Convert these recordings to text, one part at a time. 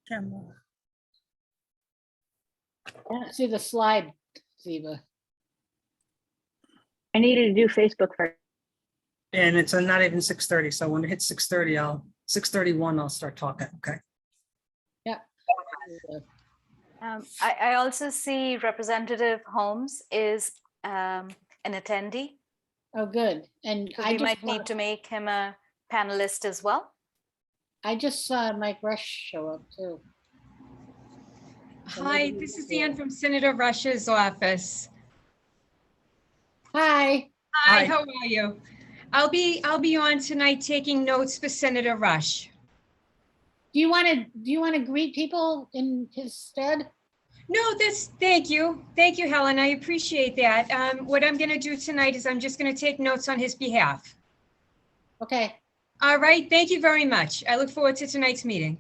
Camera. I don't see the slide, Ziva. I needed to do Facebook first. And it's not even 6:30, so when it hits 6:30, 6:31, I'll start talking, okay? I also see Representative Holmes is an attendee. Oh, good. And So I we just, might need to make him a panelist as well. I just saw Mike Rush show up too. Hi, this is Ann from Senator Rush's office. Hi. Hi, Hi. how are you? I'll be on tonight taking notes for Senator Rush. Do you want to greet people in his stead? No, thank you. Thank you, Helen. I appreciate that. What I'm going to do tonight is I'm just going to take notes on his behalf. Okay. All right. Thank you very much. I look forward to tonight's meeting.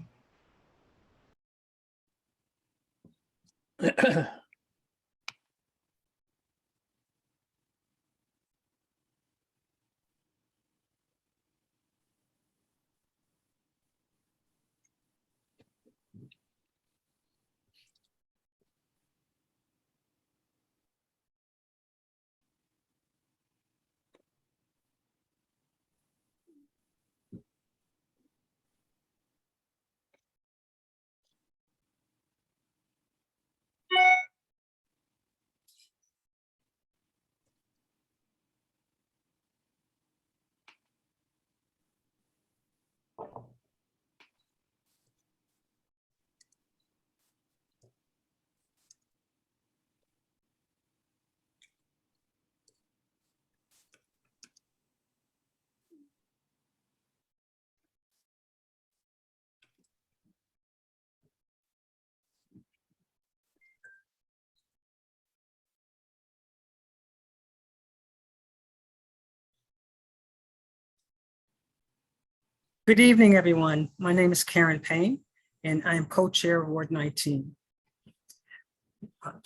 Good evening, everyone. My name is Karen Payne, and I am co-chair of Ward 19.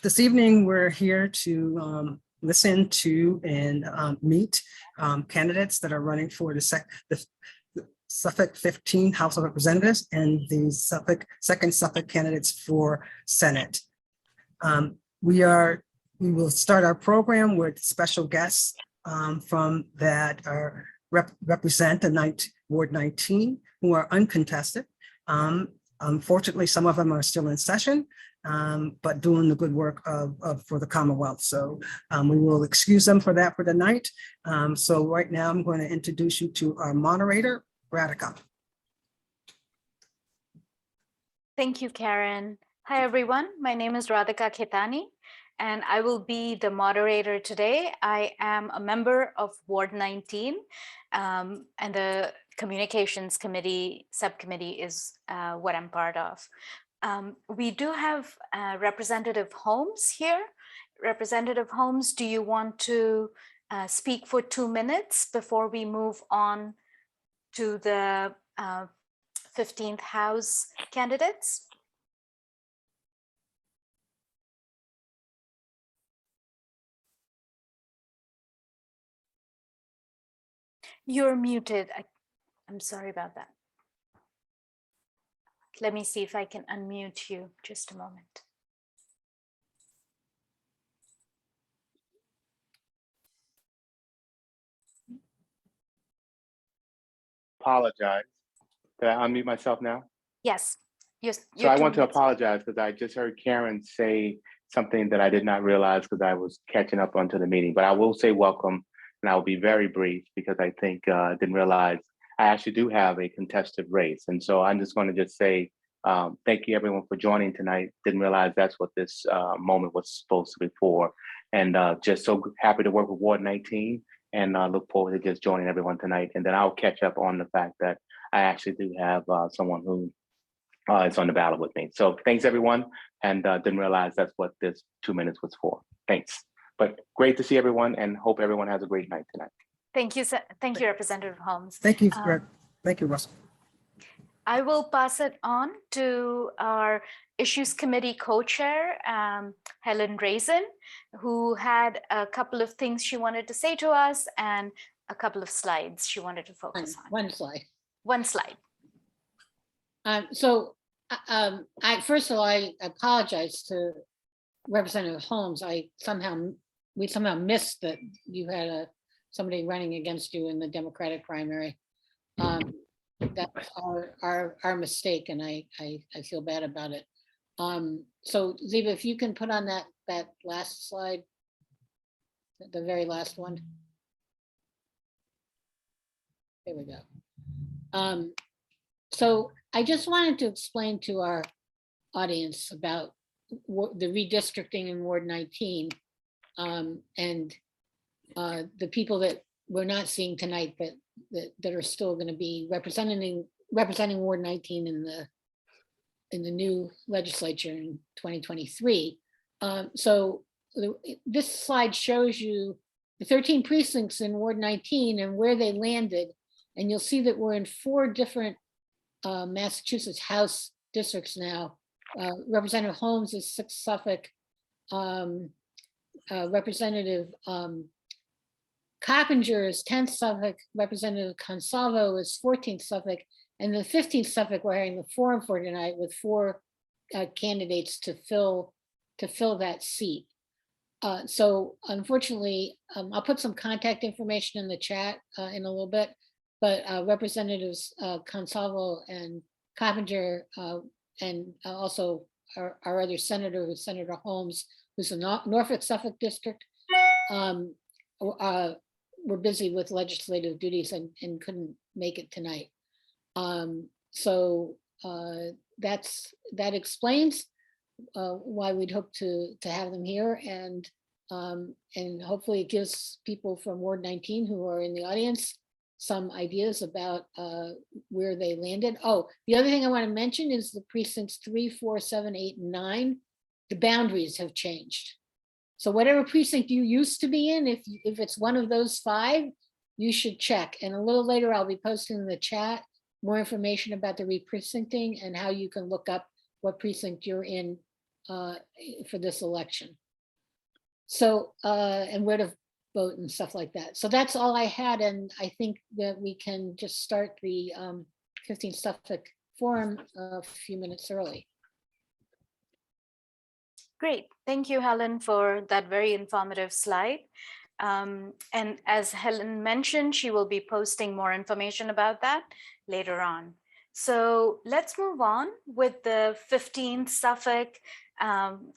This evening, we're here to listen to and meet candidates that are running for the Suffolk 15 House of Representatives and the second Suffolk candidates for Senate. We will start our program with special guests from that are represent the Ward 19 who are uncontested. Unfortunately, some of them are still in session, but doing the good work for the Commonwealth. So we will excuse them for that for the night. So right now I'm going to introduce you to our moderator, Radhika. Thank you, Karen. Hi, everyone. My name is Radhika Khetani, and I will be the moderator today. I am a member of Ward 19, and the Communications Committee subcommittee is what I'm part of. We do have Representative Holmes here. Representative Holmes, do you want to speak for 2 minutes before we move on to the 15th House candidates? You're muted. I'm sorry about that. Let me see if I can unmute you. Just a moment. Apologize. Did I unmute myself now? Yes. Yes. So I want to apologize because I just heard Karen say something that I did not realize because I was catching up onto the meeting. But I will say welcome, and I will be very brief because I think I didn't realize I actually do have a contested race. And so I'm just going to just say thank you everyone for joining tonight. Didn't realize that's what this moment was supposed to be for. And just so happy to work with Ward 19 and look forward to just joining everyone tonight. And then I'll catch up on the fact that I actually do have someone who is on the ballot with me. So thanks everyone, and didn't realize that's what this 2 minutes was for. Thanks. But great to see everyone and hope everyone has a great night tonight. Thank you. Thank you, Representative Holmes. Thank you, thank you, Russell. I will pass it on to our Issues Committee co-chair, Helen Raisin, who had a couple of things she wanted to say to us, and a couple of slides she wanted to focus on. One slide. One slide. So first of all, I apologize to Representative Holmes. We somehow missed that you had somebody running against you in the Democratic primary. That's our mistake, and I feel bad about it. So Ziba, if you can put on that last slide, the very last one. There we go. So I just wanted to explain to our audience about the redistricting in Ward 19 and the people that we're not seeing tonight that are still going to be representing Ward 19 in the new legislature in 2023. So this slide shows you the 13 precincts in Ward 19 and where they landed. And you'll see that we're in 4 different Massachusetts House districts now. Representative Holmes is 6th Suffolk. Representative Coppinger is 10th Suffolk. Representative Consalvo is 14th Suffolk. And the 15th Suffolk, we're having the forum for tonight with 4 candidates to fill that seat. So unfortunately, I'll put some contact information in the chat in a little bit, but Representatives Consalvo and Coppinger and also our other senator, who's Senator Holmes, who's in Norfolk Suffolk District, were busy with legislative duties and couldn't make it tonight. So that explains why we'd hope to have them here, and hopefully it gives people from Ward 19 who are in the audience some ideas about where they landed. Oh, the other thing I want to mention is the precincts 3, 4, 7, 8, and 9. The boundaries have changed. So whatever precinct you used to be in, if it's one of those 5, you should check. And a little later, I'll be posting in the chat more information about the re-precincting and how you can look up what precinct you're in for this election. So, and where to vote and stuff like that. So that's all I had. And I think that we can just start the 15th Suffolk Forum a few minutes early. Great. Thank you, Helen, for that very informative slide. And as Helen mentioned, she will be posting more information about that later on. So let's move on with the 15th Suffolk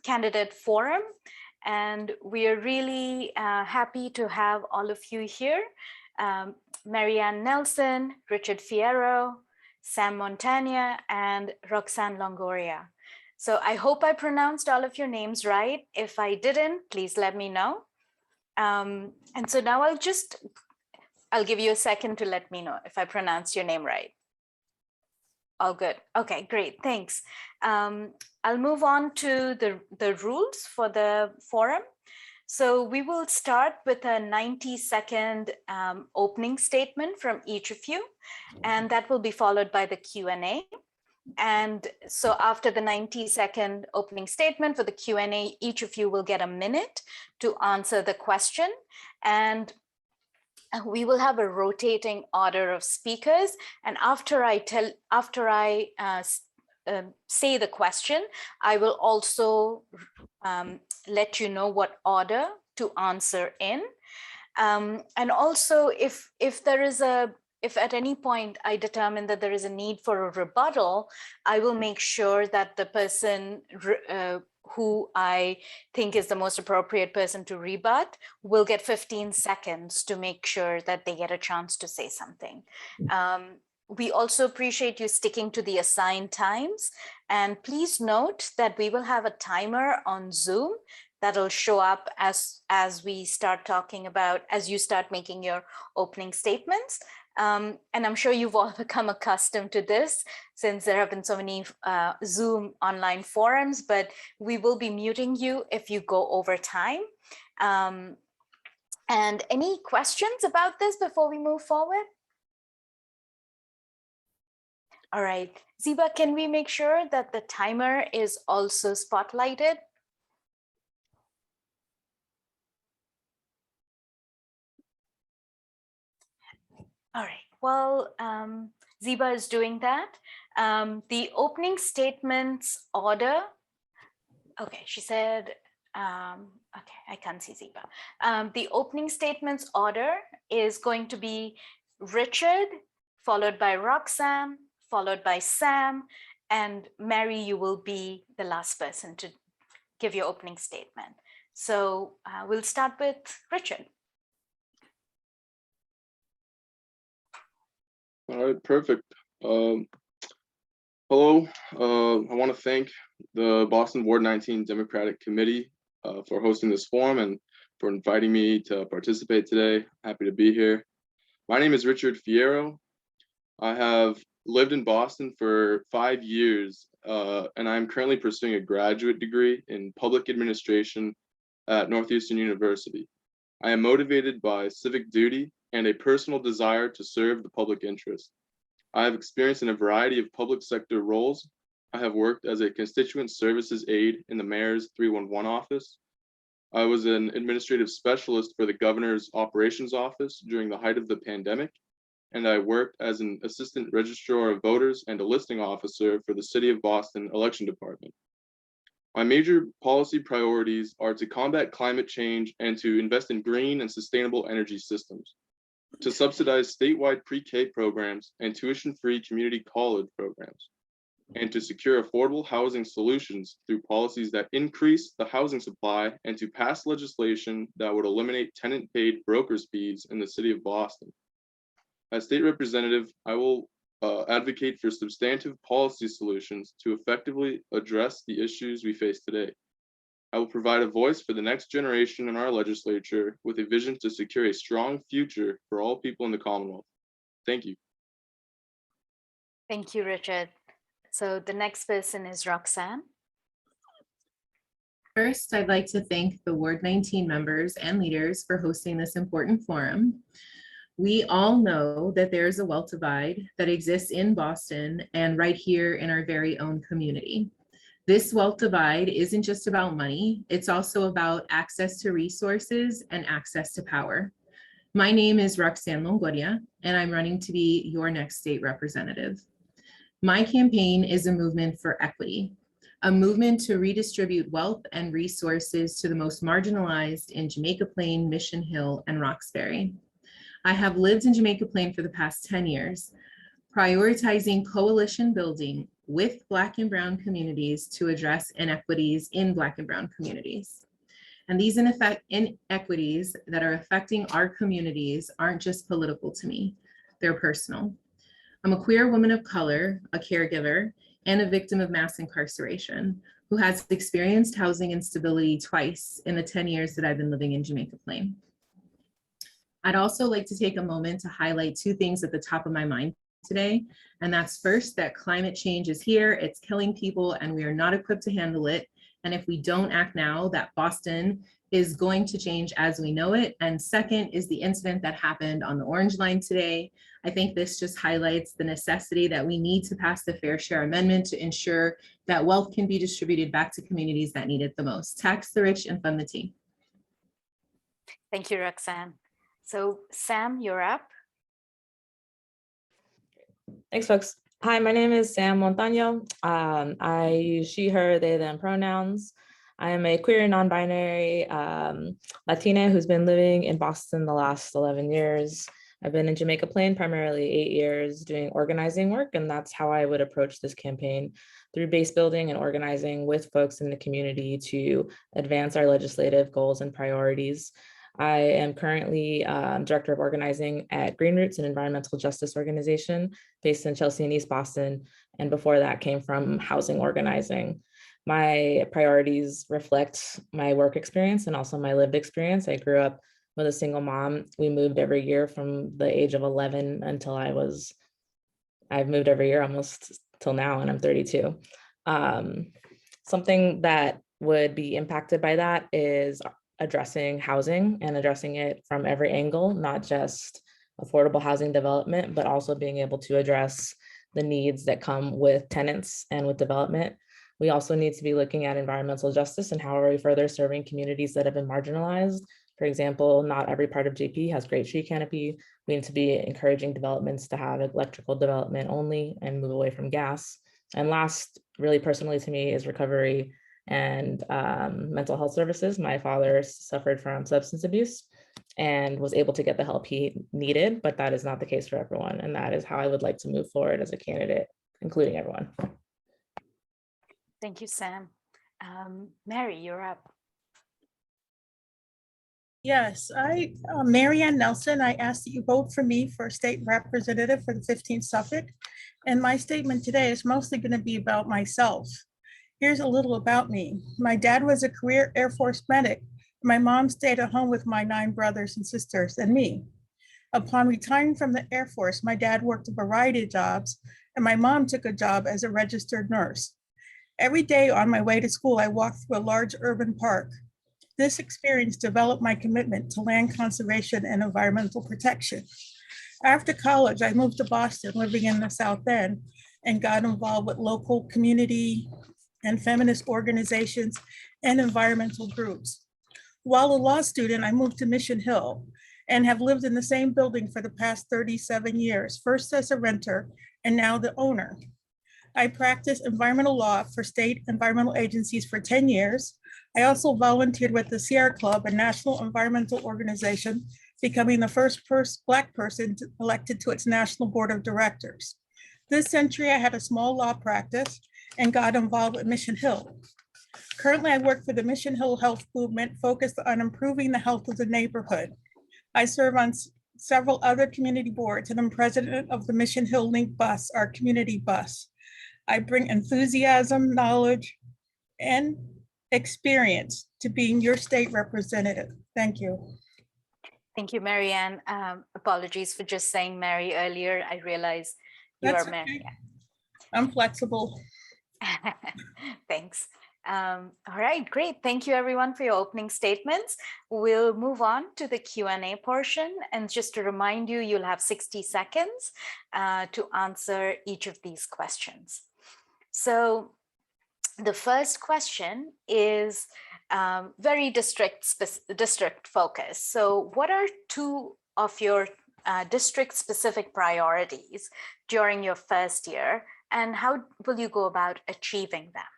Candidate Forum. And we are really happy to have all of you here. Marianne Nelson, Richard Fierro, Sam Montagna, and Roxanne Longoria. So I hope I pronounced all of your names right. If I didn't, please let me know. And so now I'll give you a second to let me know if I pronounced your name right. All good. Okay, great. Thanks. I'll move on to the rules for the forum. So we will start with a 90-second opening statement from each of you, and that will be followed by the Q&A. And so after the 90-second opening statement for the Q&A, each of you will get a minute to answer the question. And we will have a rotating order of speakers. And after I say the question, I will also let you know what order to answer in. And also if at any point I determine that there is a need for a rebuttal, I will make sure that the person who I think is the most appropriate person to rebut will get 15 seconds to make sure that they get a chance to say something. We also appreciate you sticking to the assigned times. And please note that we will have a timer on Zoom that'll show up as we start talking about, as you start making your opening statements. And I'm sure you've all become accustomed to this since there have been so many Zoom online forums, but we will be muting you if you go over time. And any questions about this before we move forward? All right, Ziba, can we make sure that the timer is also spotlighted? All right, well, Ziba is doing that. The opening statements order, okay, she said, okay, I can't see Ziba. The opening statements order is going to be Richard, followed by Roxanne, followed by Sam, and Mary, you will be the last person to give your opening statement. So we'll start with Richard. All right, perfect. Hello, I want to thank the Boston Ward 19 Democratic Committee for hosting this forum and for inviting me to participate today. Happy to be here. My name is Richard Fierro. I have lived in Boston for 5 years, and I'm currently pursuing a graduate degree in public administration at Northeastern University. I am motivated by civic duty and a personal desire to serve the public interest. I have experience in a variety of public sector roles. I have worked as a constituent services aide in the mayor's 311 office. I was an administrative specialist for the governor's operations office during the height of the pandemic, and I worked as an assistant registrar of voters and a listing officer for the City of Boston Election Department. My major policy priorities are to combat climate change and to invest in green and sustainable energy systems, to subsidize statewide pre-K programs and tuition-free community college programs, and to secure affordable housing solutions through policies that increase the housing supply, and to pass legislation that would eliminate tenant-paid brokers' fees in the City of Boston. As state representative, I will advocate for substantive policy solutions to effectively address the issues we face today. I will provide a voice for the next generation in our legislature with a vision to secure a strong future for all people in the Commonwealth. Thank you. Thank you, Richard. So the next person is Roxanne. First, I'd like to thank the Ward 19 members and leaders for hosting this important forum. We all know that there is a wealth divide that exists in Boston and right here in our very own community. This wealth divide isn't just about money, it's also about access to resources and access to power. My name is Roxanne Longoria, and I'm running to be your next state representative. My campaign is a movement for equity, a movement to redistribute wealth and resources to the most marginalized in Jamaica Plain, Mission Hill, and Roxbury. I have lived in Jamaica Plain for the past 10 years, prioritizing coalition building with Black and Brown communities to address inequities in Black and Brown communities. And these inequities that are affecting our communities aren't just political to me, they're personal. I'm a queer woman of color, a caregiver, and a victim of mass incarceration who has experienced housing instability twice in the 10 years that I've been living in Jamaica Plain. I'd also like to take a moment to highlight two things at the top of my mind today. And that's first, that climate change is here, it's killing people, and we are not equipped to handle it. And if we don't act now, that Boston is going to change as we know it. And second is the incident that happened on the Orange Line today. I think this just highlights the necessity that we need to pass the Fair Share Amendment to ensure that wealth can be distributed back to communities that need it the most. Tax the rich and fund the tea. Thank you, Roxanne. So Sam, you're up. Thanks, folks. Hi, my name is Sam Montaño. I use she, her, they, them pronouns. I am a queer, non-binary Latina who's been living in Boston the last 11 years. I've been in Jamaica Plain primarily 8 years doing organizing work, and that's how I would approach this campaign, through base building and organizing with folks in the community to advance our legislative goals and priorities. I am currently Director of Organizing at Green Roots, an environmental justice organization based in Chelsea and East Boston. And before that came from housing organizing. My priorities reflect my work experience and also my lived experience. I grew up with a single mom. We moved every year from the age of 11 until I've moved every year almost till now, and I'm 32. Something that would be impacted by that is addressing housing and addressing it from every angle, not just affordable housing development, but also being able to address the needs that come with tenants and with development. We also need to be looking at environmental justice and how are we further serving communities that have been marginalized, For example, not every part of JP has great tree canopy. We need to be encouraging developments to have electrical development only and move away from gas. And last, really personally to me, is recovery and mental health services. My father suffered from substance abuse and was able to get the help he needed, but that is not the case for everyone. And that is how I would like to move forward as a candidate, including everyone. Thank you, Sam. Mary, you're up. Yes, Mary Ann Nelson, I ask that you vote for me for state representative for the 15th Suffolk. And my statement today is mostly going to be about myself. Here's a little about me. My dad was a career Air Force medic. My mom stayed at home with my 9 brothers and sisters and me. Upon retiring from the Air Force, my dad worked a variety of jobs, and my mom took a job as a registered nurse. Every day on my way to school, I walked through a large urban park. This experience developed my commitment to land conservation and environmental protection. After college, I moved to Boston, living in the South End, and got involved with local community and feminist organizations and environmental groups. While a law student, I moved to Mission Hill and have lived in the same building for the past 37 years, first as a renter and now the owner. I practiced environmental law for state environmental agencies for 10 years. I also volunteered with the Sierra Club, a national environmental organization, becoming the first Black person elected to its national board of directors. This century, I had a small law practice and got involved with Mission Hill. Currently, I work for the Mission Hill Health Movement, focused on improving the health of the neighborhood. I serve on several other community boards, and I'm president of the Mission Hill Link Bus, our community bus. I bring enthusiasm, knowledge, and experience to being your state representative. Thank you. Thank you, Mary Ann. Apologies for just saying Mary earlier. I realize you That's are Mary okay. I'm flexible. Ann. Thanks. All right, great. Thank you everyone for your opening statements. We'll move on to the Q&A portion. And just to remind you, you'll have 60 seconds to answer each of these questions. So the first question is very district focused. So what are 2 of your district specific priorities during your first year, and how will you go about achieving them?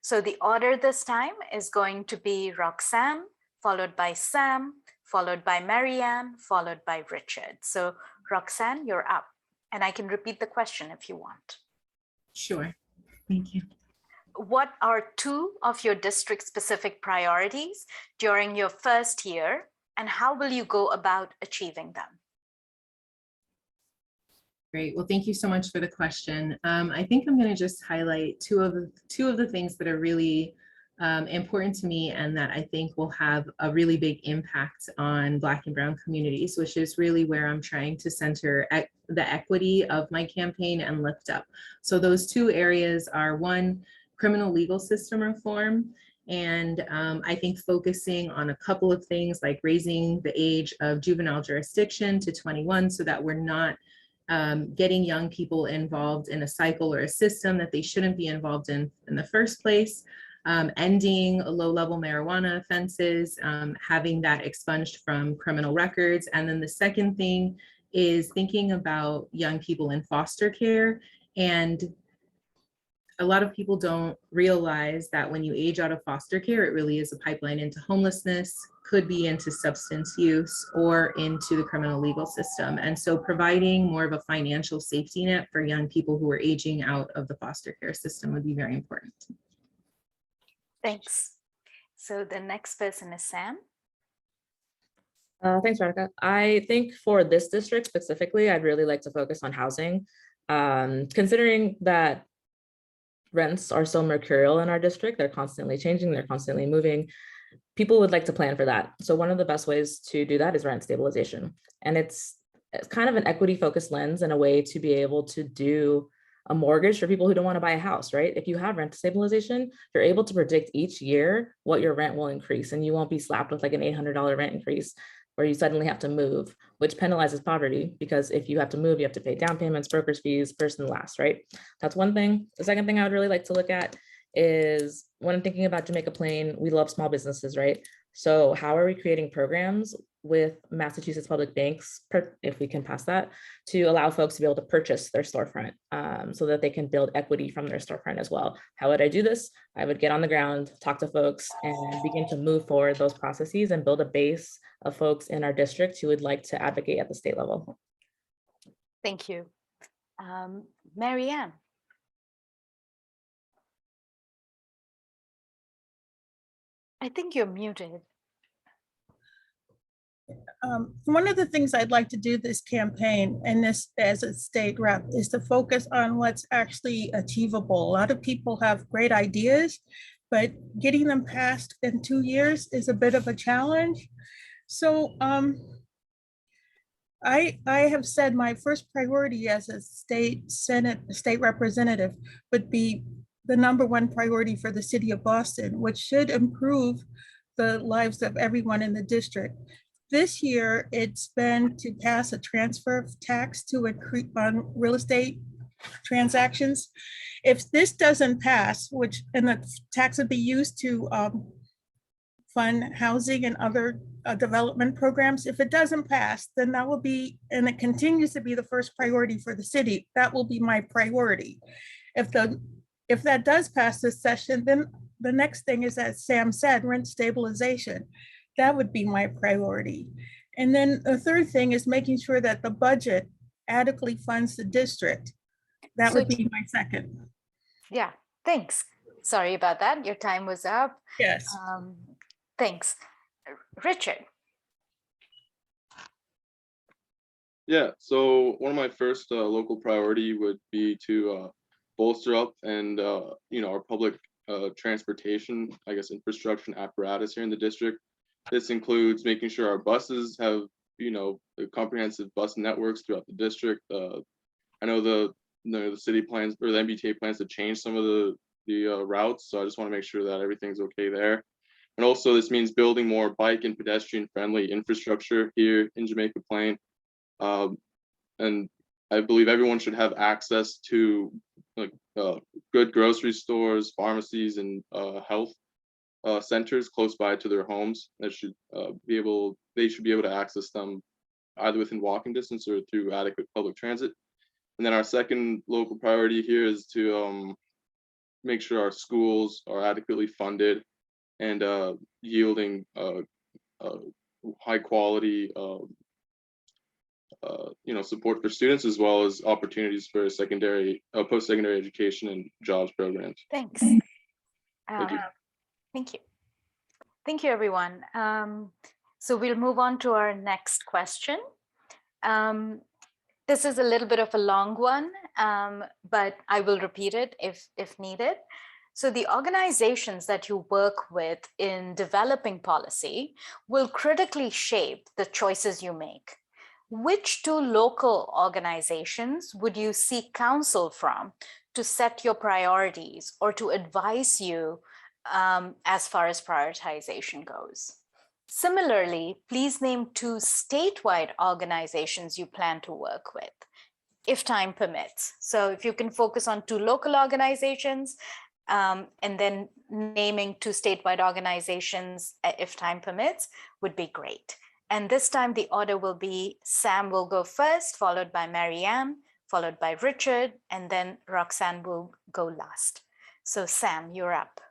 So the order this time is going to be Roxanne, followed by Sam, followed by Mary Ann, followed by Richard. So Roxanne, you're up, and I can repeat the question if you want. Sure. Thank you. What are 2 of your district-specific priorities during your first year, and how will you go about achieving them? Great. Well, thank you so much for the question. I think I'm going to just highlight two of the things that are really important to me and that I think will have a really big impact on Black and Brown communities, which is really where I'm trying to center the equity of my campaign and lift up. So those 2 areas are, 1, criminal legal system reform, and I think focusing on a couple of things like raising the age of juvenile jurisdiction to 21 so that we're not getting young people involved in a cycle or a system that they shouldn't be involved in the first place, ending low-level marijuana offenses, having that expunged from criminal records. And then the second thing is thinking about young people in foster care. And a lot of people don't realize that when you age out of foster care, it really is a pipeline into homelessness, could be into substance use or into the criminal legal system. And so providing more of a financial safety net for young people who are aging out of the foster care system would be very important. Thanks. So the next person is Sam. Thanks, Radhika. I think for this district specifically, I'd really like to focus on housing. Considering that rents are so mercurial in our district, they're constantly changing, they're constantly moving. People would like to plan for that. So one of the best ways to do that is rent stabilization. And it's kind of an equity focused lens and a way to be able to do a mortgage for people who don't want to buy a house, right? If you have rent stabilization, you're able to predict each year what your rent will increase, and you won't be slapped with like an $800 rent increase where you suddenly have to move, which penalizes poverty, because if you have to move, you have to pay down payments, broker's fees, first and last, right? That's one thing. The second thing I would really like to look at is when I'm thinking about Jamaica Plain, we love small businesses, right? So how are we creating programs with Massachusetts Public Banks, if we can pass that, to allow folks to be able to purchase their storefront so that they can build equity from their storefront as well? How would I do this? I would get on the ground, talk to folks, and begin to move forward those processes and build a base of folks in our district who would like to advocate at the state level. Thank you. Mary Ann. I think you're muted. One of the things I'd like to do this campaign and this as a state rep is to focus on what's actually achievable. A lot of people have great ideas, but getting them passed in 2 years is a bit of a challenge. So I have said my first priority as a state representative would be the #1 priority for the city of Boston, which should improve the lives of everyone in the district. This year, it's been to pass a transfer tax to increase on real estate transactions. If this doesn't pass, and the tax would be used to fund housing and other development programs, if it doesn't pass, then that will be, and it continues to be the first priority for the city, that will be my priority. If that does pass this session, then the next thing is, as Sam said, rent stabilization. That would be my priority. And then the third thing is making sure that the budget adequately funds the district. That would be my second. Yeah, thanks. Sorry about that. Your time was up. Yes. Thanks. Richard. Yeah, so one of my first local priority would be to bolster up and our public transportation, I guess, infrastructure and apparatus here in the district. This includes making sure our buses have the comprehensive bus networks throughout the district. I know the city plans, or the MBTA plans, to change some of the routes, so I just want to make sure that everything's okay there. And also, this means building more bike and pedestrian friendly infrastructure here in Jamaica Plain. And I believe everyone should have access to good grocery stores, pharmacies, and health centers close by to their homes. That should they should be able to access them either within walking distance or through adequate public transit. And then our second local priority here is to make sure our schools are adequately funded and yielding high quality support for students, as well as opportunities for secondary, post-secondary education and jobs programs. Thanks. Thank you. Thank you. Thank you, everyone. So we'll move on to our next question. This is a little bit of a long one, but I will repeat it if needed. So the organizations that you work with in developing policy will critically shape the choices you make. Which 2 local organizations would you seek counsel from to set your priorities or to advise you as far as prioritization goes? Similarly, please name 2 statewide organizations you plan to work with, if time permits. So if you can focus on 2 local organizations and then naming 2 statewide organizations, if time permits, would be great. And this time the order will be Sam will go first, followed by Mary Ann, followed by Richard, and then Roxanne will go last. So Sam, you're up.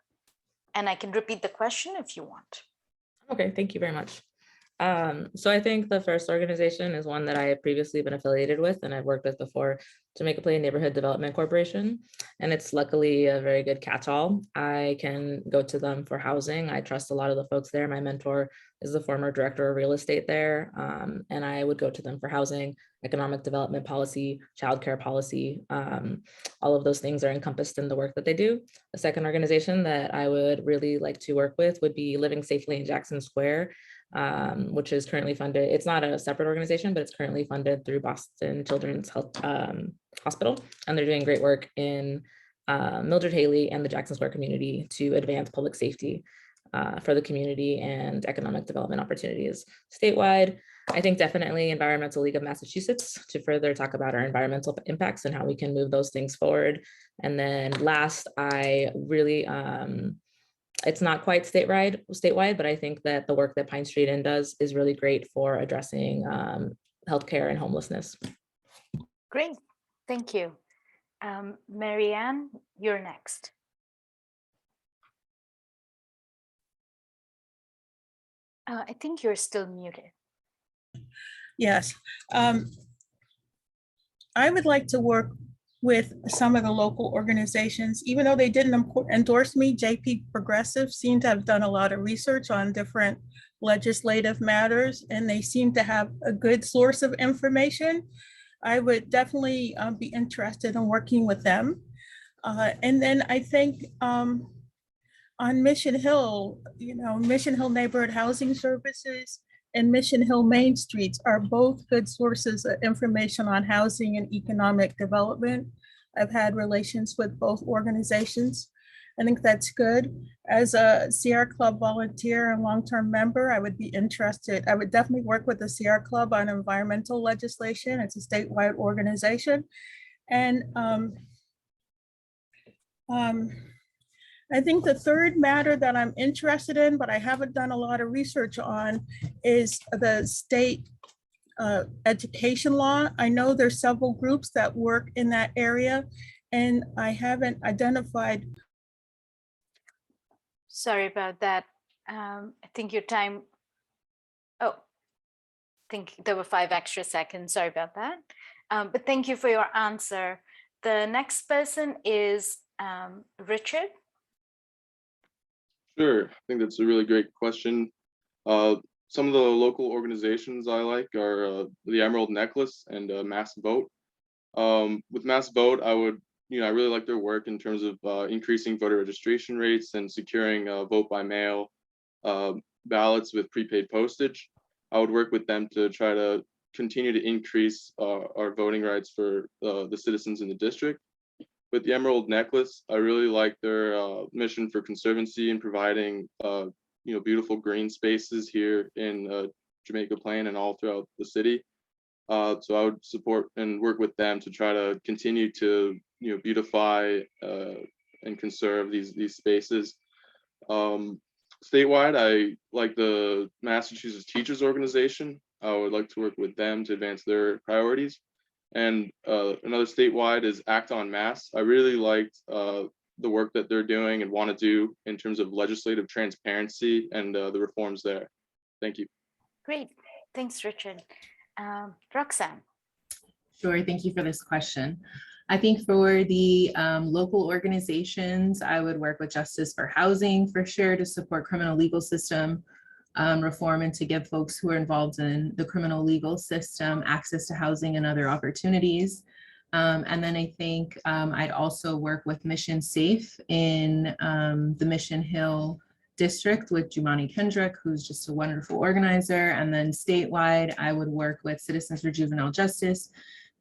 And I can repeat the question if you want. Okay, thank you very much. So I think the first organization is one that I have previously been affiliated with and I've worked with before, Jamaica Plain Neighborhood Development Corporation. And it's luckily a very good catch-all. I can go to them for housing. I trust a lot of the folks there. My mentor is the former director of real estate there. And I would go to them for housing, economic development policy, childcare policy. All of those things are encompassed in the work that they do. The second organization that I would really like to work with would be Living Safely in Jackson Square, which is currently funded. It's not a separate organization, but it's currently funded through Boston Children's Health Hospital. And they're doing great work in Mildred Haley and the Jackson Square community to advance public safety for the community and economic development opportunities statewide. I think definitely Environmental League of Massachusetts to further talk about our environmental impacts and how we can move those things forward. And then last, I really it's not quite statewide, but I think that the work that Pine Street Inn does is really great for addressing healthcare and homelessness. Great, thank you. Marianne, you're next. I think you're still muted. Yes. I would like to work with some of the local organizations, even though they didn't endorse me. JP Progressive seemed to have done a lot of research on different legislative matters, and they seem to have a good source of information. I would definitely be interested in working with them. And then I think on Mission Hill, Mission Hill Neighborhood Housing Services and Mission Hill Main Streets are both good sources of information on housing and economic development. I've had relations with both organizations. I think that's good. As a Sierra Club volunteer and long-term member, I would be interested. I would definitely work with the Sierra Club on environmental legislation. It's a statewide organization. And I think the third matter that I'm interested in, but I haven't done a lot of research on, is the state education law. I know there's several groups that work in that area, and I haven't identified. Sorry about that. I think your time, I think there were 5 extra seconds. Sorry about that. But thank you for your answer. The next person is Richard. Sure, I think that's a really great question. Some of the local organizations I like are the Emerald Necklace and Mass Vote. With Mass Vote, I really like their work in terms of increasing voter registration rates and securing vote by mail ballots with prepaid postage. I would work with them to try to continue to increase our voting rights for the citizens in the district. With the Emerald Necklace, I really like their mission for conservancy and providing beautiful green spaces here in Jamaica Plain and all throughout the city. So I would support and work with them to try to continue to beautify and conserve these spaces. Statewide, I like the Massachusetts Teachers Organization. I would like to work with them to advance their priorities. And another statewide is Act on Mass. I really liked the work that they're doing and want to do in terms of legislative transparency and the reforms there. Thank you. Great, thanks, Richard. Roxanne. Sure, thank you for this question. I think for the local organizations, I would work with Justice for Housing for sure to support criminal legal system reform and to give folks who are involved in the criminal legal system access to housing and other opportunities. And then I think I'd also work with Mission Safe in the Mission Hill district with Jumani Kendrick, who's just a wonderful organizer. And then statewide, I would work with Citizens for Juvenile Justice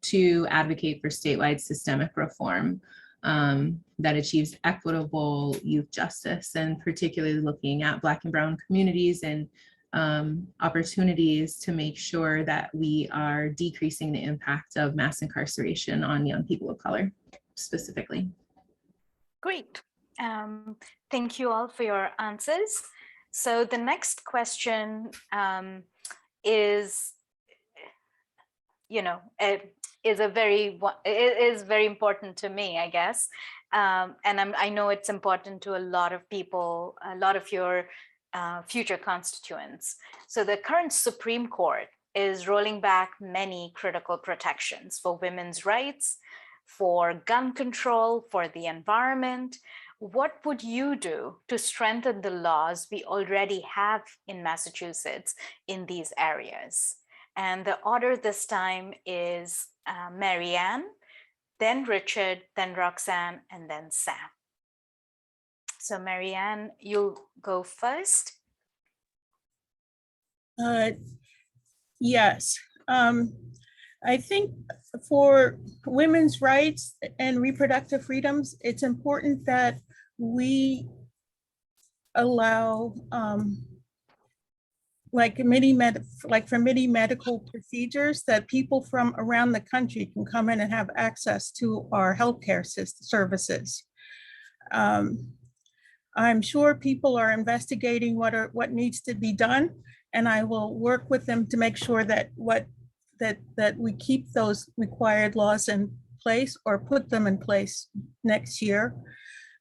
to advocate for statewide systemic reform that achieves equitable youth justice, and particularly looking at Black and Brown communities and opportunities to make sure that we are decreasing the impact of mass incarceration on young people of color specifically. Great. Thank you all for your answers. So the next question is very important to me, I guess. And I know it's important to a lot of people, a lot of your future constituents. So the current Supreme Court is rolling back many critical protections for women's rights, for gun control, for the environment. What would you do to strengthen the laws we already have in Massachusetts in these areas? And the order this time is Marianne, then Richard, then Roxanne, and then Sam. So Marianne, you'll go first. Yes. I think for women's rights and reproductive freedoms, it's important that we allow like for many medical procedures, that people from around the country can come in and have access to our healthcare services. I'm sure people are investigating what needs to be done, and I will work with them to make sure that that we keep those required laws in place or put them in place next year.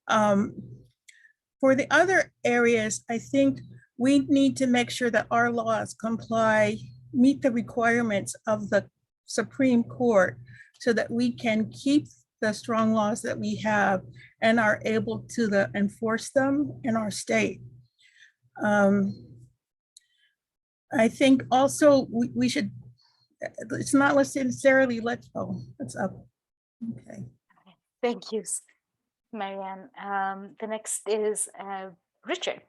For the other areas, I think we need to make sure that our laws meet the requirements of the Supreme Court so that we can keep the strong laws that we have and are able to enforce them in our state. I think also we should, it's not necessarily it's up. Okay. Thank you, Marianne. The next is Richard.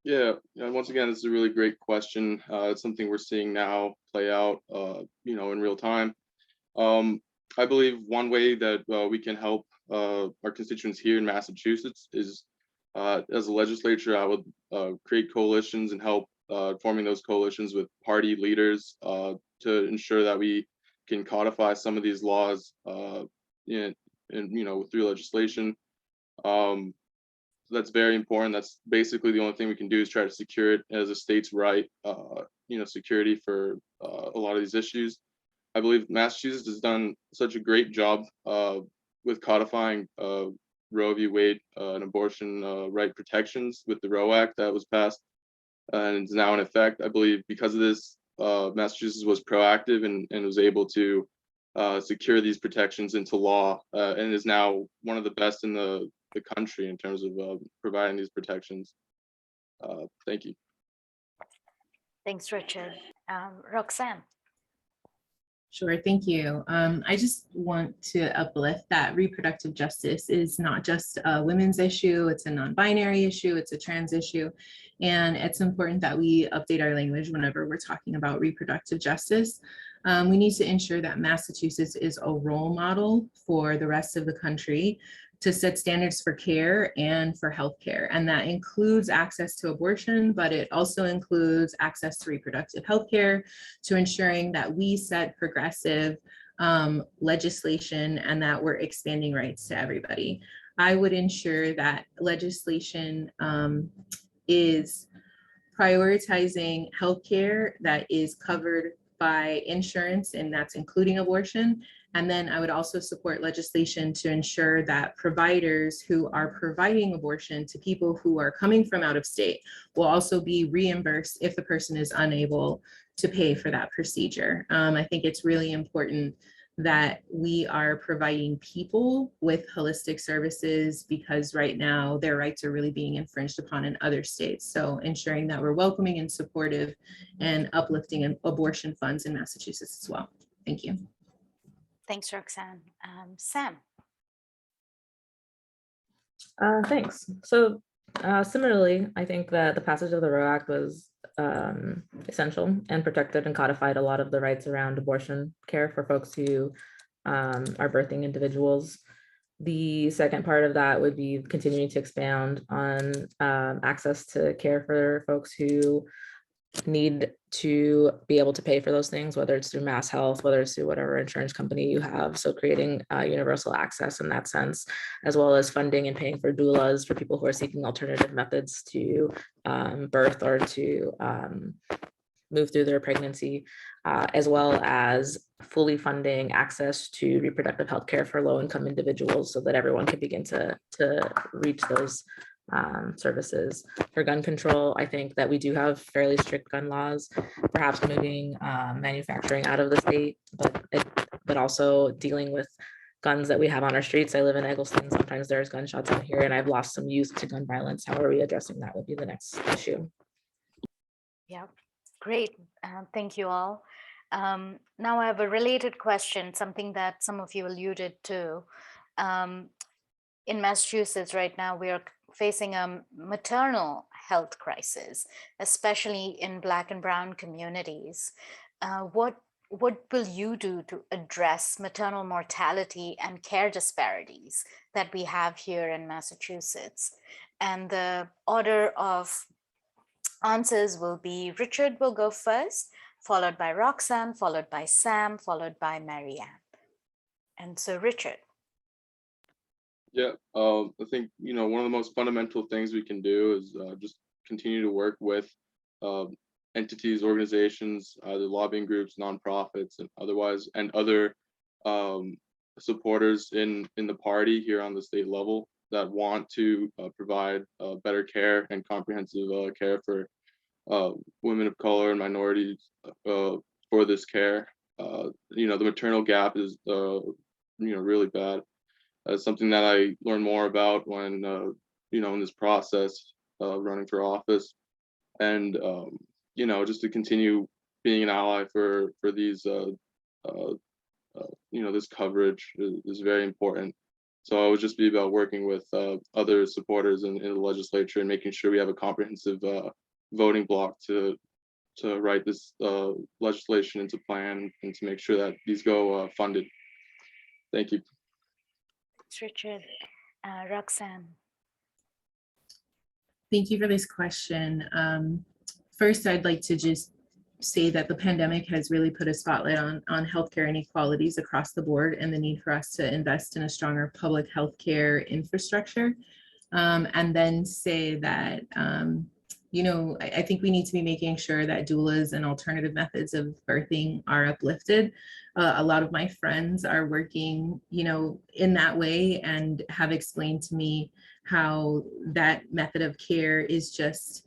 Yeah, once again, this is a really great question. It's something we're seeing now play out, in real time. I believe one way that we can help our constituents here in Massachusetts is, as a legislature, I would create coalitions and help forming those coalitions with party leaders to ensure that we can codify some of these laws, through legislation. That's very important. That's basically the only thing we can do is try to secure it as a state's right, security for a lot of these issues. I believe Massachusetts has done such a great job with codifying Roe v. Wade and abortion right protections with the Roe Act that was passed and is now in effect. I believe because of this, Massachusetts was proactive and was able to secure these protections into law and is now one of the best in the country in terms of providing these protections. Thank you. Thanks, Richard. Roxanne. Sure, thank you. I just want to uplift that reproductive justice is not just a women's issue, it's a non-binary issue, it's a trans issue. And it's important that we update our language whenever we're talking about reproductive justice. We need to ensure that Massachusetts is a role model for the rest of the country to set standards for care and for healthcare. And that includes access to abortion, but it also includes access to reproductive healthcare, to ensuring that we set progressive legislation and that we're expanding rights to everybody. I would ensure that legislation is prioritizing healthcare that is covered by insurance, and that's including abortion. And then I would also support legislation to ensure that providers who are providing abortion to people who are coming from out of state will also be reimbursed if the person is unable to pay for that procedure. I think it's really important that we are providing people with holistic services because right now their rights are really being infringed upon in other states. So ensuring that we're welcoming and supportive and uplifting abortion funds in Massachusetts as well. Thank you. Thanks, Roxanne. Sam. Thanks. So similarly, I think that the passage of the Roe Act was essential and protected and codified a lot of the rights around abortion care for folks who are birthing individuals. The second part of that would be continuing to expand on access to care for folks who need to be able to pay for those things, whether it's through Mass Health, whether it's through whatever insurance company you have. So creating universal access in that sense, as well as funding and paying for doulas for people who are seeking alternative methods to birth or to move through their pregnancy, as well as fully funding access to reproductive health care for low-income individuals so that everyone can begin to reach those services. For gun control, I think that we do have fairly strict gun laws, perhaps moving manufacturing out of the state, but also dealing with guns that we have on our streets. I live in Eggleston. Sometimes there's gunshots out here and I've lost some youth to gun violence. How are we addressing that would be the next issue. Yeah, great. Thank you all. Now I have a related question, something that some of you alluded to. In Massachusetts right now, we are facing a maternal health crisis, especially in Black and Brown communities. What will you do to address maternal mortality and care disparities that we have here in Massachusetts? And the order of answers will be Richard will go first, followed by Roxanne, followed by Sam, followed by Marianne. And so Richard. Yeah, I think, one of the most fundamental things we can do is just continue to work with entities, organizations, either lobbying groups, nonprofits, and otherwise, and other um, supporters in the party here on the state level that want to provide better care and comprehensive care for women of color and minorities for this care. The maternal gap is really bad. Something that I learned more about when in this process running for office, and just to continue being an ally for these this coverage is very important. So it would just be about working with other supporters in the legislature and making sure we have a comprehensive voting block to write this legislation into plan and to make sure that these go funded. Thank you. Thanks, Richard. Roxanne. Thank you for this question. First, I'd like to just say that the pandemic has really put a spotlight on healthcare inequalities across the board and the need for us to invest in a stronger public healthcare infrastructure. And then say that, I think we need to be making sure that doulas and alternative methods of birthing are uplifted. A lot of my friends are working, in that way and have explained to me how that method of care is just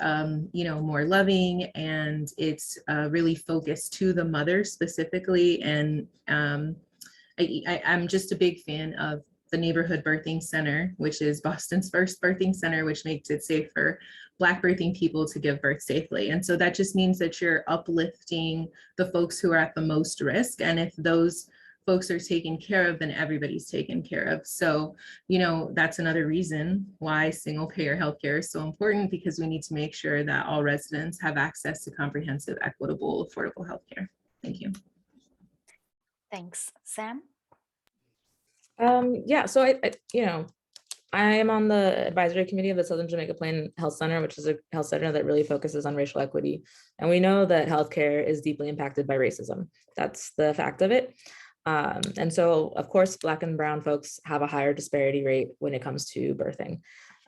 more loving, and it's really focused to the mother specifically. And I'm just a big fan of the Neighborhood Birthing Center, which is Boston's first birthing center, which makes it safe for Black birthing people to give birth safely. And so that just means that you're uplifting the folks who are at the most risk. And if those folks are taken care of, then everybody's taken care of. So, that's another reason why single payer healthcare is so important, because we need to make sure that all residents have access to comprehensive, equitable, affordable healthcare. Thank you. Thanks. Sam? Yeah, so I am on the advisory committee of the Southern Jamaica Plain Health Center, which is a health center that really focuses on racial equity. And we know that healthcare is deeply impacted by racism. That's the fact of it. And so, of course, Black and brown folks have a higher disparity rate when it comes to birthing.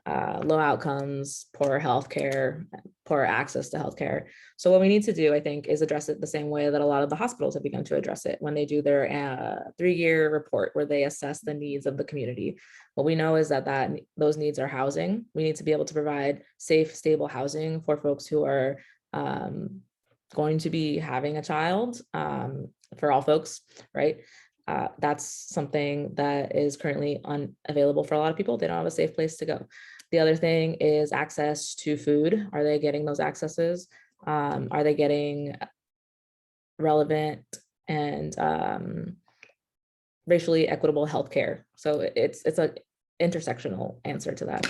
Low outcomes, poor healthcare, poor access to healthcare. So what we need to do, I think, is address it the same way that a lot of the hospitals have begun to address it when they do their 3-year report where they assess the needs of the community. What we know is that those needs are housing. We need to be able to provide safe, stable housing for folks who are going to be having a child, for all folks, right? That's something that is currently unavailable for a lot of people. They don't have a safe place to go. The other thing is access to food. Are they getting those accesses? Are they getting relevant and racially equitable healthcare? So it's an intersectional answer to that.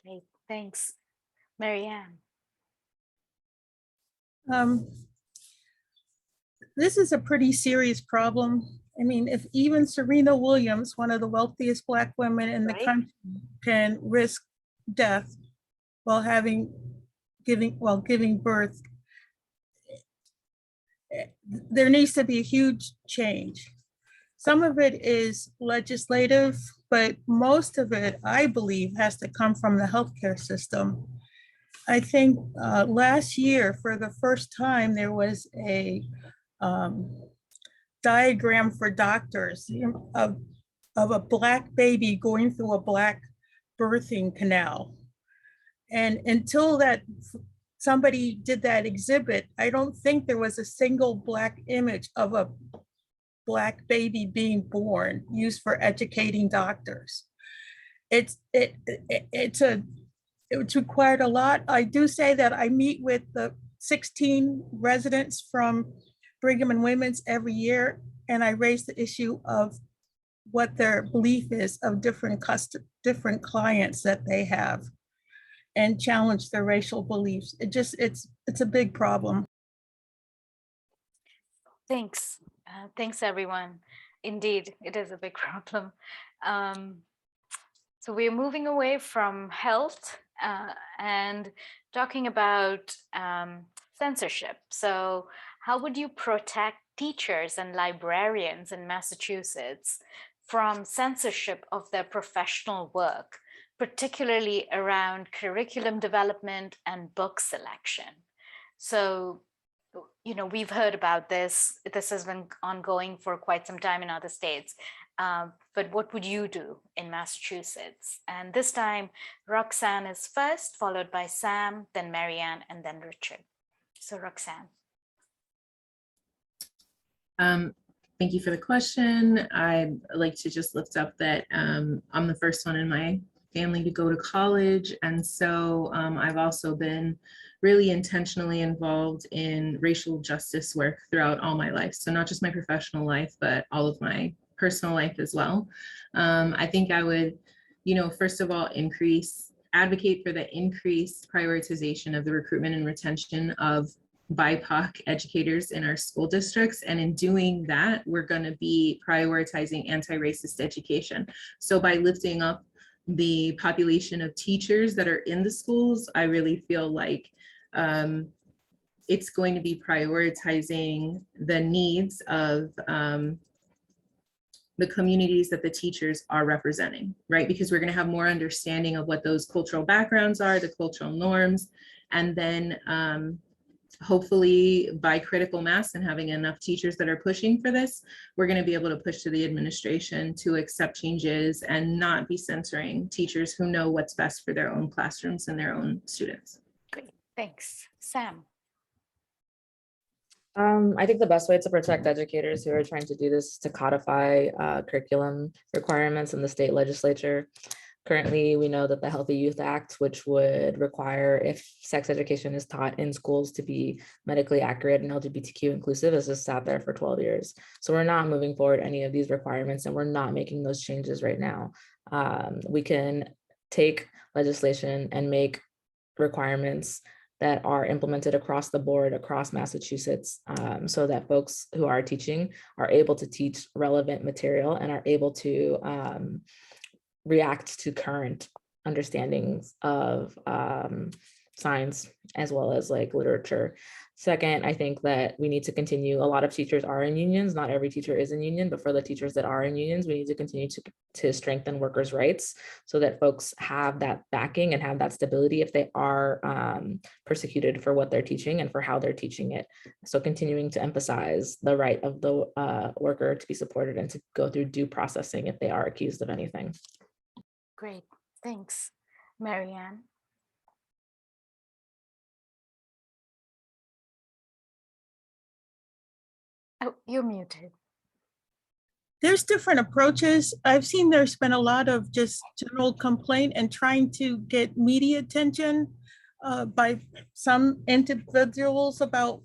Great, thanks. Marianne. This is a pretty serious problem. I mean, if even Serena Williams, one of the wealthiest Black women in the country, can risk death while giving birth, there needs to be a huge change. Some of it is legislative, but most of it, I believe, has to come from the healthcare system. I think last year, for the first time, there was a diagram for doctors of a Black baby going through a Black birthing canal. And until somebody did that exhibit, I don't think there was a single Black image of a Black baby being born used for educating doctors. It's required a lot. I do say that I meet with the 16 residents from Brigham and Women's every year, and I raise the issue of what their belief is of different clients that they have, and challenge their racial beliefs. It's a big problem. Thanks. Thanks, everyone. Indeed, it is a big problem. So we're moving away from health and talking about censorship. So how would you protect teachers and librarians in Massachusetts from censorship of their professional work, particularly around curriculum development and book selection. So, we've heard about this. This has been ongoing for quite some time in other states. But what would you do in Massachusetts? And this time, Roxanne is first, followed by Sam, then Marianne, and then Richard. So Roxanne. Thank you for the question. I'd like to just lift up that I'm the first one in my family to go to college. And so I've also been really intentionally involved in racial justice work throughout all my life. So not just my professional life, but all of my personal life as well. I think I would, first of all, advocate for the increased prioritization of the recruitment and retention of BIPOC educators in our school districts. And in doing that, we're going to be prioritizing anti-racist education. So by lifting up the population of teachers that are in the schools, I really feel like it's going to be prioritizing the needs of the communities that the teachers are representing, right? Because we're going to have more understanding of what those cultural backgrounds are, the cultural norms, and then hopefully by critical mass and having enough teachers that are pushing for this, we're going to be able to push to the administration to accept changes and not be censoring teachers who know what's best for their own classrooms and their own students. Great, thanks. Sam. I think the best way to protect educators who are trying to do this is to codify curriculum requirements in the state legislature. Currently, we know that the Healthy Youth Act, which would require if sex education is taught in schools to be medically accurate and LGBTQ inclusive, has just sat there for 12 years. So we're not moving forward any of these requirements, and we're not making those changes right now. We can take legislation and make requirements that are implemented across the board, across Massachusetts, so that folks who are teaching are able to teach relevant material and are able to react to current understandings of science as well as like literature. Second, I think that we need to continue, a lot of teachers are in unions, not every teacher is in union, but for the teachers that are in unions, we need to continue to strengthen workers' rights so that folks have that backing and have that stability if they are persecuted for what they're teaching and for how they're teaching it. So continuing to emphasize the right of the worker to be supported and to go through due processing if they are accused of anything. Great, thanks. Marianne. Oh, you're muted. There's different approaches. I've seen there's been a lot of just general complaint and trying to get media attention by some individuals about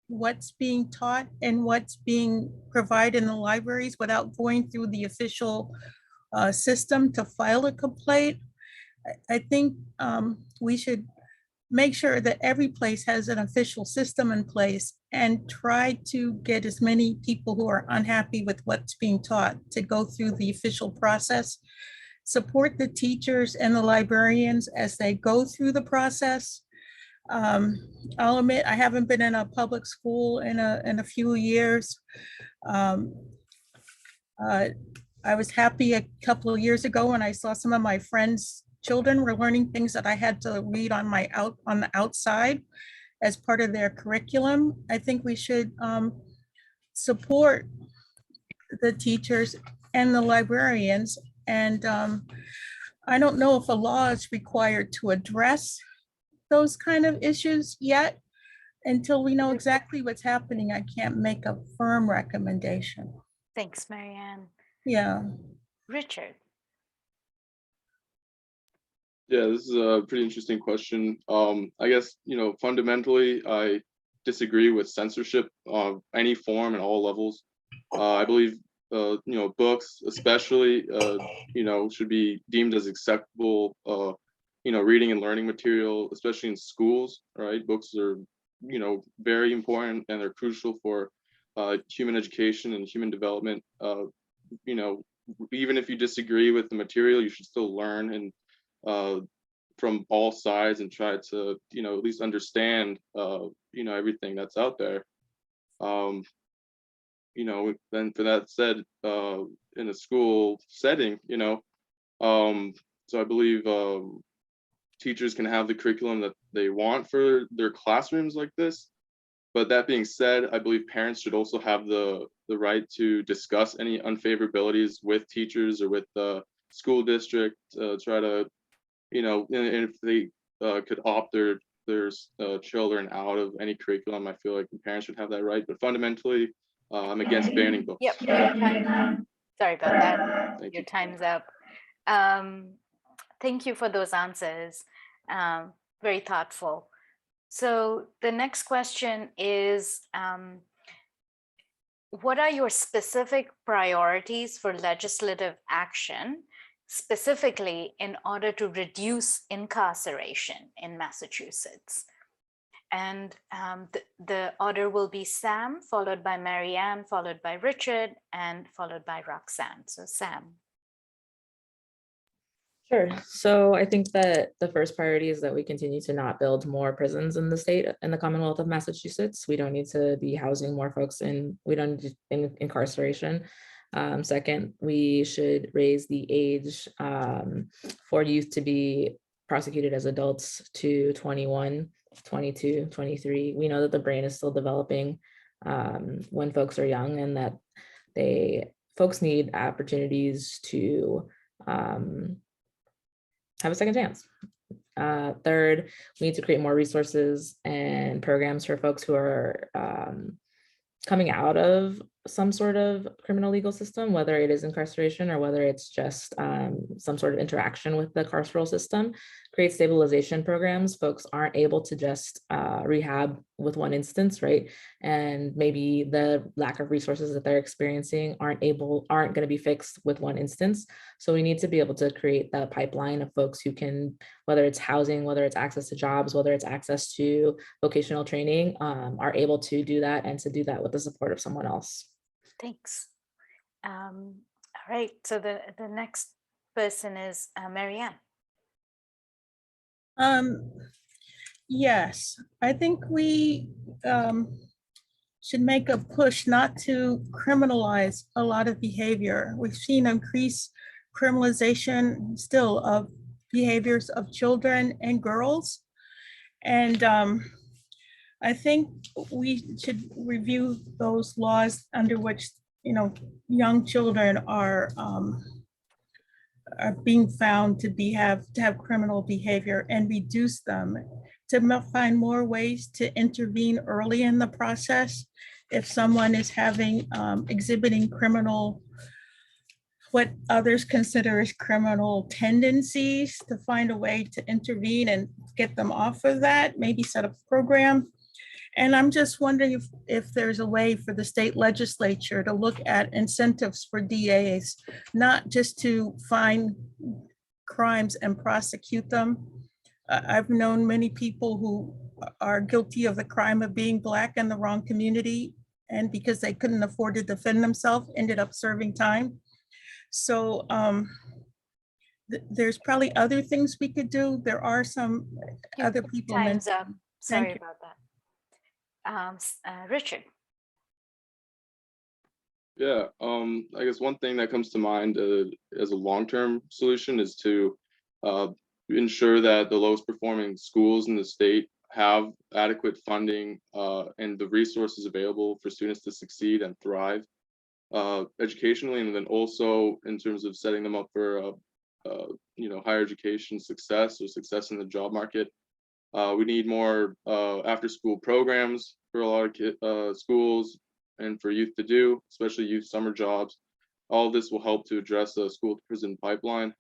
what's being taught and what's being provided in the libraries without going through the official system to file a complaint. I think we should make sure that every place has an official system in place and try to get as many people who are unhappy with what's being taught to go through the official process. Support the teachers and the librarians as they go through the process. I'll admit, I haven't been in a public school in a few years. I was happy a couple of years ago when I saw some of my friends' children were learning things that I had to read on the outside as part of their curriculum. I think we should support the teachers and the librarians. And I don't know if a law is required to address those kind of issues yet. Until we know exactly what's happening, I can't make a firm recommendation. Thanks, Marianne. Yeah. Richard. Yeah, this is a pretty interesting question. I guess, fundamentally, I disagree with censorship of any form and all levels. I believe, books especially, should be deemed as acceptable, reading and learning material, especially in schools, right? Books are, very important and they're crucial for human education and human development. Even if you disagree with the material, you should still learn and from all sides and try to, at least understand, everything that's out there. then for that said, in a school setting, so I believe teachers can have the curriculum that they want for their classrooms like this. But that being said, I believe parents should also have the right to discuss any unfavorabilities with teachers or with the school district, try to, and if they could opt their children out of any curriculum, I feel like the parents should have that right. But fundamentally, I'm against banning books. Yep. Sorry about that. Thank Your you. time's up. Thank you for those answers. Very thoughtful. So the next question is, what are your specific priorities for legislative action, specifically in order to reduce incarceration in Massachusetts? And the order will be Sam, followed by Marianne, followed by Richard, and followed by Roxanne. So Sam. Sure. So I think that the first priority is that we continue to not build more prisons in the state, in the Commonwealth of Massachusetts. We don't need to be housing more folks we don't need in incarceration. Second, we should raise the age for youth to be prosecuted as adults to 21, 22, 23. We know that the brain is still developing when folks are young, and that folks need opportunities to have a second chance. Third, we need to create more resources and programs for folks who are coming out of some sort of criminal legal system, whether it is incarceration or whether it's just some sort of interaction with the carceral system. Create stabilization programs. Folks aren't able to just rehab with one instance, right? And maybe the lack of resources that they're experiencing aren't going to be fixed with one instance. So we need to be able to create that pipeline of folks who can, whether it's housing, whether it's access to jobs, whether it's access to vocational training, are able to do that, and to do that with the support of someone else. Thanks. All right, so the next person is Marianne. Yes, I think we should make a push not to criminalize a lot of behavior. We've seen increased criminalization still of behaviors of children and girls. And I think we should review those laws under which, young children are being found to have criminal behavior, and reduce them, to find more ways to intervene early in the process. If someone is exhibiting what others consider as criminal tendencies, to find a way to intervene and get them off of that, maybe set up a program. And I'm just wondering if there's a way for the state legislature to look at incentives for DAs, not just to find crimes and prosecute them. I've known many people who are guilty of the crime of being Black in the wrong community, and because they couldn't afford to defend themselves, ended up serving time. So there's probably other things we could do. There are some other people. Time's up. Sorry you. about that. Richard. Yeah, I guess one thing that comes to mind as a long-term solution is to ensure that the lowest performing schools in the state have adequate funding and the resources available for students to succeed and thrive educationally, and then also in terms of setting them up for higher education success or success in the job market. We need more after-school programs for a lot of schools and for youth to do, especially youth summer jobs. All of this will help to address the school-to-prison pipeline.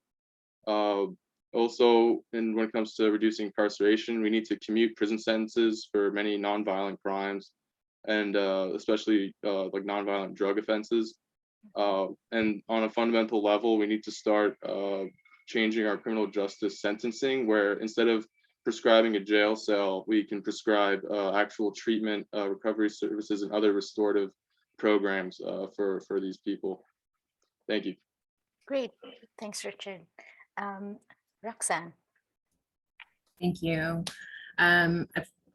Also, when it comes to reducing incarceration, we need to commute prison sentences for many nonviolent crimes, and especially like nonviolent drug offenses. And on a fundamental level, we need to start changing our criminal justice sentencing, where instead of prescribing a jail cell, we can prescribe actual treatment, recovery services, and other restorative programs for these people. Thank you. Great, thanks, Richard. Roxanne. Thank you.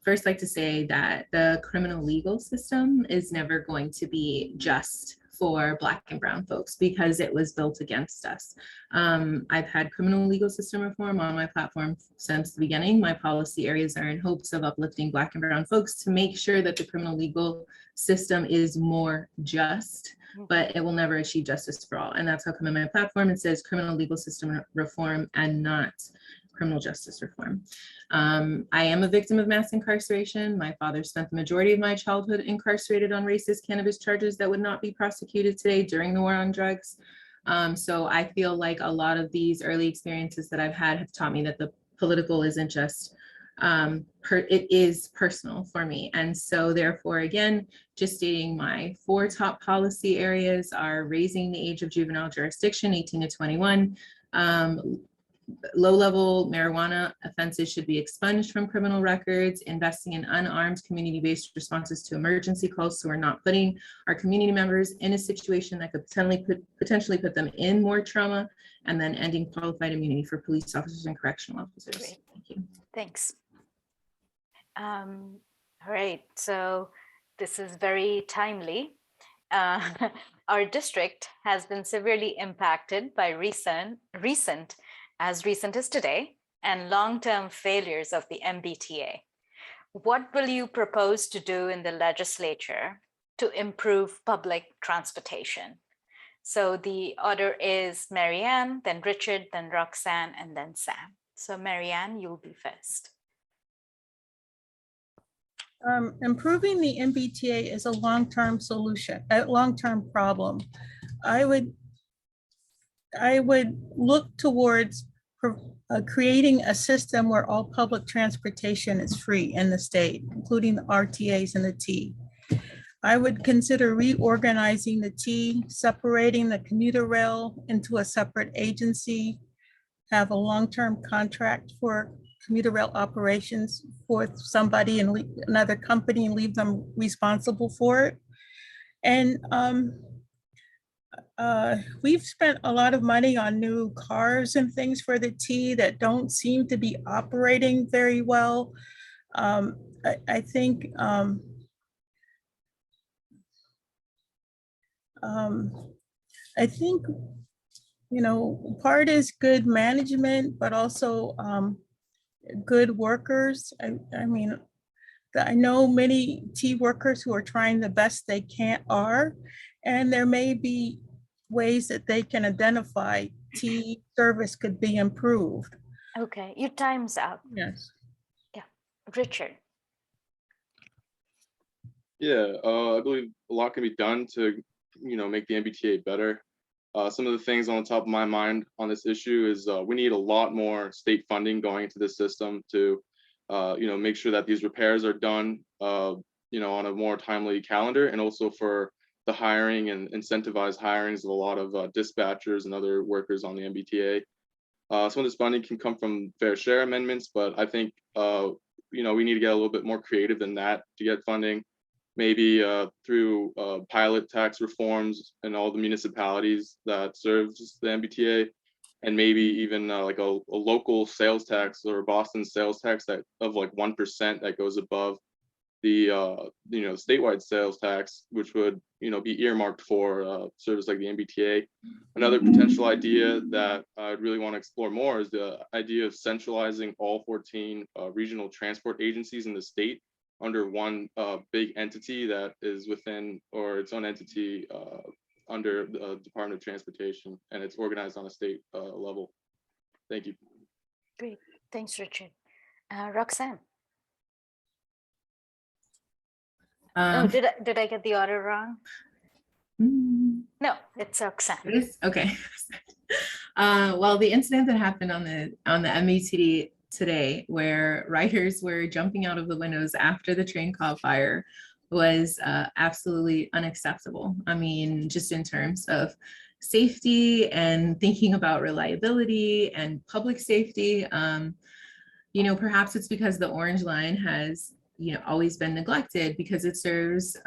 first like to say that the criminal legal system is never going to be just for Black and brown folks because it was built against us. I've had criminal legal system reform on my platform since the beginning. My policy areas are in hopes of uplifting Black and brown folks to make sure that the criminal legal system is more just, but it will never achieve justice for all. And that's how come in my platform it says criminal legal system reform and not criminal justice reform. I am a victim of mass incarceration. My father spent the majority of my childhood incarcerated on racist cannabis charges that would not be prosecuted today during the war on drugs. So I feel like a lot of these early experiences that I've had have taught me that the political isn't just, it is personal for me. And so therefore, again, just stating my 4 top policy areas are raising the age of juvenile jurisdiction, 18 to 21, low-level marijuana offenses should be expunged from criminal records, investing in unarmed community-based responses to emergency calls so we're not putting our community members in a situation that could potentially put them in more trauma, and then ending qualified immunity for police officers and correctional officers. Great. Thank you. Thanks. All right, so this is very timely. Our district has been severely impacted by recent as recent as today, and long-term failures of the MBTA. What will you propose to do in the legislature to improve public transportation? So the order is Marianne, then Richard, then Roxanne, and then Sam. So Marianne, you'll be first. Improving the MBTA is a long-term solution, a long-term problem. I would look towards creating a system where all public transportation is free in the state, including the RTAs and the T. I would consider reorganizing the T, separating the commuter rail into a separate agency, have a long-term contract for commuter rail operations for somebody and another company and leave them responsible for it. And we've spent a lot of money on new cars and things for the T that don't seem to be operating very well. I think you know, part is good management, but also good workers. I mean, I know many T workers who are trying the best they can and there may be ways that they can identify T service could be improved. Okay, your time's up. Yes. Yeah, Richard. Yeah, I believe a lot can be done to, make the MBTA better. Some of the things on the top of my mind on this issue is we need a lot more state funding going into this system to, make sure that these repairs are done, on a more timely calendar, and also for the hiring and incentivized hirings of a lot of dispatchers and other workers on the MBTA. Some of this funding can come from fair share amendments, but I think, we need to get a little bit more creative than that to get funding. Maybe through pilot tax reforms in all the municipalities that serves the MBTA, and maybe even like a local sales tax or a Boston sales tax that of like 1% that goes above the statewide sales tax, which would be earmarked for service like the MBTA. Another potential idea that I'd really want to explore more is the idea of centralizing all 14 regional transport agencies in the state under one big entity that is within, or its own entity under the Department of Transportation, and it's organized on a state level. Thank you. Great, thanks, Richard. Roxanne. Did I get the order wrong? No, it's Roxanne. Okay. Well, the incident that happened on the MBTA today, where riders were jumping out of the windows after the train caught fire, was absolutely unacceptable. I mean, just in terms of safety and thinking about reliability and public safety, perhaps it's because the Orange Line has always been neglected because it serves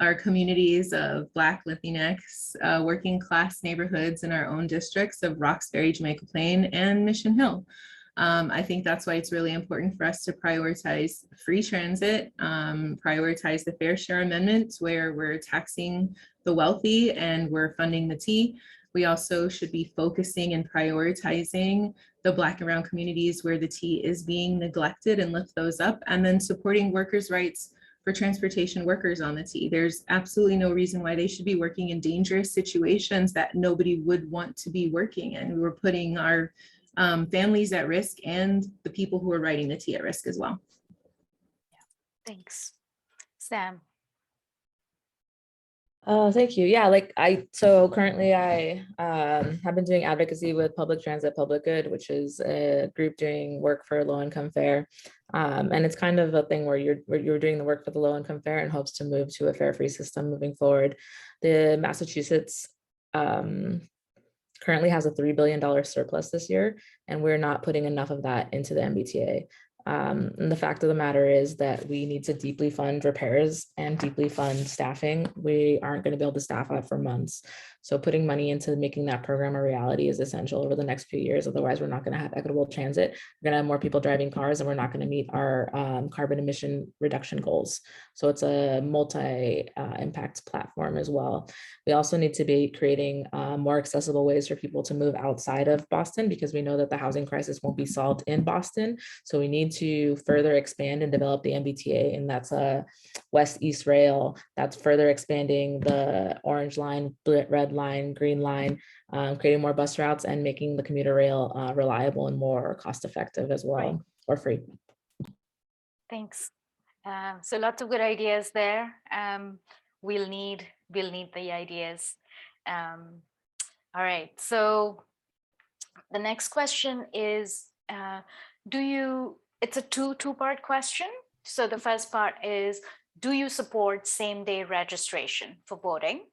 our communities of Black, Latinx, working class neighborhoods in our own districts of Roxbury, Jamaica Plain, and Mission Hill. I think that's why it's really important for us to prioritize free transit, prioritize the fair share amendments where we're taxing the wealthy and we're funding the T. We also should be focusing and prioritizing the Black and brown communities where the T is being neglected and lift those up, and then supporting workers' rights for transportation workers on the T. There's absolutely no reason why they should be working in dangerous situations that nobody would want to be working in. We're putting our families at risk and the people who are riding the T at risk as well. Thanks. Sam. Thank you. Yeah, so currently I have been doing advocacy with Public Transit Public Good, which is a group doing work for low income fare. And it's kind of a thing where you're doing the work for the low income fare in hopes to move to a fare free system moving forward. The Massachusetts currently has a $3 billion surplus this year, and we're not putting enough of that into the MBTA. And the fact of the matter is that we need to deeply fund repairs and deeply fund staffing. We aren't going to be able to staff up for months. So putting money into making that program a reality is essential over the next few years. Otherwise, we're not going to have equitable transit. We're going to have more people driving cars, and we're not going to meet our carbon emission reduction goals. So it's a multi-impact platform as well. We also need to be creating more accessible ways for people to move outside of Boston, because we know that the housing crisis won't be solved in Boston. So we need to further expand and develop the MBTA, and that's a West-East rail. That's further expanding the orange line, red line, green line, creating more bus routes and making the commuter rail reliable and more cost-effective as well, or free. Thanks. So lots of good ideas there. We'll need the ideas. All right. So the next question is, it's a two-part question. So the first part is, do you support same-day registration for voting?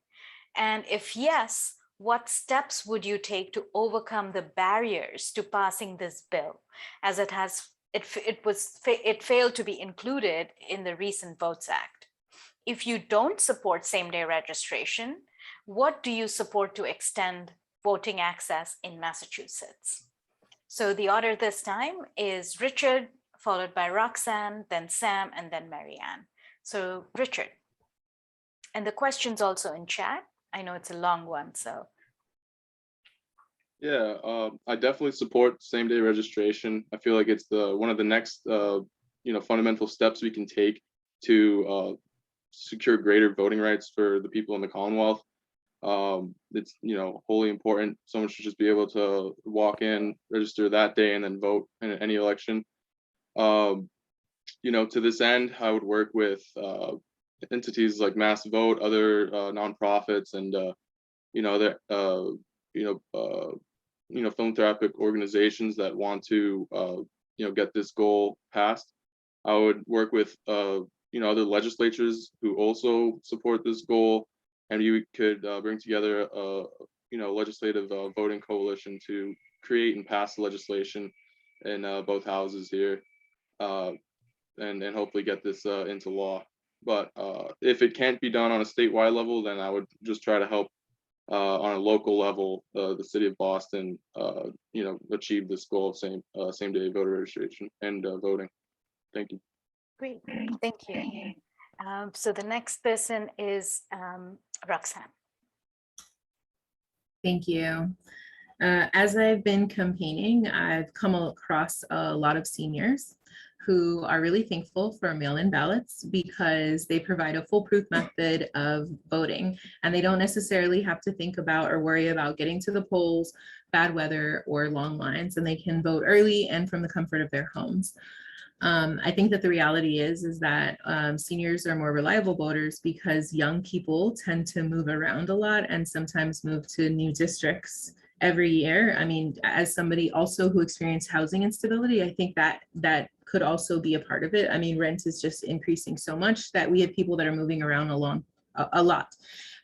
And if yes, what steps would you take to overcome the barriers to passing this bill, as it failed to be included in the recent Votes Act? If you don't support same-day registration, what do you support to extend voting access in Massachusetts? So the order this time is Richard, followed by Roxanne, then Sam, and then Marianne. So Richard, and the question's also in chat. I know it's a long one, so. Yeah, I definitely support same-day registration. I feel like it's one of the next fundamental steps we can take to secure greater voting rights for the people in the Commonwealth. It's wholly important. Someone should just be able to walk in, register that day, and then vote in any election. To this end, I would work with entities like Mass Vote, other nonprofits, and other philanthropic organizations that want to get this goal passed. I would work with other legislatures who also support this goal, and you could bring together a legislative voting coalition to create and pass the legislation in both houses here, and hopefully get this into law. But if it can't be done on a statewide level, then I would just try to help on a local level, the city of Boston, achieve this goal of same-day voter registration and voting. Thank you. Great, thank you. So the next person is Roxanne. Thank you. As I've been campaigning, I've come across a lot of seniors who are really thankful for mail-in ballots because they provide a foolproof method of voting, and they don't necessarily have to think about or worry about getting to the polls, bad weather, or long lines, and they can vote early and from the comfort of their homes. I think that the reality is that seniors are more reliable voters because young people tend to move around a lot and sometimes move to new districts every year. I mean, as somebody also who experienced housing instability, I think that could also be a part of it. I mean, rent is just increasing so much that we have people that are moving around a lot.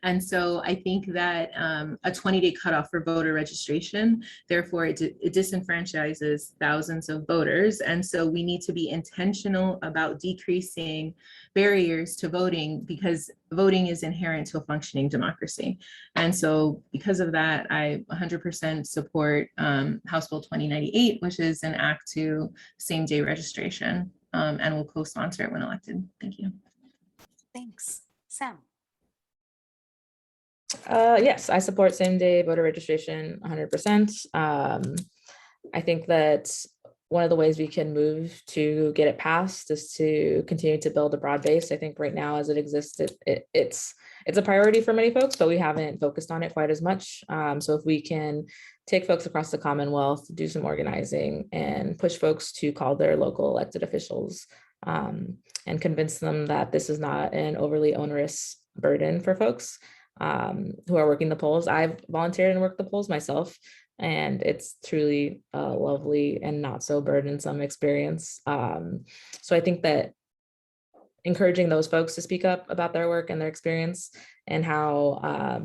And so I think that a 20-day cutoff for voter registration, therefore it disenfranchises thousands of voters. And so we need to be intentional about decreasing barriers to voting, because voting is inherent to a functioning democracy. And so because of that, I 100% support House Bill 2098, which is an act to same-day registration, and will co-sponsor it when elected. Thank you. Thanks. Sam? Yes, I support same-day voter registration 100%. I think that one of the ways we can move to get it passed is to continue to build a broad base. I think right now as it exists, it's a priority for many folks, but we haven't focused on it quite as much. So if we can take folks across the Commonwealth, do some organizing and push folks to call their local elected officials and convince them that this is not an overly onerous burden for folks who are working the polls. I've volunteered and worked the polls myself, and it's truly a lovely and not so burdensome experience. So I think that encouraging those folks to speak up about their work and their experience and how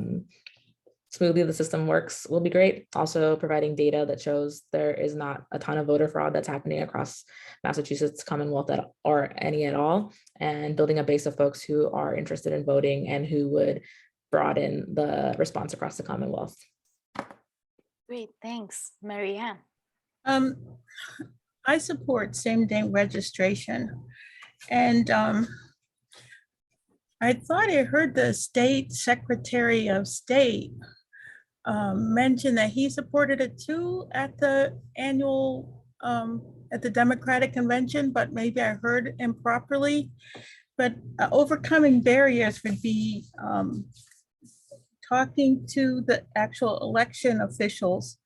smoothly the system works will be great. Also providing data that shows there is not a ton of voter fraud that's happening across Massachusetts, Commonwealth, or any at all, and building a base of folks who are interested in voting and who would broaden the response across the Commonwealth. Great, thanks. Marianne? I support same-day registration. And I thought I heard the State Secretary of State mention that he supported it too at the annual, at the Democratic Convention, but maybe I heard improperly. But overcoming barriers would be talking to the actual election officials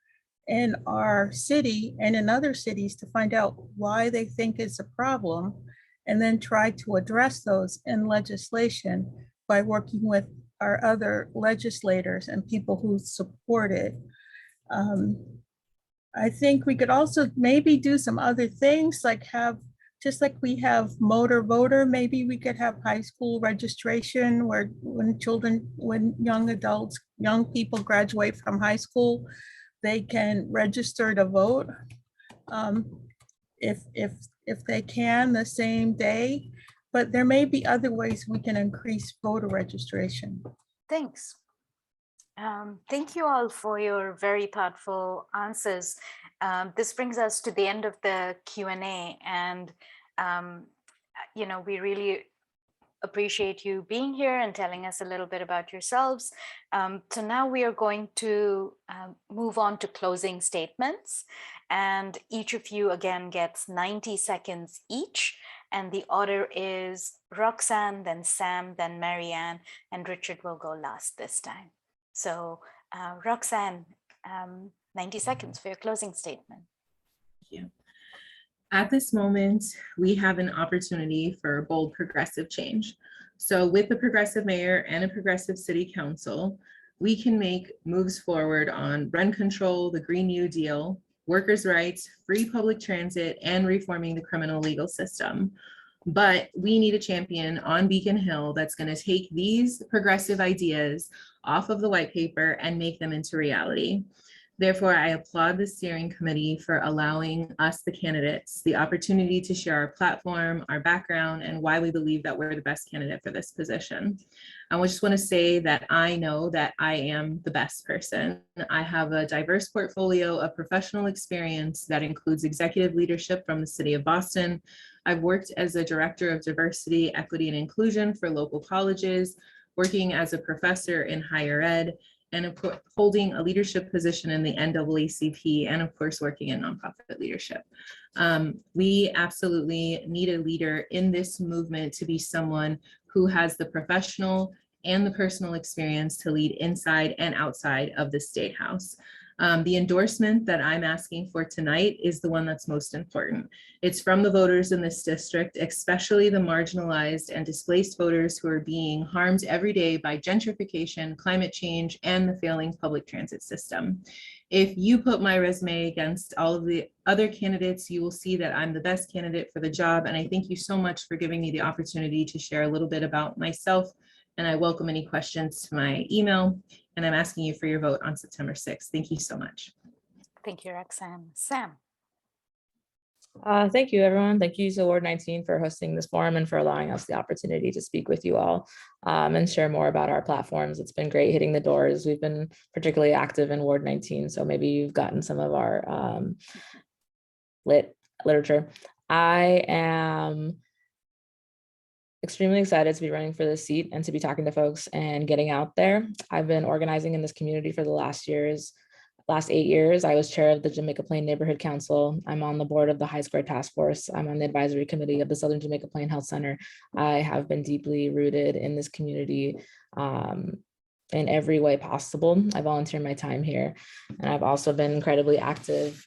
in our city and in other cities to find out why they think it's a problem, and then try to address those in legislation by working with our other legislators and people who support it. I think we could also maybe do some other things, like have, just like we have motor voter, maybe we could have high school registration where when young adults, young people graduate from high school, they can register to vote if they can the same day. But there may be other ways we can increase voter registration. Thanks. Thank you all for your very thoughtful answers. This brings us to the end of the Q&A, and we really appreciate you being here and telling us a little bit about yourselves. So now we are going to move on to closing statements, and each of you again gets 90 seconds each. And the order is Roxanne, then Sam, then Marianne, and Richard will go last this time. So Roxanne, 90 seconds for your closing statement. Thank you. At this moment, we have an opportunity for bold progressive change. So with the progressive mayor and a progressive city council, we can make moves forward on rent control, the Green New Deal, workers' rights, free public transit, and reforming the criminal legal system. But we need a champion on Beacon Hill that's going to take these progressive ideas off of the white paper and make them into reality. Therefore, I applaud the steering committee for allowing us, the candidates, the opportunity to share our platform, our background, and why we believe that we're the best candidate for this position. I just want to say that I know that I am the best person. I have a diverse portfolio of professional experience that includes executive leadership from the city of Boston. I've worked as a director of diversity, equity, and inclusion for local colleges, working as a professor in higher ed, and of course, holding a leadership position in the NAACP, and of course, working in nonprofit leadership. We absolutely need a leader in this movement to be someone who has the professional and the personal experience to lead inside and outside of the State House. The endorsement that I'm asking for tonight is the one that's most important. It's from the voters in this district, especially the marginalized and displaced voters who are being harmed every day by gentrification, climate change, and the failing public transit system. If you put my resume against all of the other candidates, you will see that I'm the best candidate for the job. And I thank you so much for giving me the opportunity to share a little bit about myself And I welcome any questions to my email, and I'm asking you for your vote on September 6th. Thank you so much. Thank you, Roxanne. Sam. Thank you, everyone. Thank you to Ward 19 for hosting this forum and for allowing us the opportunity to speak with you all and share more about our platforms. It's been great hitting the doors. We've been particularly active in Ward 19, so maybe you've gotten some of our literature. I am extremely excited to be running for this seat and to be talking to folks and getting out there. I've been organizing in this community for the last 8 years. I was chair of the Jamaica Plain Neighborhood Council. I'm on the board of the High Square Task Force. I'm on the advisory committee of the Southern Jamaica Plain Health Center. I have been deeply rooted in this community in every way possible. I volunteer my time here. And I've also been incredibly active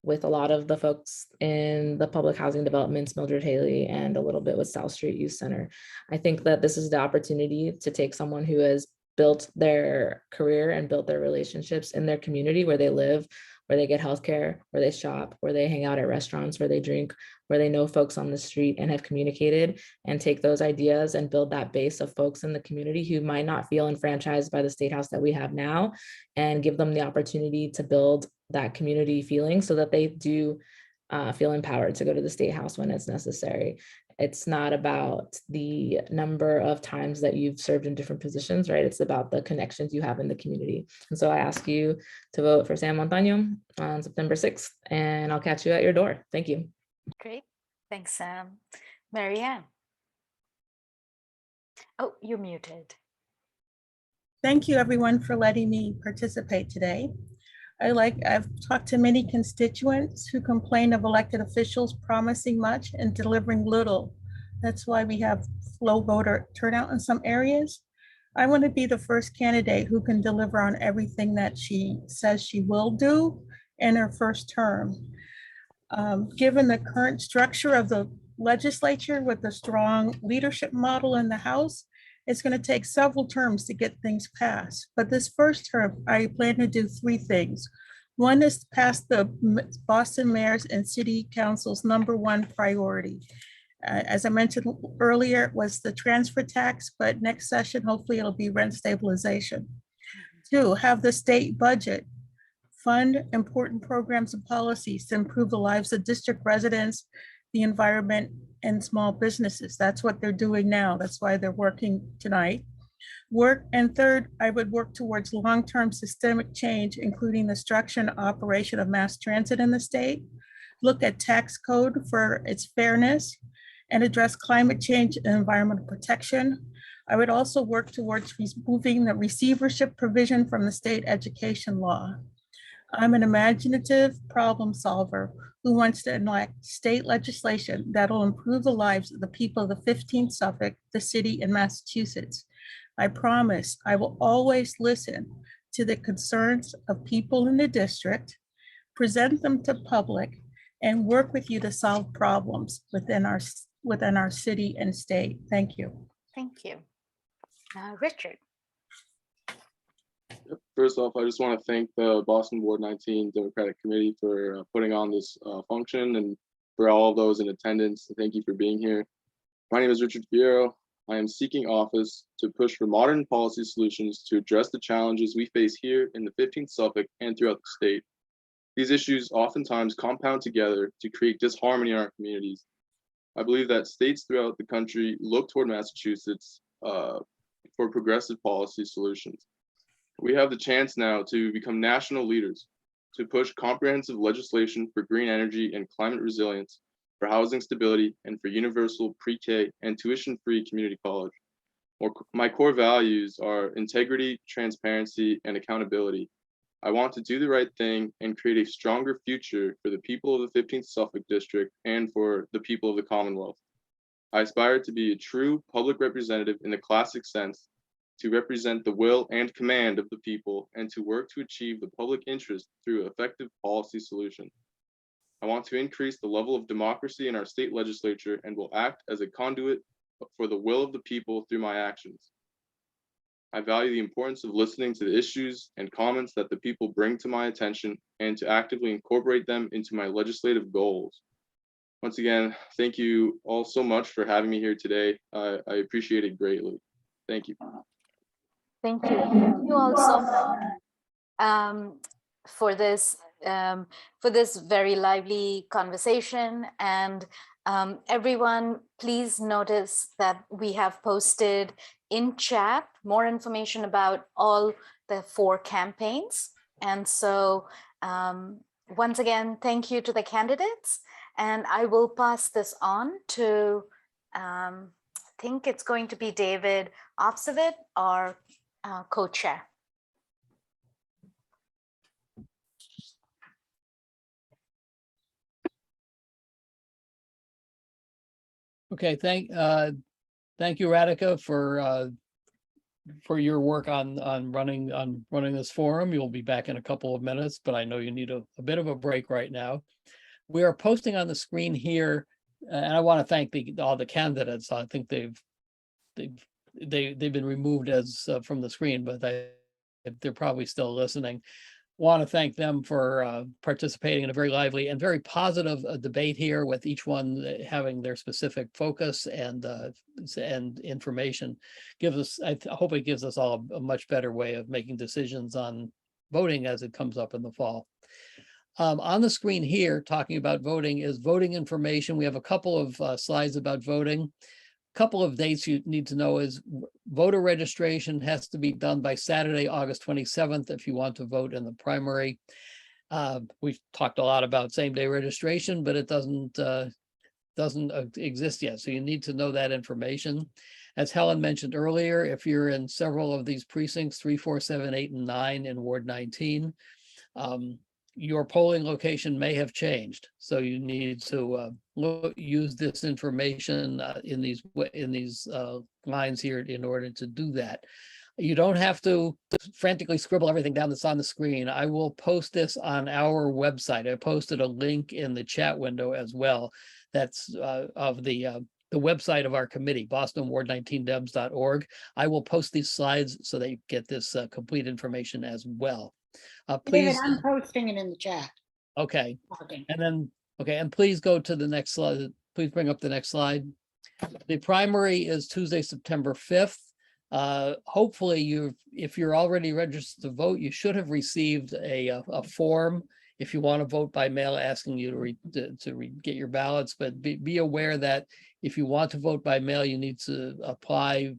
with a lot of the folks in the public housing developments, Mildred Haley, and a little bit with South Street Youth Center. I think that this is the opportunity to take someone who has built their career and built their relationships in their community where they live, where they get healthcare, where they shop, where they hang out at restaurants, where they drink, where they know folks on the street and have communicated, and take those ideas and build that base of folks in the community who might not feel enfranchised by the state house that we have now, and give them the opportunity to build that community feeling so that they do feel empowered to go to the state house when it's necessary. It's not about the number of times that you've served in different positions, right? It's about the connections you have in the community. And so I ask you to vote for Sam Montaño on September 6th, and I'll catch you at your door. Thank you. Great. Thanks, Sam. Marianne. Oh, you're muted. Thank you, everyone, for letting me participate today. I've talked to many constituents who complain of elected officials promising much and delivering little. That's why we have low voter turnout in some areas. I want to be the first candidate who can deliver on everything that she says she will do in her first term. Given the current structure of the legislature with a strong leadership model in the House, it's going to take several terms to get things passed. But this first term, I plan to do 3 things. One is to pass the Boston Mayor's and City Council's #1 priority. As I mentioned earlier, it was the transfer tax, but next session, hopefully it'll be rent stabilization. 2, have the state budget fund important programs and policies to improve the lives of district residents, the environment, and small businesses. That's what they're doing now. That's why they're working tonight. And third, I would work towards long-term systemic change, including the structure and operation of mass transit in the state, look at tax code for its fairness, and address climate change and environmental protection. I would also work towards removing the receivership provision from the state education law. I'm an imaginative problem solver who wants to enact state legislation that'll improve the lives of the people of the 15th Suffolk, the city, and Massachusetts. I promise I will always listen to the concerns of people in the district, present them to public, and work with you to solve problems within our city and state. Thank you. Thank you. Richard. First off, I just want to thank the Boston Ward 19 Democratic Committee for putting on this function, and for all of those in attendance. Thank you for being here. My name is Richard Fierro. I am seeking office to push for modern policy solutions to address the challenges we face here in the 15th Suffolk and throughout the state. These issues oftentimes compound together to create disharmony in our communities. I believe that states throughout the country look toward Massachusetts for progressive policy solutions. We have the chance now to become national leaders, to push comprehensive legislation for green energy and climate resilience, for housing stability, and for universal pre-K and tuition-free community college. My core values are integrity, transparency, and accountability. I want to do the right thing and create a stronger future for the people of the 15th Suffolk District and for the people of the Commonwealth. I aspire to be a true public representative in the classic sense, to represent the will and command of the people, and to work to achieve the public interest through effective policy solutions. I want to increase the level of democracy in our state legislature and will act as a conduit for the will of the people through my actions. I value the importance of listening to the issues and comments that the people bring to my attention and to actively incorporate them into my legislative goals. Once again, thank you all so much for having me here today. I appreciate it greatly. Thank you. Thank you. Thank you all so much for this very lively conversation. And everyone, please notice that we have posted in chat more information about all the 4 campaigns. And so once again, thank you to the candidates. And I will pass this on to, I think it's going to be David Opsavit, our co-chair. Okay, thank you, Radhika, for your work on running this forum. You'll be back in a couple of minutes, but I know you need a bit of a break right now. We are posting on the screen here, and I want to thank all the candidates. I think they've been removed as from the screen, but they're probably still listening. Want to thank them for participating in a very lively and very positive debate here, with each one having their specific focus and information. I hope it gives us all a much better way of making decisions on voting as it comes up in the fall. On the screen here, talking about voting, is voting information. We have a couple of slides about voting. Couple of dates you need to know is voter registration has to be done by Saturday, August 27th if you want to vote in the primary. We've talked a lot about same-day registration, but it doesn't exist yet. So you need to know that information. As Helen mentioned earlier, if you're in several of these precincts, 3, 4, 7, 8, and 9 in Ward 19, your polling location may have changed. So you need to use this information in these lines here in order to do that. You don't have to frantically scribble everything down that's on the screen. I will post this on our website. I posted a link in the chat window as well. That's of the website of our committee, bostonward19dems.org. I will post these slides so that you get this complete information as well. David, Please. I'm posting it in the chat. Okay. Okay. And then, okay, and please go to the next slide. Please bring up the next slide. The primary is Tuesday, September 5th. Hopefully if you're already registered to vote, you should have received a form if you want to vote by mail, asking you to get your ballots. But be aware that if you want to vote by mail, you need to apply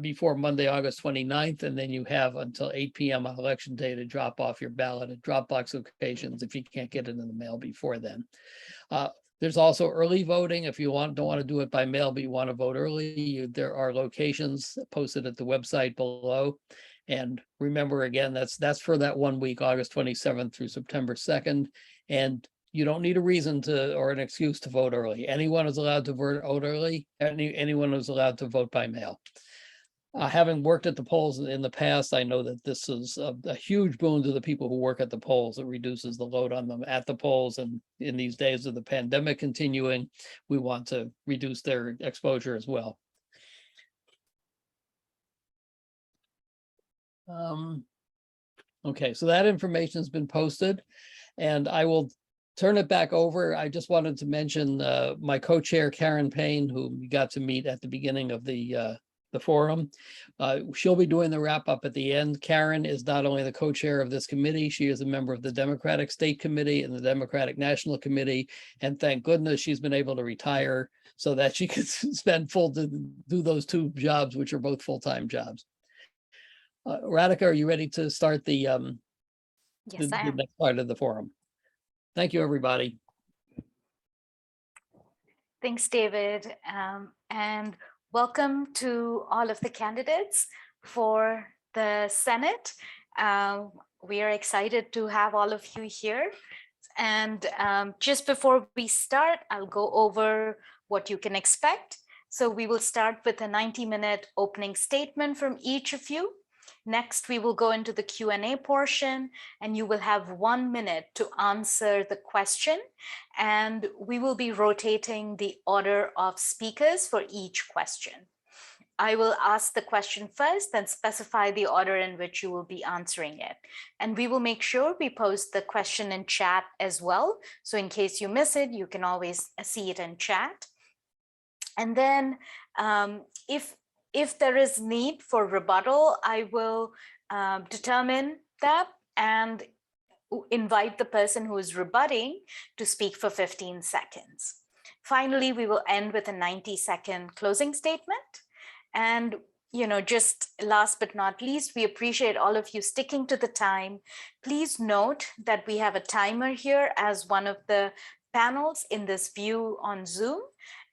before Monday, August 29th, and then you have until 8 p.m. on election day to drop off your ballot at Dropbox locations if you can't get it in the mail before then. There's also early voting. If you don't want to do it by mail, but you want to vote early, there are locations posted at the website below. And remember, again, that's for that 1 week, August 27th through September 2nd. And you don't need a reason or an excuse to vote early. Anyone is allowed to vote early. Anyone is allowed to vote by mail. Having worked at the polls in the past, I know that this is a huge boon to the people who work at the polls. It reduces the load on them at the polls. And in these days of the pandemic continuing, we want to reduce their exposure as well. Okay, so that information has been posted, and I will turn it back over. I just wanted to mention my co-chair, Karen Payne, who we got to meet at the beginning of the forum. She'll be doing the wrap up at the end. Karen is not only the co-chair of this committee, she is a member of the Democratic State Committee and the Democratic National Committee. And thank goodness she's been able to retire so that she could spend to do those 2 jobs, which are both full-time jobs. Radhika, are you ready to start the Yes, I am. next part of the forum? Thank you, everybody. Thanks, David. And welcome to all of the candidates for the Senate. We are excited to have all of you here. And just before we start, I'll go over what you can expect. So we will start with a 90-minute opening statement from each of you. Next, we will go into the Q&A portion, and you will have 1 minute to answer the question. And we will be rotating the order of speakers for each question. I will ask the question first, then specify the order in which you will be answering it. And we will make sure we post the question in chat as well. So in case you miss it, you can always see it in chat. And then if If there is need for rebuttal, I will determine that and invite the person who is rebutting to speak for 15 seconds. Finally, we will end with a 90-second closing statement. And just last but not least, we appreciate all of you sticking to the time. Please note that we have a timer here as one of the panels in this view on Zoom.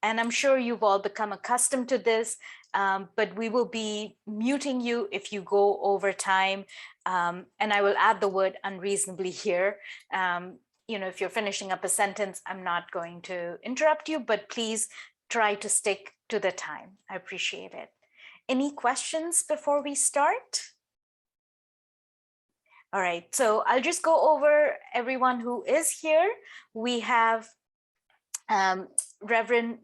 And I'm sure you've all become accustomed to this, but we will be muting you if you go over time. And I will add the word unreasonably here. If you're finishing up a sentence, I'm not going to interrupt you, but please try to stick to the time. I appreciate it. Any questions before we start? All right, so I'll just go over everyone who is here. We have Reverend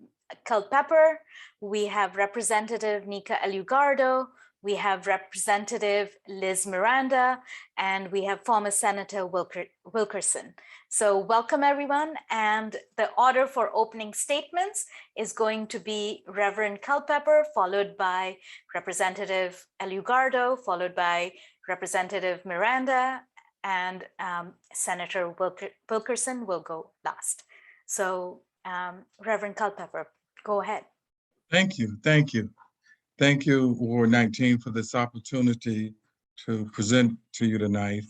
Culpepper, we have Representative Nika Elugardo, we have Representative Liz Miranda, and we have former Senator Wilkerson. So welcome everyone, and the order for opening statements is going to be Reverend Culpepper, followed by Representative Elugardo, followed by Representative Miranda, and Senator Wilkerson will go last. So Reverend Culpepper, go ahead. Thank you. Thank you. Thank you, Ward 19, for this opportunity to present to you tonight.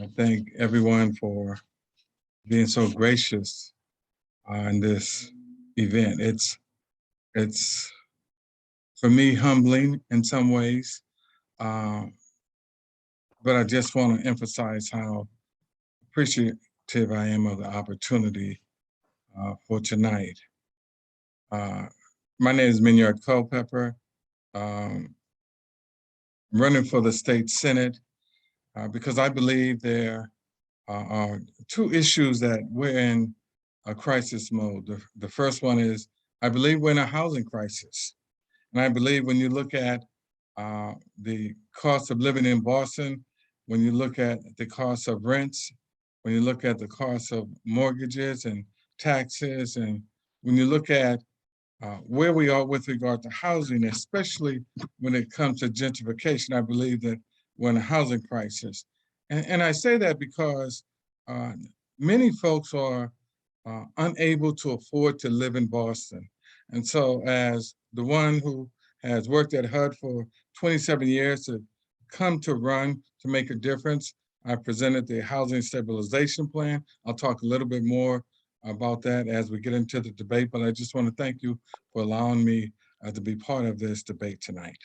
I thank everyone for being so gracious on this event. It's for me humbling in some ways, but I just want to emphasize how appreciative I am of the opportunity for tonight. My name is Minyard Culpepper. I'm running for the state Senate because I believe there are two issues that we're in a crisis mode. The first one is, I believe we're in a housing crisis. And I believe when you look at the cost of living in Boston, when you look at the cost of rents, when you look at the cost of mortgages and taxes, and when you look at where we are with regard to housing, especially when it comes to gentrification, I believe that we're in a housing crisis. And I say that because many folks are unable to afford to live in Boston. And so as the one who has worked at HUD for 27 years to come to run to make a difference, I presented the Housing Stabilization Plan. I'll talk a little bit more about that as we get into the debate, but I just want to thank you for allowing me to be part of this debate tonight.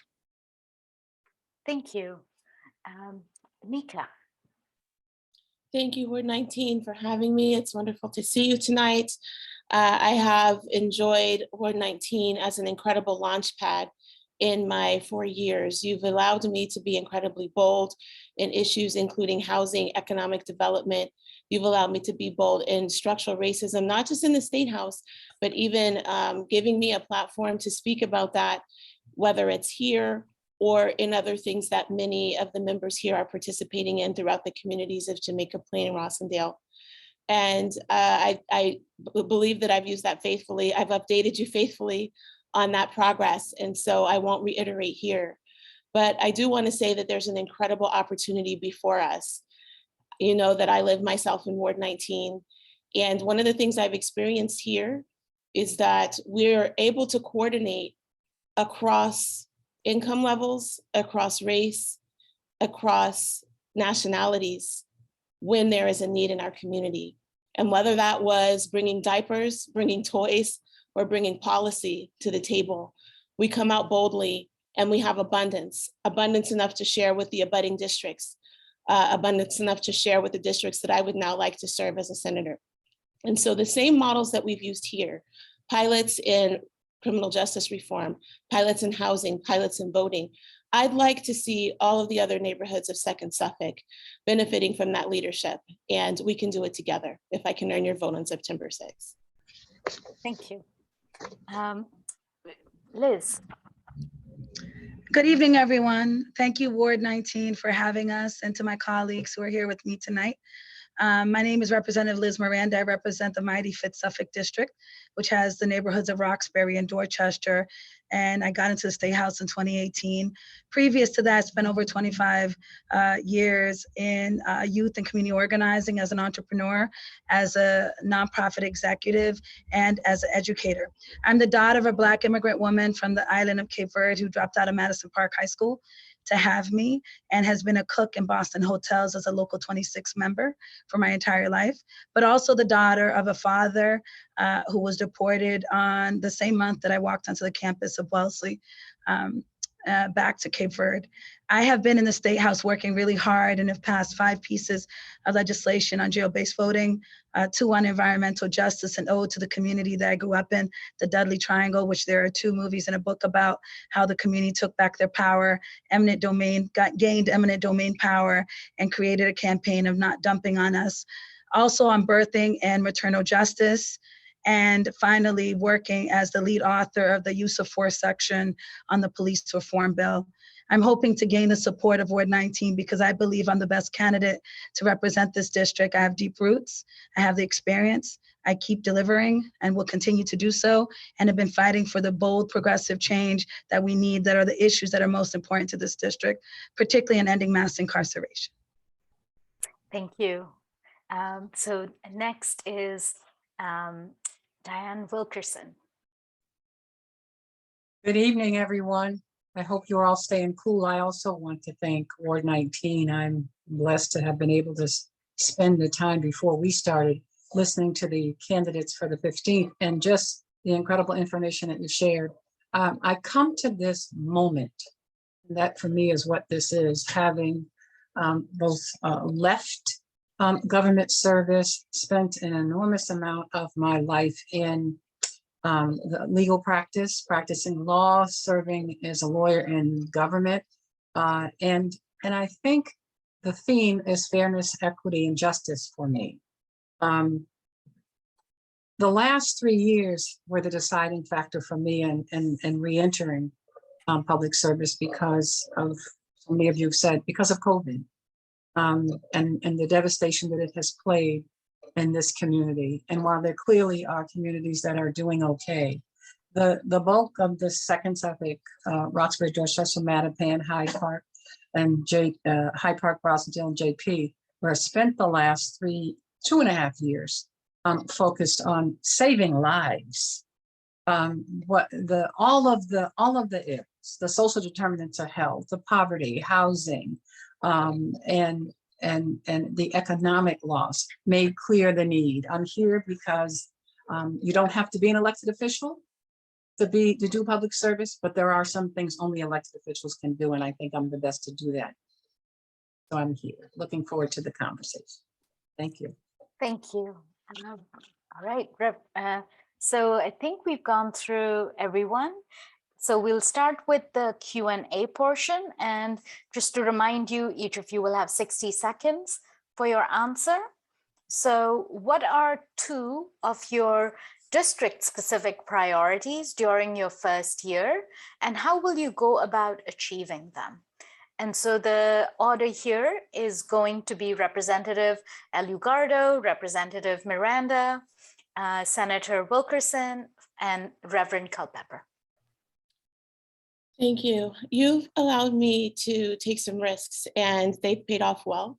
Thank you. Nika. Thank you, Ward 19, for having me. It's wonderful to see you tonight. I have enjoyed Ward 19 as an incredible launch pad in my 4 years. You've allowed me to be incredibly bold in issues including housing, economic development. You've allowed me to be bold in structural racism, not just in the State House, but even giving me a platform to speak about that, whether it's here or in other things that many of the members here are participating in throughout the communities of Jamaica Plain and Rossendale. And I believe that I've used that faithfully. I've updated you faithfully on that progress. And so I won't reiterate here, but I do want to say that there's an incredible opportunity before us. You know that I live myself in Ward 19. And one of the things I've experienced here is that we're able to coordinate across income levels, across race, across nationalities when there is a need in our community. And whether that was bringing diapers, bringing toys, or bringing policy to the table, we come out boldly and we have abundance enough to share with the abutting districts, abundance enough to share with the districts that I would now like to serve as a senator. And so the same models that we've used here, pilots in criminal justice reform, pilots in housing, pilots in voting, I'd like to see all of the other neighborhoods of Second Suffolk benefiting from that leadership, and we can do it together if I can earn your vote on September 6th. Thank you. Liz. Good evening, everyone. Thank you, Ward 19, for having us, and to my colleagues who are here with me tonight. My name is Representative Liz Miranda. I represent the mighty 5th Suffolk District, which has the neighborhoods of Roxbury and Dorchester, and I got into the State House in 2018. Previous to that, I spent over 25 years in youth and community organizing as an entrepreneur, as a nonprofit executive, and as an educator. I'm the daughter of a Black immigrant woman from the island of Cape Verde who dropped out of Madison Park High School to have me, and has been a cook in Boston hotels as a Local 26 member for my entire life, but also the daughter of a father who was deported on the same month that I walked onto the campus of Wellesley back to Cape Verde. I have been in the State House working really hard and have passed 5 pieces of legislation on jail-based voting, 2 on environmental justice, and ode to the community that I grew up in, the Dudley Triangle, which there are 2 movies and a book about how the community took back their power, eminent domain, gained eminent domain power, and created a campaign of not dumping on us. Also on birthing and maternal justice, and finally working as the lead author of the use of force section on the police reform bill. I'm hoping to gain the support of Ward 19 because I believe I'm the best candidate to represent this district. I have deep roots, I have the experience, I keep delivering and will continue to do so, and have been fighting for the bold progressive change that we need, that are the issues that are most important to this district, particularly in ending mass incarceration. Thank you. So next is Diane Wilkerson. Good evening, everyone. I hope you're all staying cool. I also want to thank Ward 19. I'm blessed to have been able to spend the time before we started listening to the candidates for the 15th and just the incredible information that you shared. I come to this moment, that for me is what this is, having both left government service, spent an enormous amount of my life in the legal practice, practicing law, serving as a lawyer in government. And I think the theme is fairness, equity, and justice for me. The last 3 years were the deciding factor for me in re-entering public service because of, so many of you have said, because of COVID. And the devastation that it has played in this community. And while there clearly are communities that are doing okay, the bulk of the Second Suffolk, Roxbury, Dorchester, Mattapan, Hyde Park, and Hyde Park, Roslindale, and JP, where I spent the last 2.5 years focused on saving lives. All of the ifs, the social determinants of health, the poverty, housing, and the economic loss made clear the need. I'm here because you don't have to be an elected official to do public service, but there are some things only elected officials can do, and I think I'm the best to do that. So I'm here, looking forward to the conversation. Thank you. Thank you. All right, so I think we've gone through everyone. So we'll start with the Q&A portion, and just to remind you, each of you will have 60 seconds for your answer. So what are 2 of your district-specific priorities during your first year, and how will you go about achieving them? And so the order here is going to be Representative Alugardo, Representative Miranda, Senator Wilkerson, and Reverend Culpepper. Thank you. You've allowed me to take some risks and they've paid off well.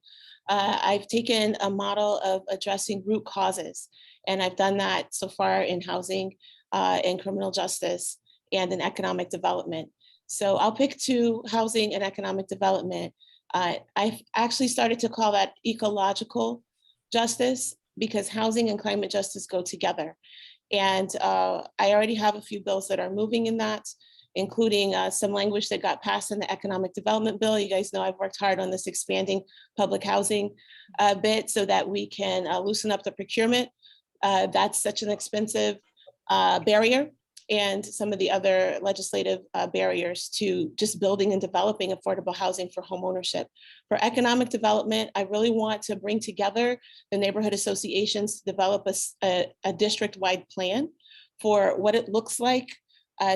I've taken a model of addressing root causes, and I've done that so far in housing, in criminal justice, and in economic development. So I'll pick 2, housing and economic development. I've actually started to call that ecological justice because housing and climate justice go together. And I already have a few bills that are moving in that, including some language that got passed in the economic development bill. You guys know I've worked hard on this expanding public housing bit so that we can loosen up the procurement. That's such an expensive barrier, and some of the other legislative barriers to just building and developing affordable housing for home ownership. For economic development, I really want to bring together the neighborhood associations to develop a district-wide plan for what it looks like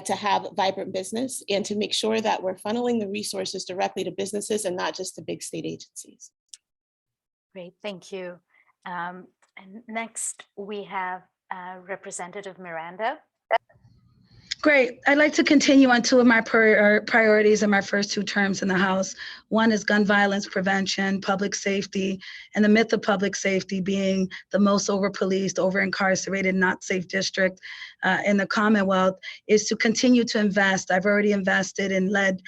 to have vibrant business, and to make sure that we're funneling the resources directly to businesses and not just to big state agencies. Great, thank you. And next we have Representative Miranda. Great. I'd like to continue on two of my priorities in my first two terms in the House. One is gun violence prevention, public safety, and the myth of public safety being the most over-policed, over-incarcerated, not safe district in the Commonwealth is to continue to invest. I've already invested and led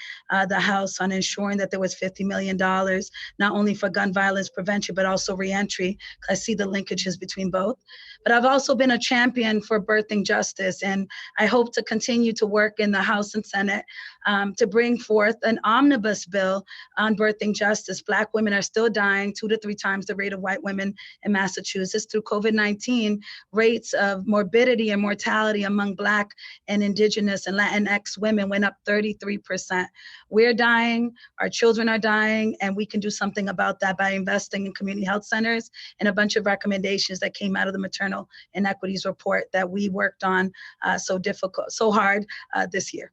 the House on ensuring that there was $50 million, not only for gun violence prevention, but also reentry. I see the linkages between both. But I've also been a champion for birthing justice, and I hope to continue to work in the House and Senate to bring forth an omnibus bill on birthing justice. Black women are still dying 2 to 3 times the rate of white women in Massachusetts. Through COVID-19, rates of morbidity and mortality among Black and Indigenous and Latinx women went up 33%. We're dying, our children are dying, and we can do something about that by investing in community health centers and a bunch of recommendations that came out of the maternal inequities report that we worked on so hard this year.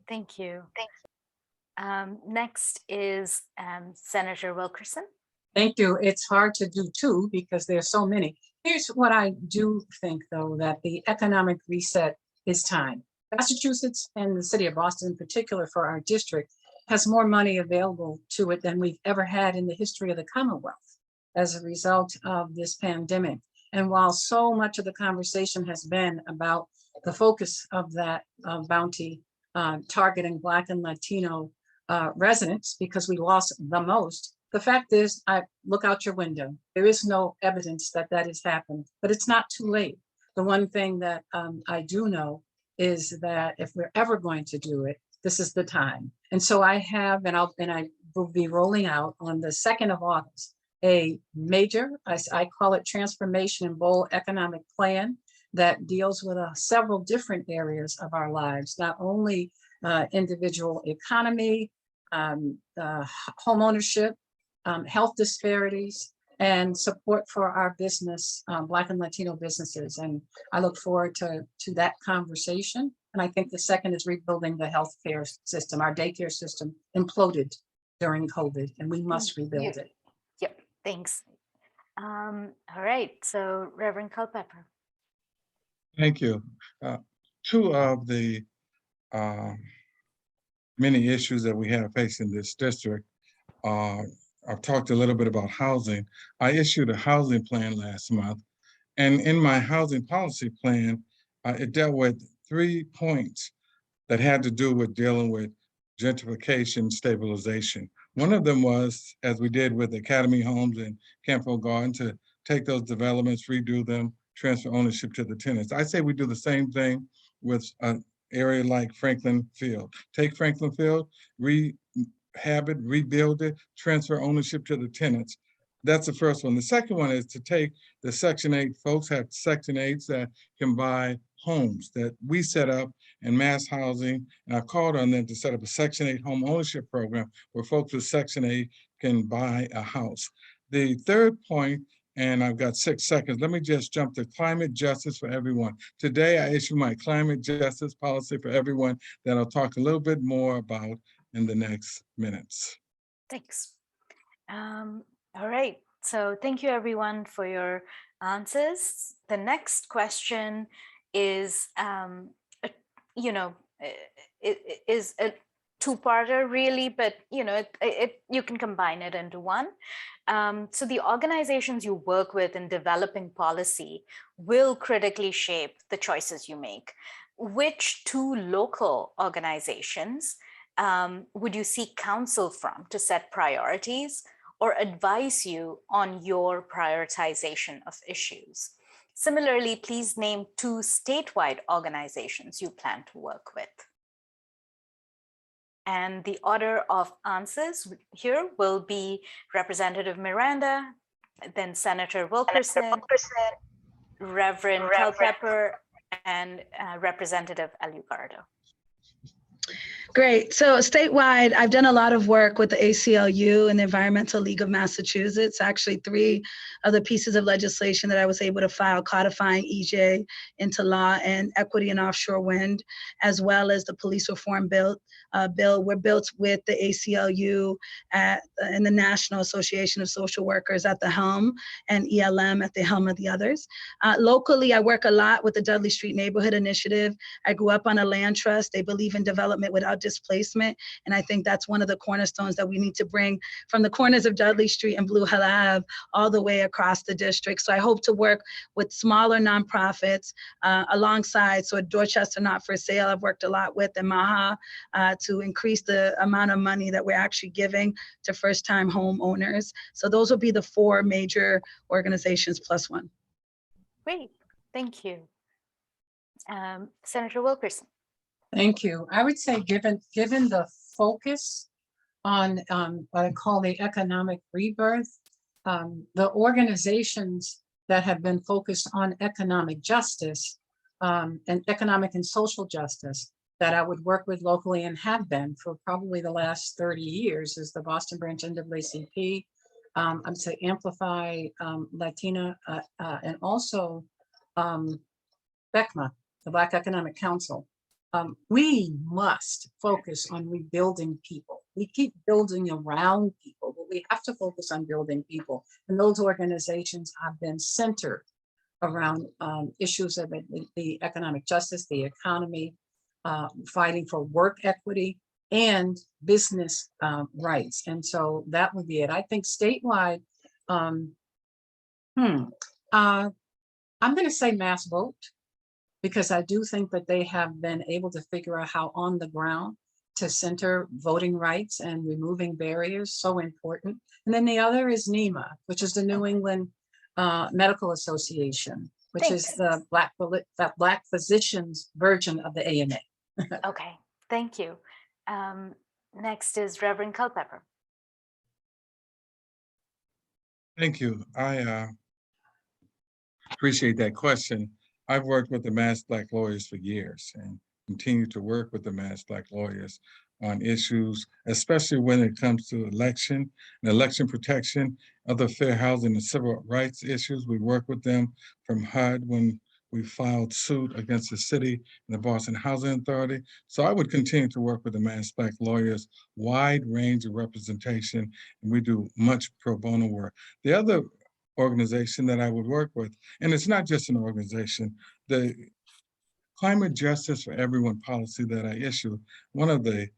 Thank you. Next is Senator Wilkerson. Thank you. It's hard to do two because there's so many. Here's what I do think, though, that the economic reset is time. Massachusetts and the city of Boston in particular for our district has more money available to it than we've ever had in the history of the Commonwealth as a result of this pandemic. And while so much of the conversation has been about the focus of that bounty targeting Black and Latino residents because we lost the most, the fact is, I look out your window. There is no evidence that that has happened, but it's not too late. The one thing that I do know is that if we're ever going to do it, this is the time. And so I have, and I will be rolling out on the 2nd of August, a major, I call it transformation and bold economic plan that deals with several different areas of our lives, not only individual economy, home ownership, health disparities, and support for our business, Black and Latino businesses. And I look forward to that conversation. And I think the second is rebuilding the healthcare system. Our daycare system imploded during COVID, and we must rebuild it. Yep, thanks. All right, so Reverend Culpepper. Thank you. Two of the many issues that we have facing this district I've talked a little bit about housing. I issued a housing plan last month, and in my housing policy plan, it dealt with 3 points that had to do with dealing with gentrification, stabilization. One of them was, as we did with Academy Homes and Campo Garden, to take those developments, redo them, transfer ownership to the tenants. I say we do the same thing with an area like Franklin Field. Take Franklin Field, rehab it, rebuild it, transfer ownership to the tenants. That's the first one. The second one is to take the Section 8, folks have Section 8s that can buy homes that we set up in mass housing. And I called on them to set up a Section 8 home ownership program where folks with Section 8 can buy a house. The third point, and I've got 6 seconds, let me just jump to climate justice for everyone. Today, I issue my climate justice policy for everyone that I'll talk a little bit more about in the next minutes. Thanks. All right, so thank you everyone for your answers. The next question is, is a two-parter really, but you can combine it into one. So the organizations you work with in developing policy will critically shape the choices you make. Which 2 local organizations would you seek counsel from to set priorities or advise you on your prioritization of issues? Similarly, please name 2 statewide organizations you plan to work with. And the order of answers here will be Representative Miranda, then Senator Wilkerson, Reverend Culpepper, and Representative Alugardo. Great. So statewide, I've done a lot of work with the ACLU and the Environmental League of Massachusetts. Actually, 3 of the pieces of legislation that I was able to file codifying EJ into law and equity and offshore wind, as well as the police reform bill, were built with the ACLU and the National Association of Social Workers at the helm and ELM at the helm of the others. Locally, I work a lot with the Dudley Street Neighborhood Initiative. I grew up on a land trust. They believe in development without displacement. And I think that's one of the cornerstones that we need to bring from the corners of Dudley Street and Blue Hill Ave all the way across the district. So I hope to work with smaller nonprofits alongside, so Dorchester Not for Sale, I've worked a lot with, and MAHA to increase the amount of money that we're actually giving to first-time homeowners. So those will be the 4 major organizations plus 1. Great, thank you. Senator Wilkerson. Thank you. I would say, given the focus on what I call the economic rebirth, the organizations that have been focused on economic justice and economic and social justice that I would work with locally and have been for probably the last 30 years is the Boston branch NAACP. I would say Amplify Latina and also BECMA, the Black Economic Council. We must focus on rebuilding people. We keep building around people, but we have to focus on building people. And those organizations have been centered around issues of the economic justice, the economy, fighting for work equity and business rights. And so that would be it. I think statewide, I'm going to say Mass Vote, because I do think that they have been able to figure out how on the ground to center voting rights and removing barriers, so important. And then the other is NEMA, which is the New England Medical Association, which is the Black physicians version of the AMA. Okay, thank you. Next is Reverend Culpepper. Thank you. I appreciate that question. I've worked with the Mass Black lawyers for years and continue to work with the Mass Black lawyers on issues, especially when it comes to election and election protection, other fair housing and civil rights issues. We work with them from HUD when we filed suit against the city and the Boston Housing Authority. So I would continue to work with the Mass Black lawyers, wide range of representation, and we do much pro bono work. The other organization that I would work with, and it's not just an organization, the Climate Justice for Everyone policy that I issued, one of the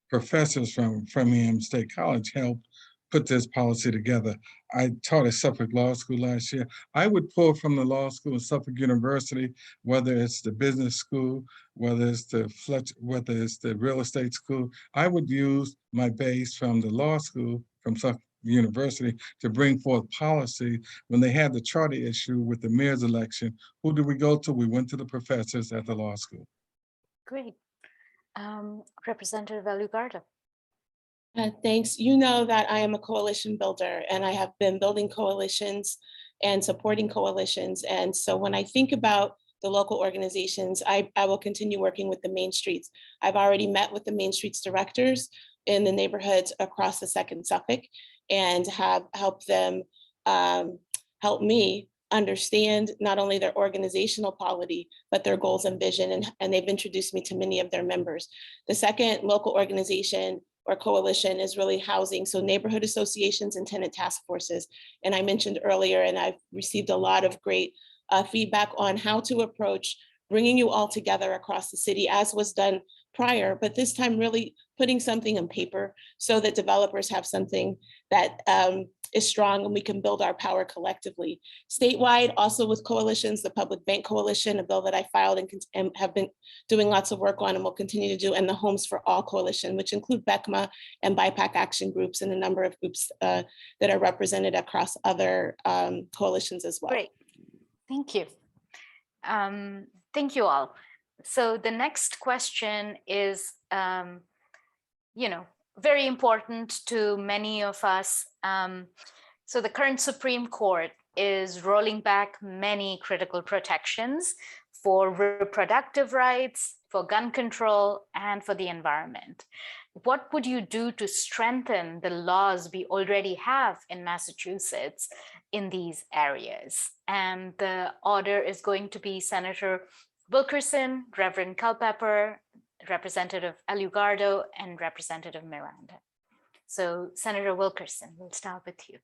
professors from Framingham State College helped put this policy together. I taught at Suffolk Law School last year. I would pull from the law school at Suffolk University, whether it's the business school, whether it's the real estate school. I would use my base from the law school, from Suffolk University, to bring forth policy. When they had the charter issue with the mayor's election, who did we go to? We went to the professors at the law school. Great. Representative Alugarda. Thanks. You know that I am a coalition builder, and I have been building coalitions and supporting coalitions. And so when I think about the local organizations, I will continue working with the Main Streets. I've already met with the Main Streets directors in the neighborhoods across the 2nd Suffolk and have helped them help me understand not only their organizational polity, but their goals and vision. And they've introduced me to many of their members. The second local organization or coalition is really housing. So neighborhood associations and tenant task forces. And I mentioned earlier, and I've received a lot of great feedback on how to approach bringing you all together across the city, as was done prior, but this time really putting something on paper so that developers have something that is strong and we can build our power collectively. Statewide, also with coalitions, the Public Bank Coalition, a bill that I filed and have been doing lots of work on and will continue to do, and the Homes for All Coalition, which include BECMA and BIPAC action groups and a number of groups that are represented across other coalitions as well. Great, thank you. Thank you all. So the next question is, very important to many of us. So the current Supreme Court is rolling back many critical protections for reproductive rights for gun control, and for the environment. What would you do to strengthen the laws we already have in Massachusetts in these areas? And the order is going to be Senator Wilkerson, Reverend Culpepper, Representative Alugardo, and Representative Miranda. So Senator Wilkerson, we'll start with you.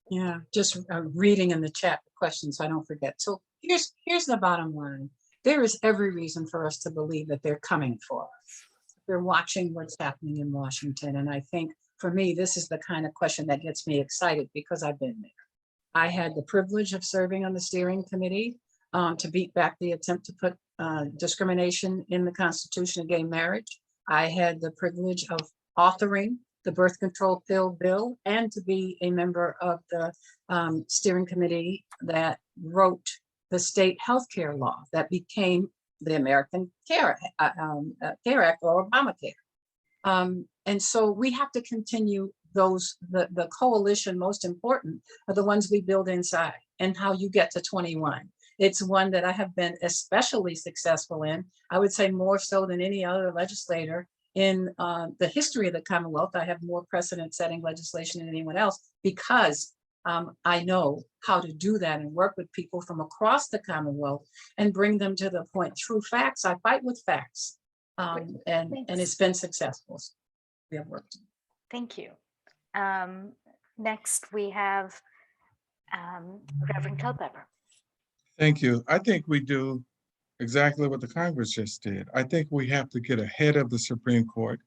Yeah, just reading in the chat the question so I don't forget. So here's the bottom line. There is every reason for us to believe that they're coming for us. They're watching what's happening in Washington. And I think for me, this is the kind of question that gets me excited because I've been there. I had the privilege of serving on the steering committee to beat back the attempt to put discrimination in the Constitution of gay marriage. I had the privilege of authoring the birth control pill bill and to be a member of the steering committee that wrote the state healthcare law that became the American Care Act or Obamacare. And so we have to continue those, the coalition most important are the ones we build inside and how you get to 21. It's one that I have been especially successful in. I would say more so than any other legislator in the history of the Commonwealth. I have more precedent-setting legislation than anyone else because I know how to do that and work with people from across the Commonwealth and bring them to the point through facts. I fight with facts, and it's been successful. So we have worked. Thank you. Next, we have Reverend Culpepper. Thank you. I think we do exactly what the Congress just did. I think we have to get ahead of the Supreme Court.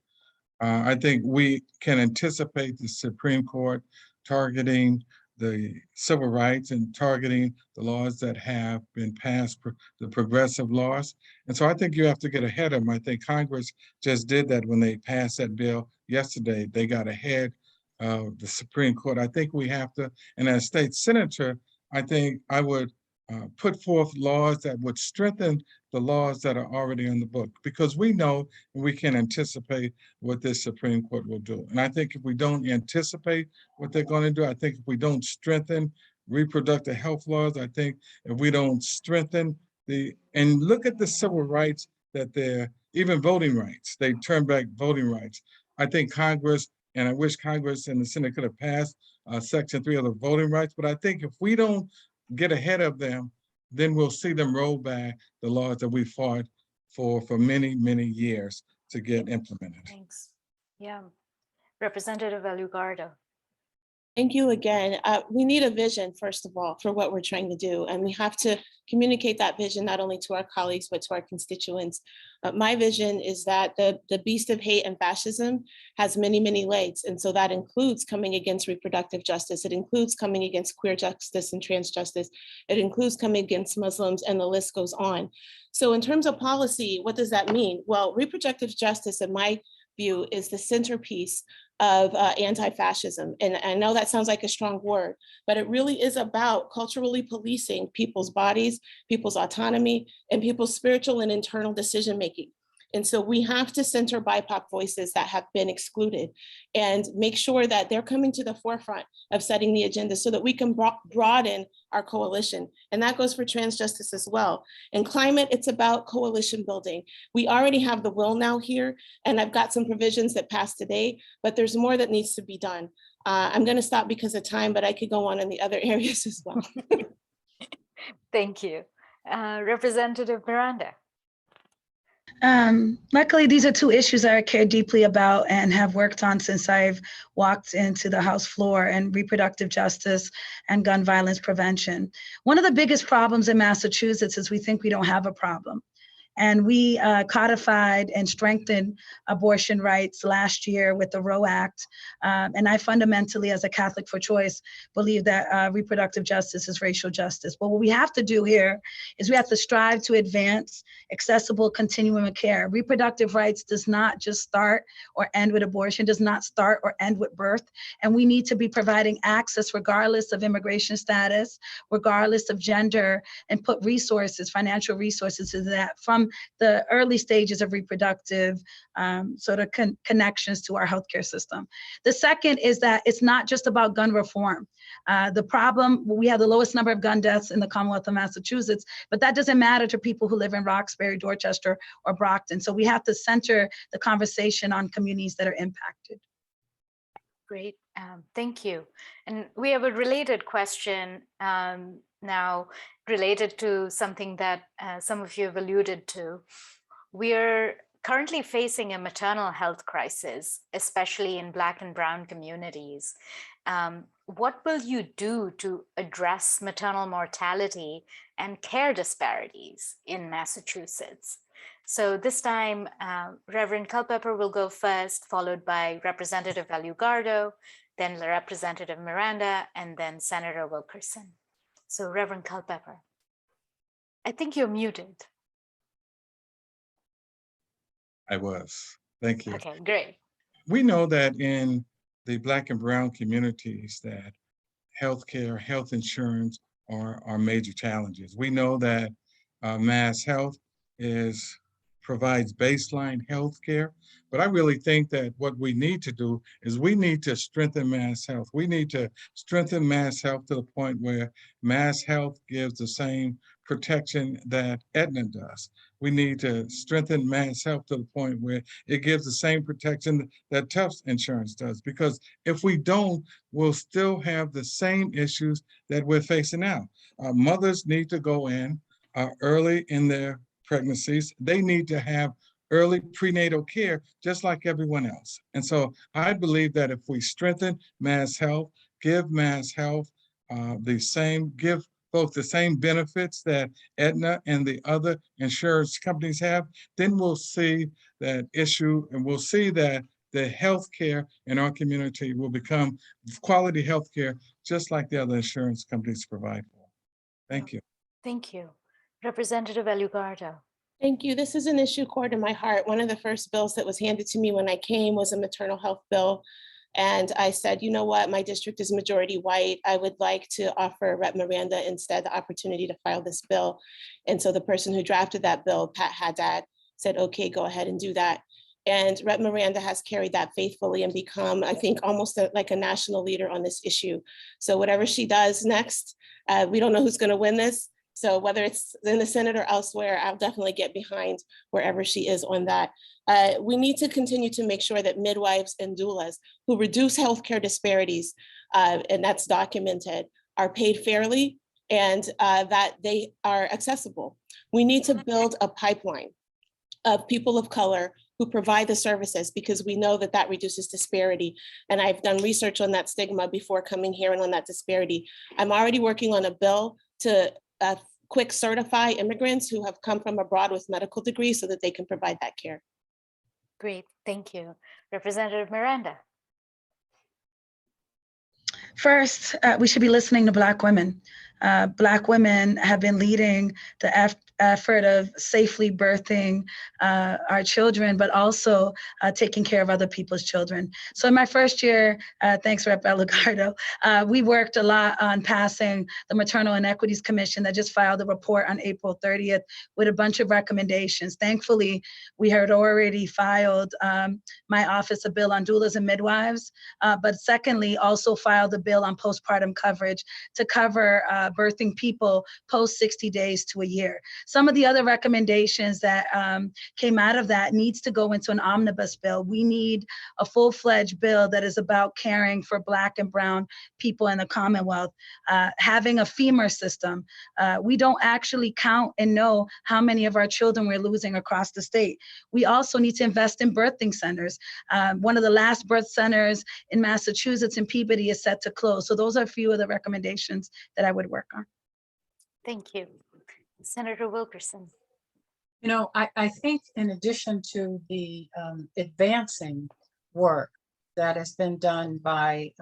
I think we can anticipate the Supreme Court targeting the civil rights and targeting the laws that have been passed, the progressive laws. And so I think you have to get ahead of them. I think Congress just did that when they passed that bill yesterday. They got ahead of the Supreme Court. I think we have to, and as state senator, I think I would put forth laws that would strengthen the laws that are already in the book, because we know and we can anticipate what this Supreme Court will do. And I think if we don't anticipate what they're going to do, I think if we don't strengthen reproductive health laws, I think if we don't strengthen and look at the civil rights that they're, even voting rights, they turn back voting rights. I think Congress, and I wish Congress and the Senate could have passed Section 3 of the voting rights, but I think if we don't get ahead of them, then we'll see them roll back the laws that we fought for many, many years to get implemented. Thanks. Yeah. Representative Alugardo. Thank you again. We need a vision, first of all, for what we're trying to do. And we have to communicate that vision not only to our colleagues, but to our constituents. My vision is that the beast of hate and fascism has many, many legs. And so that includes coming against reproductive justice. It includes coming against queer justice and trans justice. It includes coming against Muslims, and the list goes on. So in terms of policy, what does that mean? Well, reproductive justice, in my view, is the centerpiece of anti-fascism. And I know that sounds like a strong word, but it really is about culturally policing people's bodies, people's autonomy, and people's spiritual and internal decision-making. And so we have to center BIPOC voices that have been excluded and make sure that they're coming to the forefront of setting the agenda so that we can broaden our coalition. And that goes for trans justice as well. In climate, it's about coalition building. We already have the will now here, and I've got some provisions that passed today, but there's more that needs to be done. I'm going to stop because of time, but I could go on in the other areas as well. Thank you. Representative Miranda. Luckily, these are two issues that I care deeply about and have worked on since I've walked into the House floor, and reproductive justice and gun violence prevention. One of the biggest problems in Massachusetts is we think we don't have a problem. And we codified and strengthened abortion rights last year with the Roe Act. And I fundamentally, as a Catholic for choice, believe that reproductive justice is racial justice. But what we have to do here is we have to strive to advance accessible continuum of care. Reproductive rights does not just start or end with abortion, does not start or end with birth. And we need to be providing access regardless of immigration status, regardless of gender, and put resources, financial resources to that from from the early stages of reproductive sort of connections to our healthcare system. The second is that it's not just about gun reform. The problem, we have the lowest number of gun deaths in the Commonwealth of Massachusetts, but that doesn't matter to people who live in Roxbury, Dorchester, or Brockton. So we have to center the conversation on communities that are impacted. Great, thank you. And we have a related question now related to something that some of you have alluded to. We are currently facing a maternal health crisis, especially in Black and Brown communities. What will you do to address maternal mortality and care disparities in Massachusetts? So this time, Reverend Culpepper will go first, followed by Representative Valugardo, then Representative Miranda, and then Senator Wilkerson. So Reverend Culpepper, I think you're muted. I was. Thank you. Okay, great. We know that in the Black and Brown communities that healthcare, health insurance are major challenges. We know that Mass Health provides baseline health care, but I really think that what we need to do is we need to strengthen Mass Health. We need to strengthen Mass Health to the point where Mass Health gives the same protection that Aetna does. We need to strengthen Mass Health to the point where it gives the same protection that Tufts Insurance does, because if we don't, we'll still have the same issues that we're facing now. Mothers need to go in early in their pregnancies. They need to have early prenatal care just like everyone else. And so I believe that if we strengthen Mass Health, give Mass Health give folks the same benefits that Aetna and the other insurance companies have, then we'll see that issue and we'll see that the healthcare in our community will become quality healthcare just like the other insurance companies provide for. Thank you. Thank you. Representative Valugardo. Thank you. This is an issue core to my heart. One of the first bills that was handed to me when I came was a maternal health bill. And I said, you know what, my district is majority white. I would like to offer Rep. Miranda instead the opportunity to file this bill. And so the person who drafted that bill, Pat Haddad, said, okay, go ahead and do that. And Rep. Miranda has carried that faithfully and become, I think, almost like a national leader on this issue. So whatever she does next, we don't know who's going to win this. So whether it's in the Senate or elsewhere, I'll definitely get behind wherever she is on that. We need to continue to make sure that midwives and doulas who reduce healthcare disparities, and that's documented, are paid fairly and that they are accessible. We need to build a pipeline of people of color who provide the services, because we know that that reduces disparity. And I've done research on that stigma before coming here and on that disparity. I'm already working on a bill to quick certify immigrants who have come from abroad with medical degrees so that they can provide that care. Great, thank you. Representative Miranda. First, we should be listening to Black women. Black women have been leading the effort of safely birthing our children, but also taking care of other people's children. So in my first year, thanks Rep. Valugardo, we worked a lot on passing the Maternal Inequities Commission that just filed a report on April 30th with a bunch of recommendations. Thankfully, we had already filed my office a bill on doulas and midwives, but secondly, also filed a bill on postpartum coverage to cover birthing people post 60 days to a year. Some of the other recommendations that came out of that needs to go into an omnibus bill. We need a full-fledged bill that is about caring for Black and Brown people in the Commonwealth, having a FEMA system. We don't actually count and know how many of our children we're losing across the state. We also need to invest in birthing centers. One of the last birth centers in Massachusetts in Peabody is set to close. So those are a few of the recommendations that I would work on. Thank you. Senator Wilkerson. You know, I think in addition to the advancing work that has been done by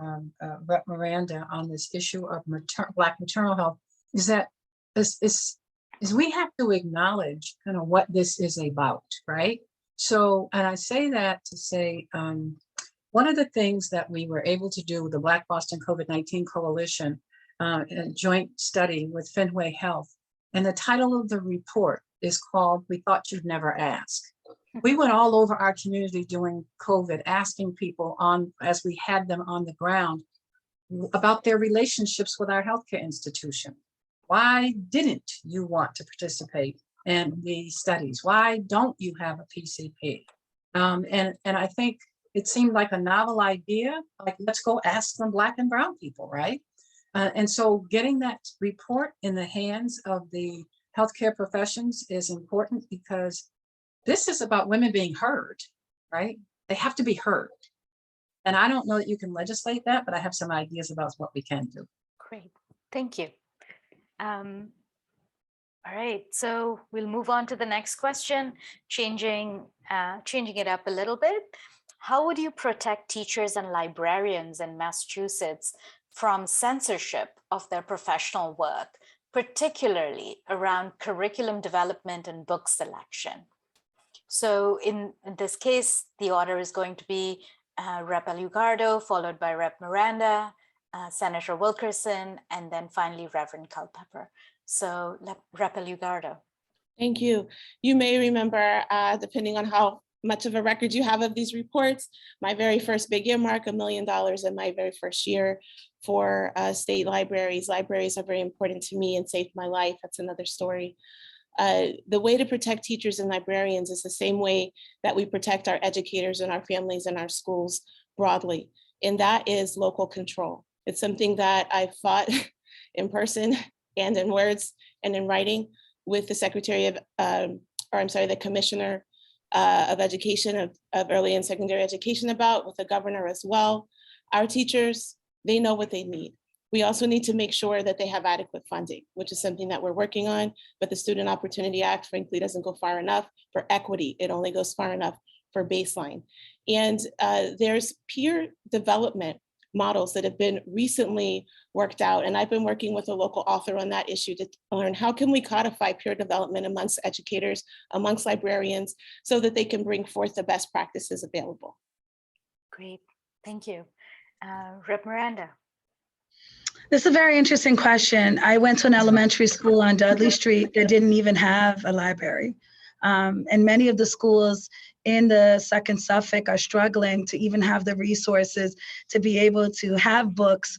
Rep. Miranda on this issue of Black maternal health, is that we have to acknowledge kind of what this is about, right? So, and I say that to say, one of the things that we were able to do with the Black Boston COVID-19 Coalition, a joint study with Fenway Health, and the title of the report is called We Thought You'd Never Ask. We went all over our community during COVID, asking people as we had them on the ground, about their relationships with our healthcare institution. Why didn't you want to participate in the studies? Why don't you have a PCP? And I think it seemed like a novel idea, like let's go ask some Black and brown people, right? And so getting that report in the hands of the healthcare professions is important, because this is about women being heard, right? They have to be heard. And I don't know that you can legislate that, but I have some ideas about what we can do. Great, thank you. All right, so we'll move on to the next question, changing it up a little bit. How would you protect teachers and librarians in Massachusetts from censorship of their professional work, particularly around curriculum development and book selection? So in this case, the order is going to be Rep. Alugardo, followed by Rep. Miranda, Senator Wilkerson, and then finally Reverend Culpepper. So Rep. Alugardo. Thank you. You may remember, depending on how much of a record you have of these reports, my very first big earmark, $1 million in my very first year for state libraries. Libraries are very important to me and saved my life. That's another story. The way to protect teachers and librarians is the same way that we protect our educators and our families and our schools broadly, and that is local control. It's something that I fought in person and in words and in writing with the the Commissioner of Education of Early and Secondary Education about, with the governor as well. Our teachers, they know what they need. We also need to make sure that they have adequate funding, which is something that we're working on, but the Student Opportunity Act, frankly, doesn't go far enough for equity. It only goes far enough for baseline. And there's peer development models that have been recently worked out. And I've been working with a local author on that issue to learn how can we codify peer development amongst educators, amongst librarians, so that they can bring forth the best practices available. Great, thank you. Rep. Miranda. This is a very interesting question. I went to an elementary school on Dudley Street that didn't even have a library. And many of the schools in the Second Suffolk are struggling to even have the resources to be able to have books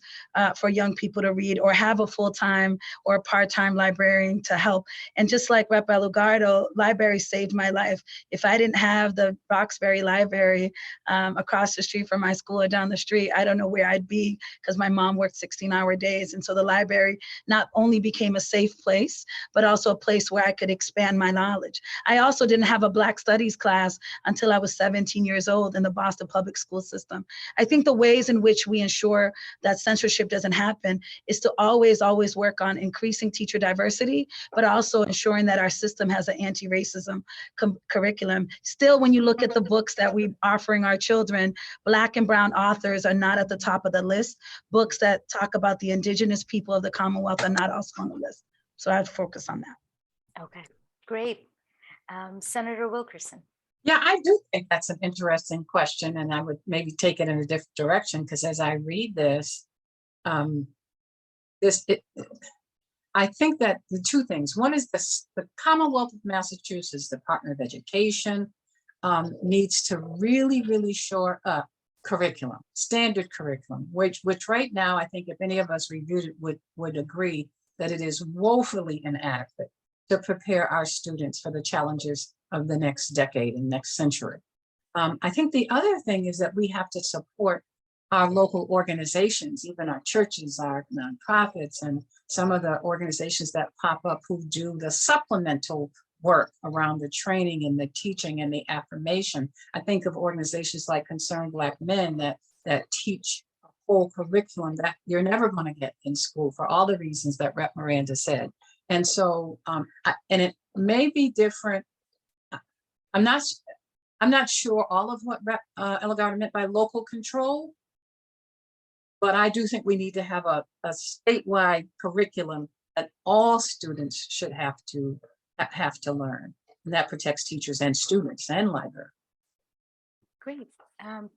for young people to read, or have a full-time or a part-time librarian to help. And just like Rep. Alugardo, libraries saved my life. If I didn't have the Roxbury Library across the street from my school or down the street, I don't know where I'd be, because my mom worked 16-hour days. And so the library not only became a safe place, but also a place where I could expand my knowledge. I also didn't have a Black Studies class until I was 17 years old in the Boston public school system. I think the ways in which we ensure that censorship doesn't happen is to always work on increasing teacher diversity, but also ensuring that our system has an anti-racism curriculum. Still, when you look at the books that we're offering our children, Black and brown authors are not at the top of the list. Books that talk about the indigenous people of the Commonwealth are not also on the list. So I'd focus on that. Okay, great. Senator Wilkerson. Yeah, I do think that's an interesting question, and I would maybe take it in a different direction, because as I read this, I think that the two things. One is the Commonwealth of Massachusetts Department of Education needs to really shore up curriculum, standard curriculum, which right now, I think if any of us reviewed it would agree that it is woefully inadequate to prepare our students for the challenges of the next decade and next century. I think the other thing is that we have to support our local organizations, even our churches, our nonprofits, and some of the organizations that pop up who do the supplemental work around the training and the teaching and the affirmation. I think of organizations like Concerned Black Men that teach a whole curriculum that you're never going to get in school for all the reasons that Rep. Miranda said. And so, and it may be different. I'm not sure all of what Rep. Alugardo meant by local control, but I do think we need to have a statewide curriculum that all students should have to learn, and that protects teachers and students and library. Great,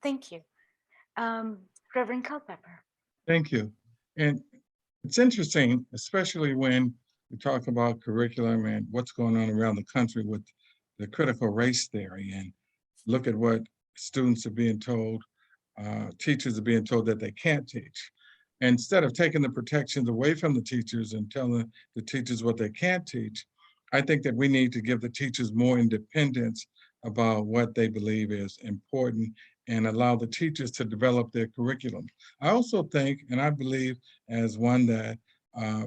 thank you. Reverend Culpepper. Thank you. And it's interesting, especially when We talk about curriculum and what's going on around the country with the critical race theory, and look at what students are being told, teachers are being told that they can't teach. Instead of taking the protections away from the teachers and telling the teachers what they can't teach, I think that we need to give the teachers more independence about what they believe is important and allow the teachers to develop their curriculum. I also think, and I believe as one that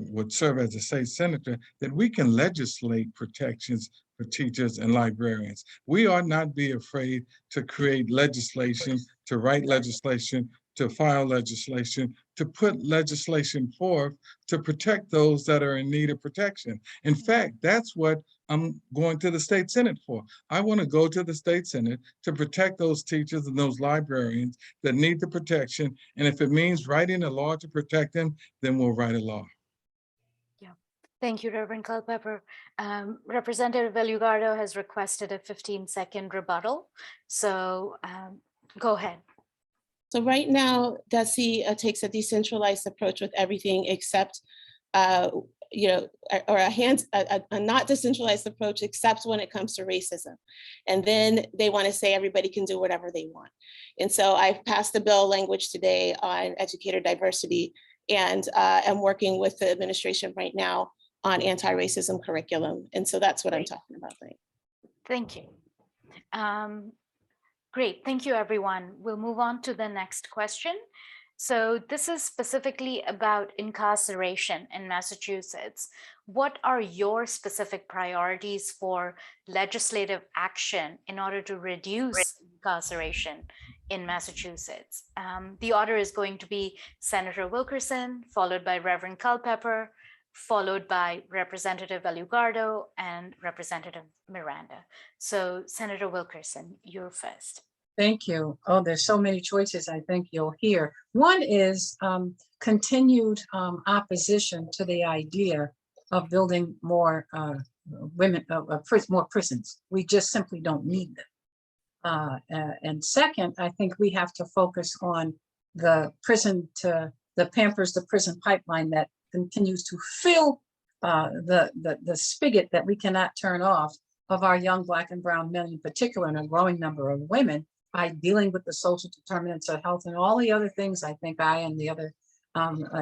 would serve as a state senator, that we can legislate protections for teachers and librarians. We ought not be afraid to create legislation, to write legislation, to file legislation, to put legislation forth to protect those that are in need of protection. In fact, that's what I'm going to the state Senate for. I want to go to the state Senate to protect those teachers and those librarians that need the protection. And if it means writing a law to protect them, then we'll write a law. Yeah, thank you, Reverend Culpepper. Representative Velugardo has requested a 15-second rebuttal. So go ahead. So right now, DESE takes a decentralized approach with everything except, or a not decentralized approach except when it comes to racism. And then they want to say everybody can do whatever they want. And so I've passed a bill language today on educator diversity, and I'm working with the administration right now on anti-racism curriculum. And so that's what I'm talking about. Thank you. Great, thank you, everyone. We'll move on to the next question. So this is specifically about incarceration in Massachusetts. What are your specific priorities for legislative action in order to reduce incarceration in Massachusetts? The order is going to be Senator Wilkerson, followed by Reverend Culpepper, followed by Representative Velugardo and Representative Miranda. So Senator Wilkerson, you're first. Thank you. Oh, there's so many choices I think you'll hear. One is continued opposition to the idea of building more more prisons. We just simply don't need them. And second, I think we have to focus on the Pampers to prison pipeline that continues to fill the spigot that we cannot turn off of our young Black and brown men in particular, and a growing number of women, by dealing with the social determinants of health and all the other things I think I and the other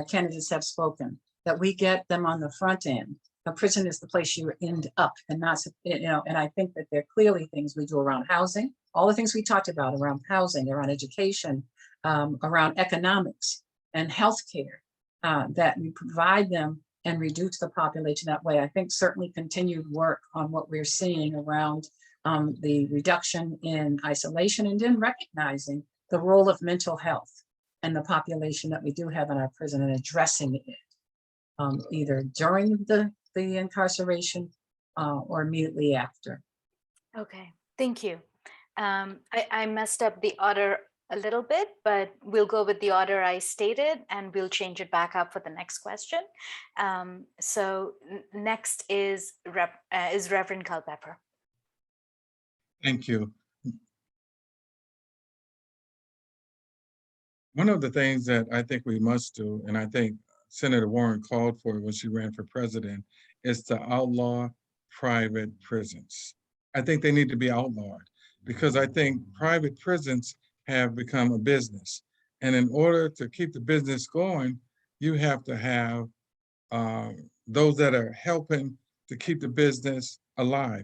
candidates have spoken, that we get them on the front end. A prison is the place you end up, and not, and I think that there are clearly things we do around housing, all the things we talked about around housing, around education, around economics and healthcare, that we provide them and reduce the population that way. I think certainly continued work on what we're seeing around the reduction in isolation, and then recognizing the role of mental health and the population that we do have in our prison, and addressing it either during the incarceration or immediately after. Okay, thank you. I messed up the order a little bit, but we'll go with the order I stated, and we'll change it back up for the next question. So next is Reverend Culpepper. Thank you. One of the things that I think we must do, and I think Senator Warren called for it when she ran for president, is to outlaw private prisons. I think they need to be outlawed, because I think private prisons have become a business. And in order to keep the business going, you have to have those that are helping to keep the business alive.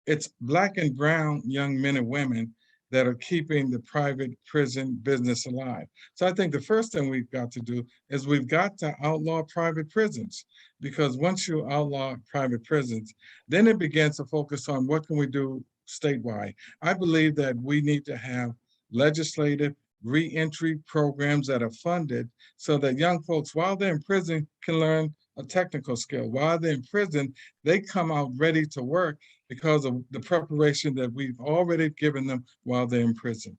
It's Black and brown young men and women that are keeping the private prison business alive. So I think the first thing we've got to do is we've got to outlaw private prisons, because once you outlaw private prisons, then it begins to focus on what can we do statewide. I believe that we need to have legislative reentry programs that are funded so that young folks, while they're in prison, can learn a technical skill. While they're in prison, they come out ready to work because of the preparation that we've already given them while they're in prison.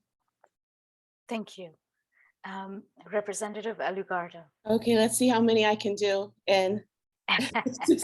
Thank you. Representative Velugardo. Okay, let's see how many I can do in 60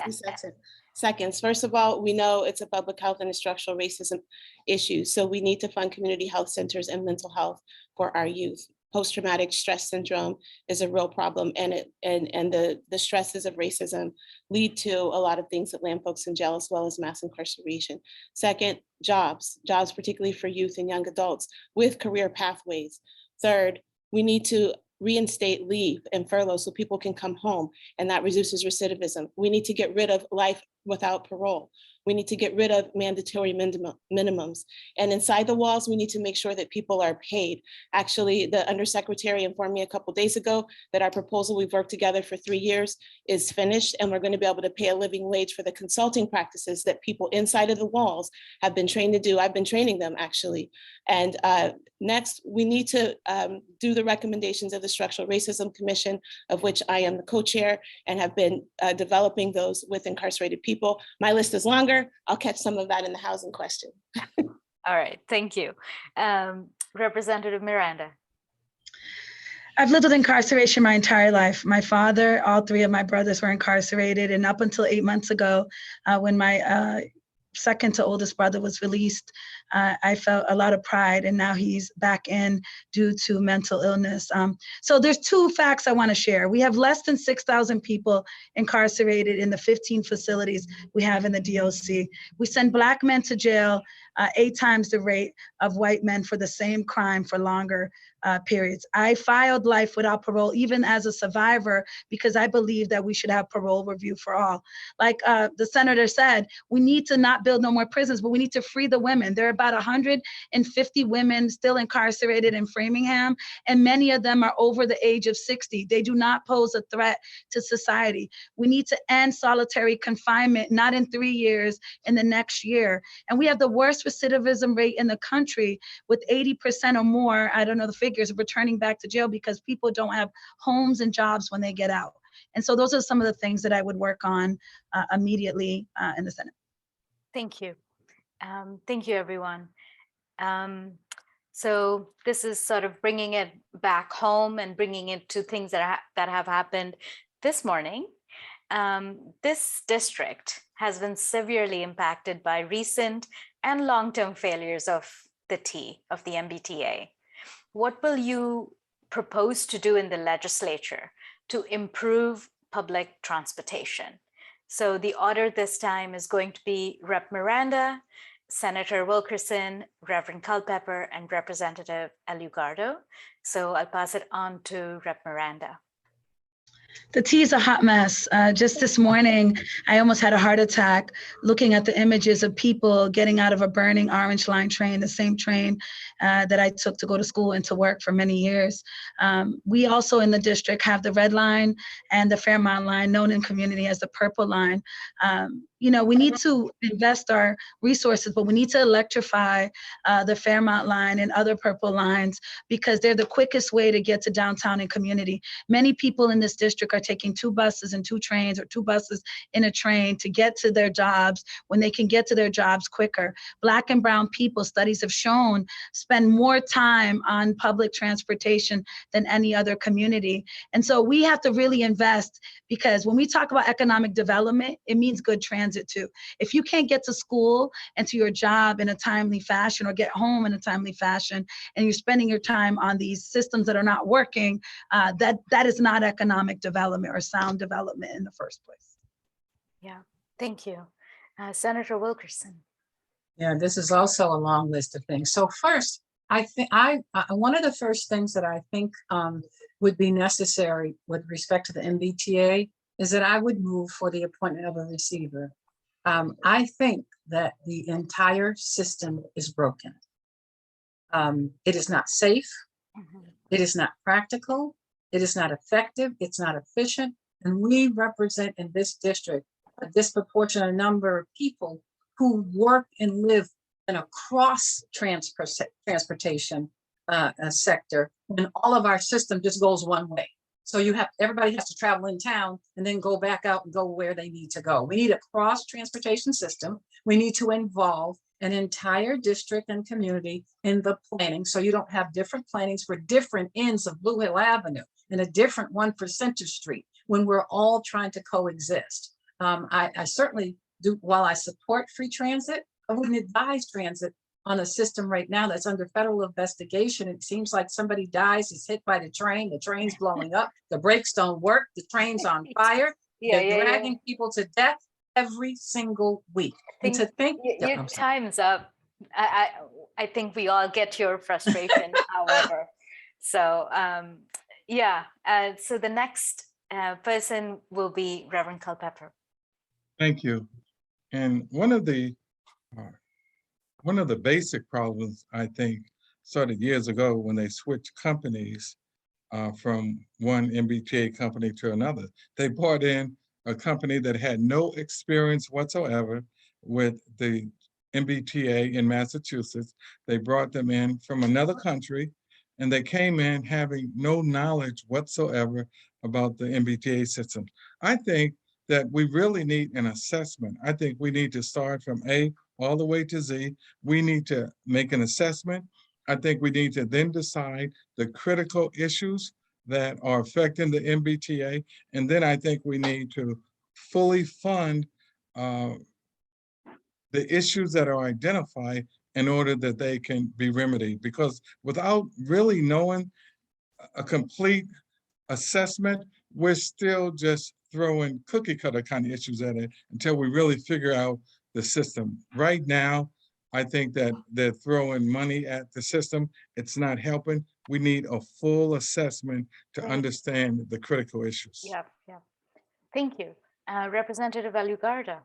seconds. First of all, we know it's a public health and a structural racism issue. So we need to fund community health centers and mental health for our youth. post-traumatic stress syndrome is a real problem, and the stresses of racism lead to a lot of things that land folks in jail, as well as mass incarceration. Second, jobs, particularly for youth and young adults with career pathways. Third, we need to reinstate leave and furlough so people can come home, and that reduces recidivism. We need to get rid of life without parole. We need to get rid of mandatory minimums. And inside the walls, we need to make sure that people are paid. Actually, the undersecretary informed me a couple of days ago that our proposal, we've worked together for 3 years, is finished, and we're going to be able to pay a living wage for the consulting practices that people inside of the walls have been trained to do. I've been training them, actually. And next, we need to do the recommendations of the Structural Racism Commission, of which I am the co-chair, and have been developing those with incarcerated people. My list is longer. I'll catch some of that in the housing question. All right, thank you. Representative Miranda. I've lived with incarceration my entire life. My father, all 3 of my brothers were incarcerated, and up until 8 months ago, when my second to oldest brother was released, I felt a lot of pride, and now he's back in due to mental illness. So there's 2 facts I want to share. We have less than 6,000 people incarcerated in the 15 facilities we have in the DOC. We send Black men to jail 8 times the rate of white men for the same crime for longer periods. I filed life without parole, even as a survivor, because I believe that we should have parole review for all. Like the senator said, we need to not build no more prisons, but we need to free the women. There are about 150 women still incarcerated in Framingham, and many of them are over the age of 60. They do not pose a threat to society. We need to end solitary confinement, not in 3 years, in the next year. And we have the worst recidivism rate in the country, with 80% or more, I don't know the figures, returning back to jail because people don't have homes and jobs when they get out. And so those are some of the things that I would work on immediately in the Senate. Thank you. Thank you, everyone. So this is sort of bringing it back home and bringing it to things that have happened this morning. This district has been severely impacted by recent and long-term failures of the MBTA. What will you propose to do in the legislature to improve public transportation? So the order this time is going to be Rep. Miranda, Senator Wilkerson, Reverend Culpepper, and Representative Alugardo. So I'll pass it on to Rep. Miranda. The tea is a hot mess. Just this morning, I almost had a heart attack looking at the images of people getting out of a burning Orange Line train, the same train that I took to go to school and to work for many years. We also in the district have the Red Line and the Fairmont Line, known in community as the Purple Line. You know, we need to invest our resources, but we need to electrify the Fairmont Line and other Purple Lines because they're the quickest way to get to downtown and community. Many people in this district are taking 2 buses and 2 trains, or 2 buses in a train to get to their jobs when they can get to their jobs quicker. Black and brown people, studies have shown, spend more time on public transportation than any other community. And so we have to really invest, because when we talk about economic development, it means good transit too. If you can't get to school and to your job in a timely fashion, or get home in a timely fashion, and you're spending your time on these systems that are not working, that is not economic development or sound development in the first place. Yeah, thank you. Senator Wilkerson. Yeah, this is also a long list of things. So first, I think one of the first things that I think would be necessary with respect to the MBTA is that I would move for the appointment of a receiver. I think that the entire system is broken. It is not safe. It is not practical. It is not effective. It's not efficient. And we represent in this district a disproportionate number of people who work and live in a cross transportation sector, when all of our system just goes one way. So everybody has to travel in town and then go back out and go where they need to go. We need a cross transportation system. We need to involve an entire district and community in the planning, so you don't have different plannings for different ends of Blue Hill Avenue and a different one for Center Street when we're all trying to coexist. I certainly do, while I support free transit, I wouldn't advise transit on a system right now that's under federal investigation. It seems like somebody dies, is hit by the train's blowing up, the brakes don't work, the train's on fire. They're dragging people to death every single week. And to think, yeah, Your I'm sorry. time's up. I think we all get your frustration, however. So so the next person will be Reverend Culpepper. Thank you. And one of the basic problems, I think, started years ago when they switched companies from one MBTA company to another. They brought in a company that had no experience whatsoever with the MBTA in Massachusetts. They brought them in from another country, and they came in having no knowledge whatsoever about the MBTA system. I think that we really need an assessment. I think we need to start from A all the way to Z. We need to make an assessment. I think we need to then decide the critical issues that are affecting the MBTA. And then I think we need to fully fund the issues that are identified in order that they can be remedied. Because without really knowing a complete assessment, we're still just throwing cookie cutter kind of issues at it until we really figure out the system. Right now, I think that they're throwing money at the system. It's not helping. We need a full assessment to understand the critical issues. Yeah. Thank you. Representative Alugarda.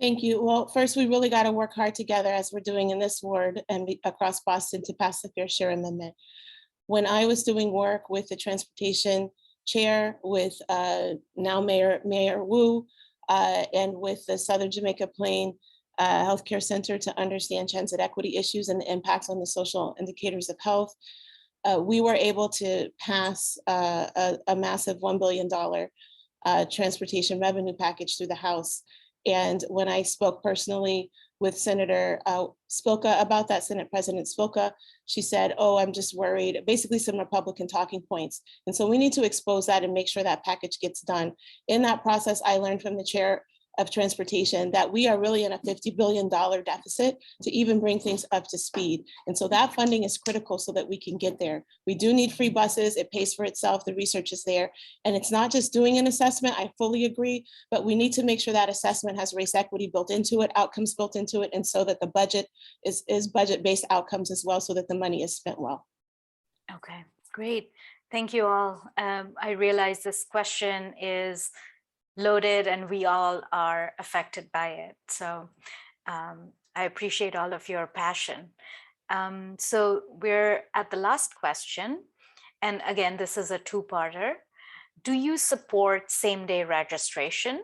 Thank you. Well, first, we really got to work hard together as we're doing in this ward and across Boston to pass the Fair Share Amendment. When I was doing work with the transportation chair, with now Mayor Wu, and with the Southern Jamaica Plain Healthcare Center to understand transit equity issues and the impacts on the social indicators of health, we were able to pass a massive $1 billion transportation revenue package through the House. And when I spoke personally with Senator Spilka about that, Senate President Spilka, she said, oh, I'm just worried, basically some Republican talking points. And so we need to expose that and make sure that package gets done. In that process, I learned from the chair of transportation that we are really in a $50 billion deficit to even bring things up to speed. And so that funding is critical so that we can get there. We do need free buses. It pays for itself. The research is there. And it's not just doing an assessment. I fully agree, but we need to make sure that assessment has race equity built into it, outcomes built into it, and so that the budget is budget-based outcomes as well, so that the money is spent well. Okay, great. Thank you all. I realize this question is loaded and we all are affected by it. So I appreciate all of your passion. So we're at the last question. And again, this is a two-parter. Do you support same-day registration?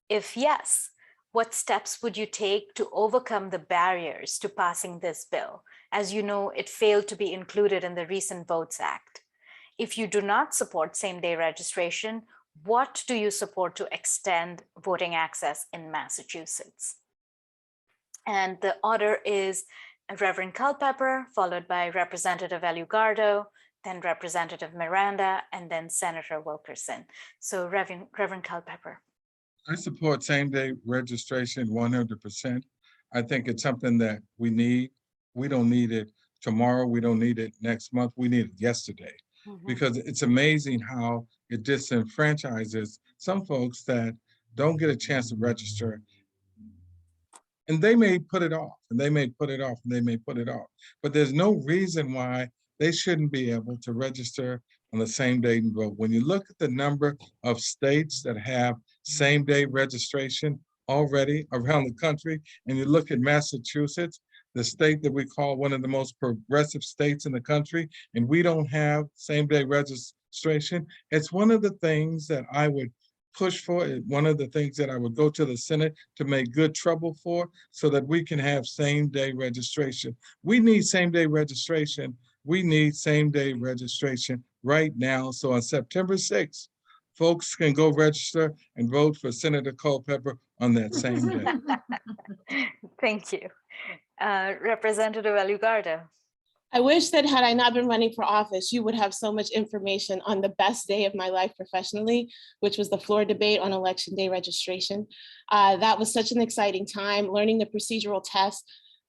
If yes, what steps would you take to overcome the barriers to passing this bill? As you know, it failed to be included in the recent Votes Act. If you do not support same-day registration, what do you support to extend voting access in Massachusetts? And the order is Reverend Culpepper, followed by Representative Alugardo, then Representative Miranda, and then Senator Wilkerson. So Reverend Culpepper. I support same-day registration 100%. I think it's something that we need. We don't need it tomorrow. We don't need it next month. We need it yesterday. Because it's amazing how it disenfranchises some folks that don't get a chance to register. And they may put it off, and they may put it off, and they may put it off. But there's no reason why they shouldn't be able to register on the same day and vote. When you look at the number of states that have same-day registration already around the country, and you look at Massachusetts, the state that we call one of the most progressive states in the country, and we don't have same-day registration, it's one of the things that I would push for, one of the things that I would go to the Senate to make good trouble for, so that we can have same-day registration. We need same-day registration. We need same-day registration right now. So on September 6th, folks can go register and vote for Senator Culpepper on that same day. Thank you. Representative Alugardo. I wish that had I not been running for office, you would have so much information on the best day of my life professionally, which was the floor debate on Election Day registration. That was such an exciting time, learning the procedural tests,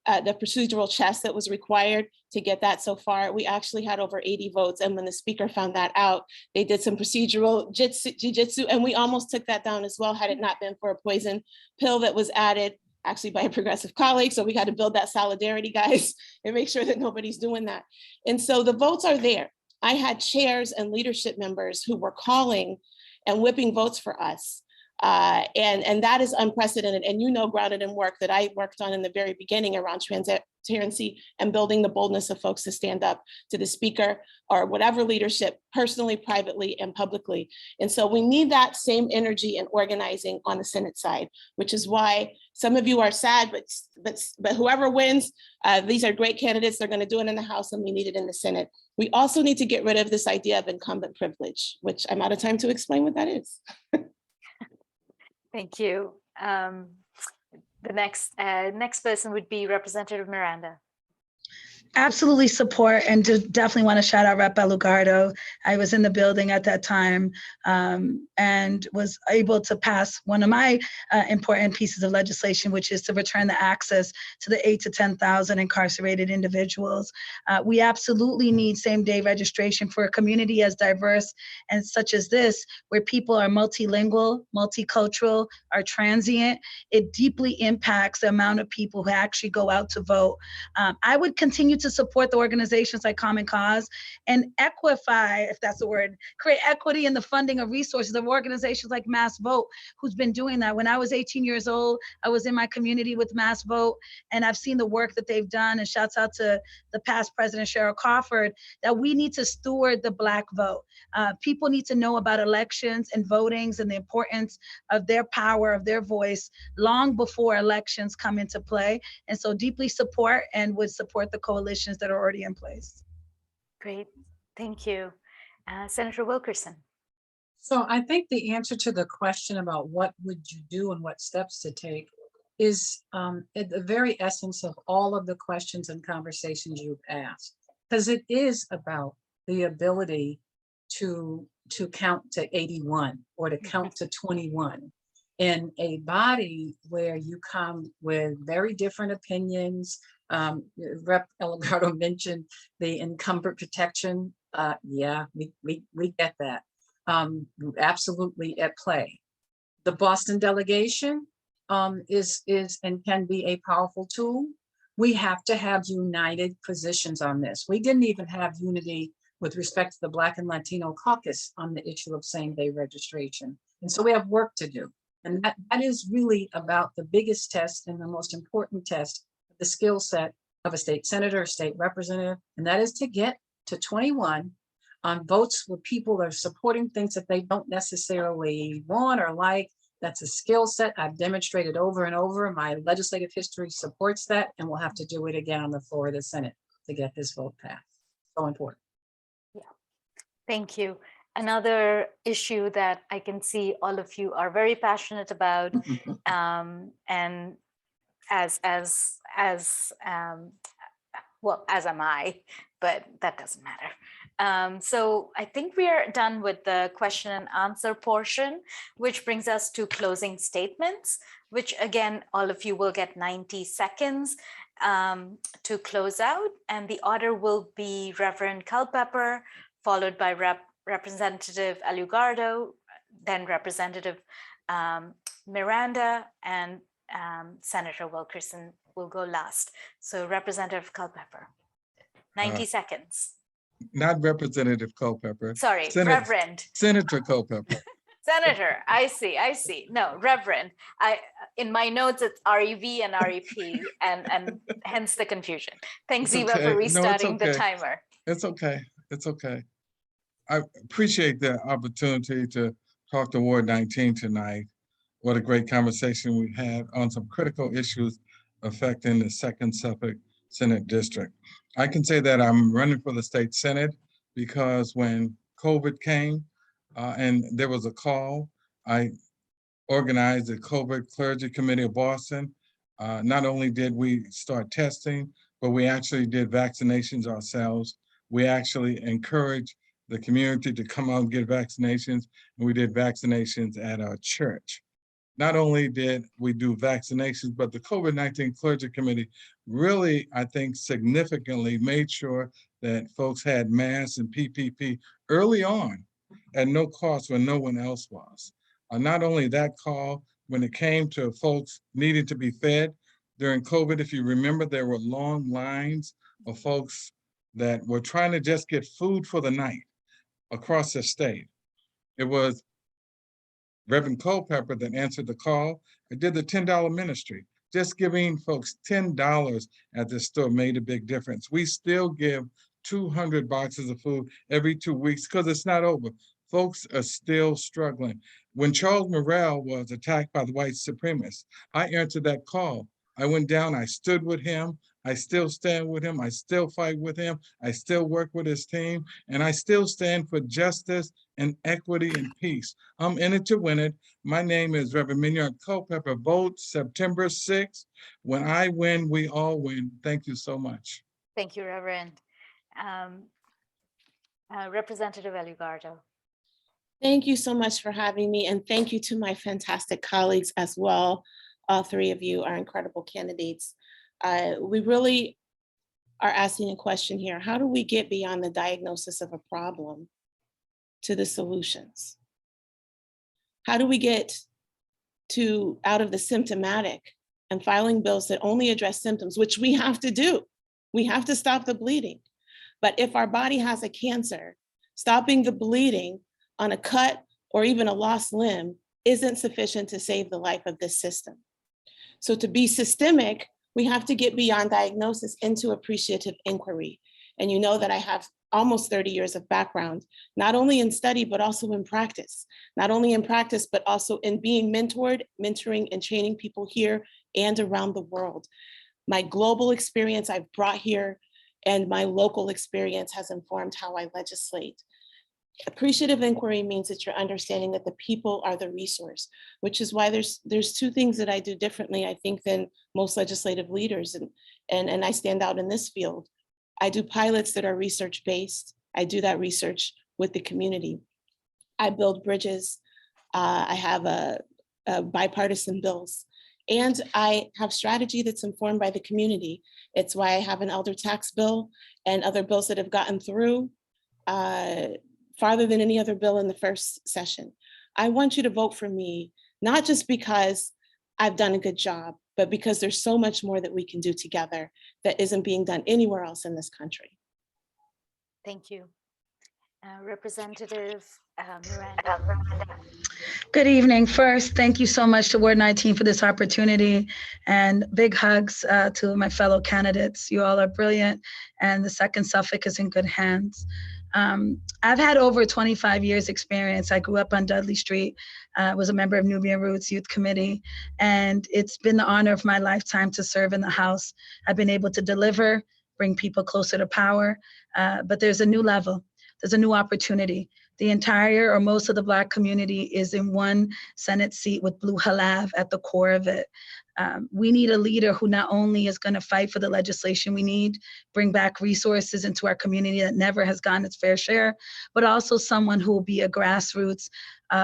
the procedural chess that was required to get that so far. We actually had over 80 votes. And when the speaker found that out, they did some procedural jiu-jitsu, and we almost took that down as well had it not been for a poison pill that was added actually by a progressive colleague. So we got to build that solidarity, guys, and make sure that nobody's doing that. And so the votes are there. I had chairs and leadership members who were calling and whipping votes for us. And that is unprecedented. And you know, grounded in work that I worked on in the very beginning around transparency and building the boldness of folks to stand up to the speaker or whatever leadership, personally, privately, and publicly. And so we need that same energy and organizing on the Senate side, which is why some of you are sad, but whoever wins, these are great candidates. They're going to do it in the House, and we need it in the Senate. We also need to get rid of this idea of incumbent privilege, which I'm out of time to explain what that is. Thank you. The next person would be Representative Miranda. Absolutely support, and definitely want to shout out Rep. Lugardo. I was in the building at that time and was able to pass one of my important pieces of legislation, which is to return the access to the 8,000 to 10,000 incarcerated individuals. We absolutely need same-day registration for a community as diverse and such as this, where people are multilingual, multicultural, are transient. It deeply impacts the amount of people who actually go out to vote. I would continue to support the organizations like Common Cause and equify, if that's the word, create equity in the funding of resources of organizations like Mass Vote, who's been doing that. When I was 18 years old, I was in my community with Mass Vote, and I've seen the work that they've done, and shouts out to the past President Cheryl Crawford, that we need to steward the Black vote. People need to know about elections and votings and the importance of their power, of their voice, long before elections come into play. And so deeply support and would support the coalitions that are already in place. Great, thank you. Senator Wilkerson. So I think the answer to the question about what would you do and what steps to take is at the very essence of all of the questions and conversations you've asked, because it is about the ability to count to 81 or to count to 21 in a body where you come with very different opinions. Rep. Lugardo mentioned the incumbent protection. Yeah, we get that. Absolutely at play. The Boston delegation is and can be a powerful tool. We have to have united positions on this. We didn't even have unity with respect to the Black and Latino caucus on the issue of same-day registration. And so we have work to do. And that is really about the biggest test and the most important test, the skill set of a state senator, state representative, and that is to get to 21 on votes where people are supporting things that they don't necessarily want or like. That's a skill set I've demonstrated over and over. My legislative history supports that, and we'll have to do it again on the floor of the Senate to get this vote passed. So important. Yeah, thank you. Another issue that I can see all of you are very passionate about, and as am I, but that doesn't matter. So I think we are done with the question and answer portion, which brings us to closing statements, which again, all of you will get 90 seconds to close out. And the order will be Reverend Culpepper, followed by Representative Lugardo, then Representative Miranda, and Senator Wilkerson will go last. So Representative Culpepper, 90 seconds. Not Representative Culpepper. Sorry, Reverend. Senator Culpepper. Senator, I see. No, Reverend. In my notes, it's REV and REP, and hence the confusion. Thanks, Eva, for restarting the timer. It's okay. It's okay. I appreciate the opportunity to talk to Ward 19 tonight. What a great conversation we had on some critical issues affecting the 2nd Suffolk Senate District. I can say that I'm running for the state Senate because when COVID came and there was a call, I organized the COVID Clergy Committee of Boston. Not only did we start testing, but we actually did vaccinations ourselves. We actually encouraged the community to come out and get vaccinations, and we did vaccinations at our church. not only did we do vaccinations, but the COVID-19 Clergy Committee really, I think, significantly made sure that folks had masks and PPP early on at no cost when no one else was. Not only that call, when it came to folks needing to be fed during COVID, if you remember, there were long lines of folks that were trying to just get food for the night across the state. It was Reverend Culpepper that answered the call. I did the $10 ministry. Just giving folks $10 at this store made a big difference. We still give 200 boxes of food every 2 weeks because it's not over. Folks are still struggling. When Charles Morrell was attacked by the white supremacists, I answered that call. I went down, I stood with him. I still stand with him. I still fight with him. I still work with his team. And I still stand for justice and equity and peace. I'm in it to win it. My name is Reverend Mignard Culpepper. Vote September 6th. When I win, we all win. Thank you so much. Thank you, Reverend. Representative Elugardo. Thank you so much for having me, and thank you to my fantastic colleagues as well. All three of you are incredible candidates. We really are asking a question here. How do we get beyond the diagnosis of a problem to the solutions? How do we get out of the symptomatic and filing bills that only address symptoms, which we have to do? We have to stop the bleeding. But if our body has a cancer, stopping the bleeding on a cut or even a lost limb isn't sufficient to save the life of this system. So to be systemic, we have to get beyond diagnosis into appreciative inquiry. And you know that I have almost 30 years of background, not only in study, but also in practice. Not only in practice, but also in being mentored, mentoring and training people here and around the world. My global experience I've brought here and my local experience has informed how I legislate. Appreciative inquiry means that you're understanding that the people are the resource, which is why there's two things that I do differently, I think, than most legislative leaders, and I stand out in this field. I do pilots that are research-based. I do that research with the community. I build bridges. I have a bipartisan bills, and I have strategy that's informed by the community. It's why I have an elder tax bill and other bills that have gotten through farther than any other bill in the first session. I want you to vote for me, not just because I've done a good job, but because there's so much more that we can do together that isn't being done anywhere else in this country. Thank you. Representative Miranda. Good evening. First, thank you so much to Ward 19 for this opportunity, and big hugs to my fellow candidates. You all are brilliant, and the 2nd Suffolk is in good hands. I've had over 25 years experience. I grew up on Dudley Street, was a member of Nubian Roots Youth Committee, and it's been the honor of my lifetime to serve in the House. I've been able to deliver, bring people closer to power, but there's a new level. There's a new opportunity. The entire or most of the Black community is in one Senate seat with Blue Halav at the core of it. We need a leader who not only is going to fight for the legislation we need, bring back resources into our community that never has gotten its fair share, but also someone who will be a grassroots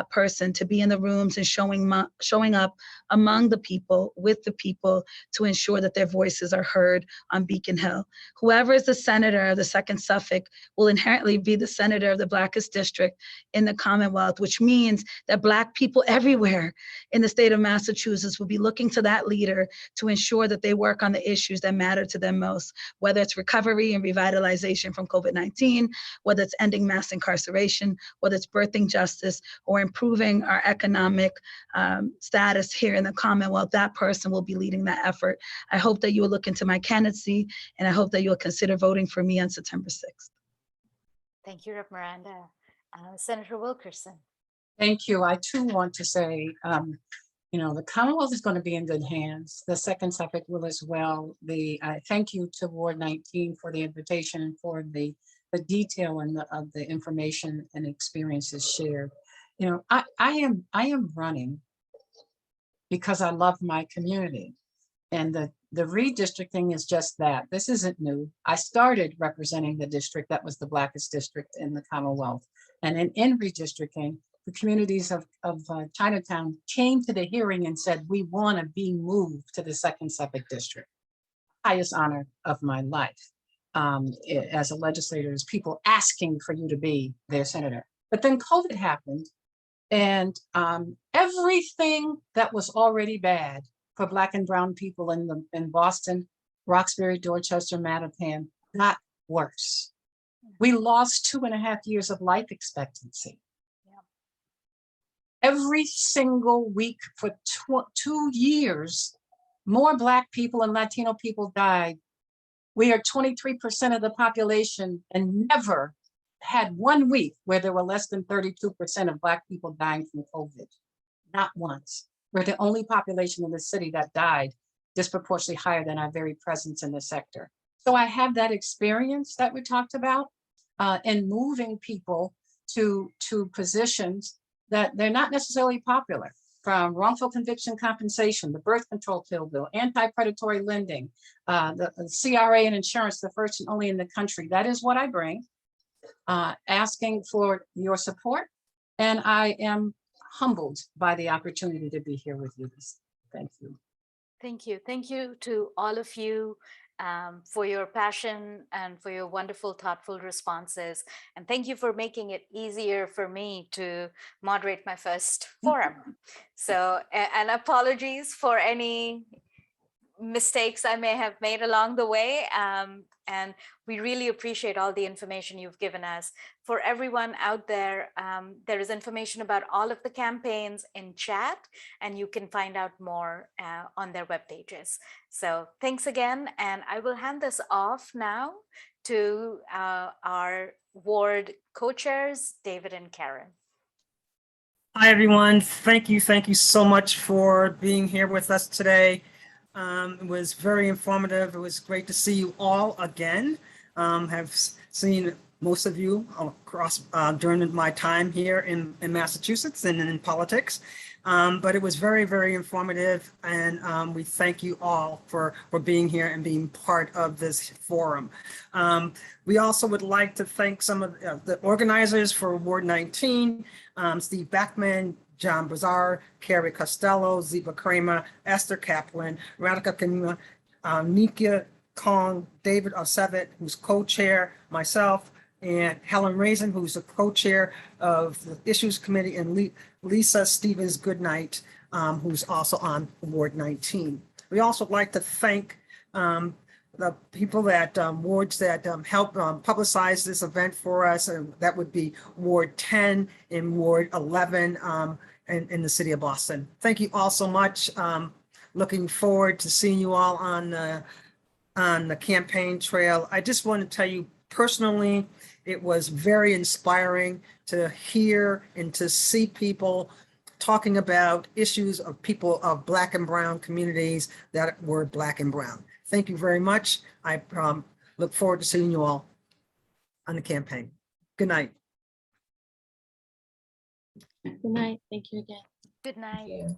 person to be in the rooms and showing up among the people, with the people, to ensure that their voices are heard on Beacon Hill. Whoever is the senator of the 2nd Suffolk will inherently be the senator of the Blackest district in the Commonwealth, which means that Black people everywhere in the state of Massachusetts will be looking to that leader to ensure that they work on the issues that matter to them most, whether it's recovery and revitalization from COVID-19, whether it's ending mass incarceration, whether it's birthing justice, or improving our economic status here in the Commonwealth. That person will be leading that effort. I hope that you will look into my candidacy, and I hope that you will consider voting for me on September 6th. Thank you, Rep. Miranda. Senator Wilkerson. Thank you. I too want to say, the Commonwealth is going to be in good hands. The 2nd Suffolk will as well. I thank you to Ward 19 for the invitation and for the detail and of the information and experiences shared. I am running because I love my community, and the redistricting is just that. This isn't new. I started representing the district that was the Blackest district in the Commonwealth, and in redistricting, the communities of Chinatown came to the hearing and said, we want to be moved to the 2nd Suffolk District. Highest honor of my life as a legislator is people asking for you to be their senator. But then COVID happened, and everything that was already bad for Black and brown people in Boston, Roxbury, Dorchester, Mattapan got worse. We lost 2.5 years of life expectancy. Every single week for 2 years, more Black people and Latino people died. We are 23% of the population and never had 1 week where there were less than 32% of Black people dying from COVID. Not once. We're the only population in the city that died disproportionately higher than our very presence in the sector. So I have that experience that we talked about in moving people to CONSItions that they're not necessarily popular, from wrongful conviction compensation, the birth control pill bill, anti-predatory lending, the CRA and insurance, the first and only in the country. That is what I bring, asking for your support. And I am humbled by the opportunity to be here with you. Thank you. Thank you. Thank you to all of you for your passion and for your wonderful, thoughtful responses. And thank you for making it easier for me to moderate my first forum. So, and apologies for any mistakes I may have made along the way. And we really appreciate all the information you've given us. For everyone out there, there is information about all of the campaigns in chat, and you can find out more on their web pages. So thanks again, and I will hand this off now to our ward co-chairs, David and Karen. Hi, everyone. Thank you so much for being here with us today. It was very informative. It was great to see you all again. Have seen most of you across during my time here in Massachusetts and in politics. But it was very informative, and we thank you all for being here and being part of this forum. We also would like to thank some of the organizers for Ward 19, Steve Backman, John Bazar, Carrie Costello, Ziba Kramer, Esther Kaplan, Radhika Kanima, Nikia Kong, David Osevet, who's co-chair, myself, and Helen Raisin, who's the co-chair of the Issues Committee, and Lisa Stevens Goodnight, who's also on Ward 19. We also like to thank the people that wards that helped publicize this event for us, and that would be Ward 10 and Ward 11 in the city of Boston. Thank you all so much. Looking forward to seeing you all on the campaign trail. I just want to tell you personally, it was very inspiring to hear and to see people talking about issues of people of Black and brown communities that were Black and brown. Thank you very much. I look forward to seeing you all on the campaign. Good night. Good night. Thank you again. Good night.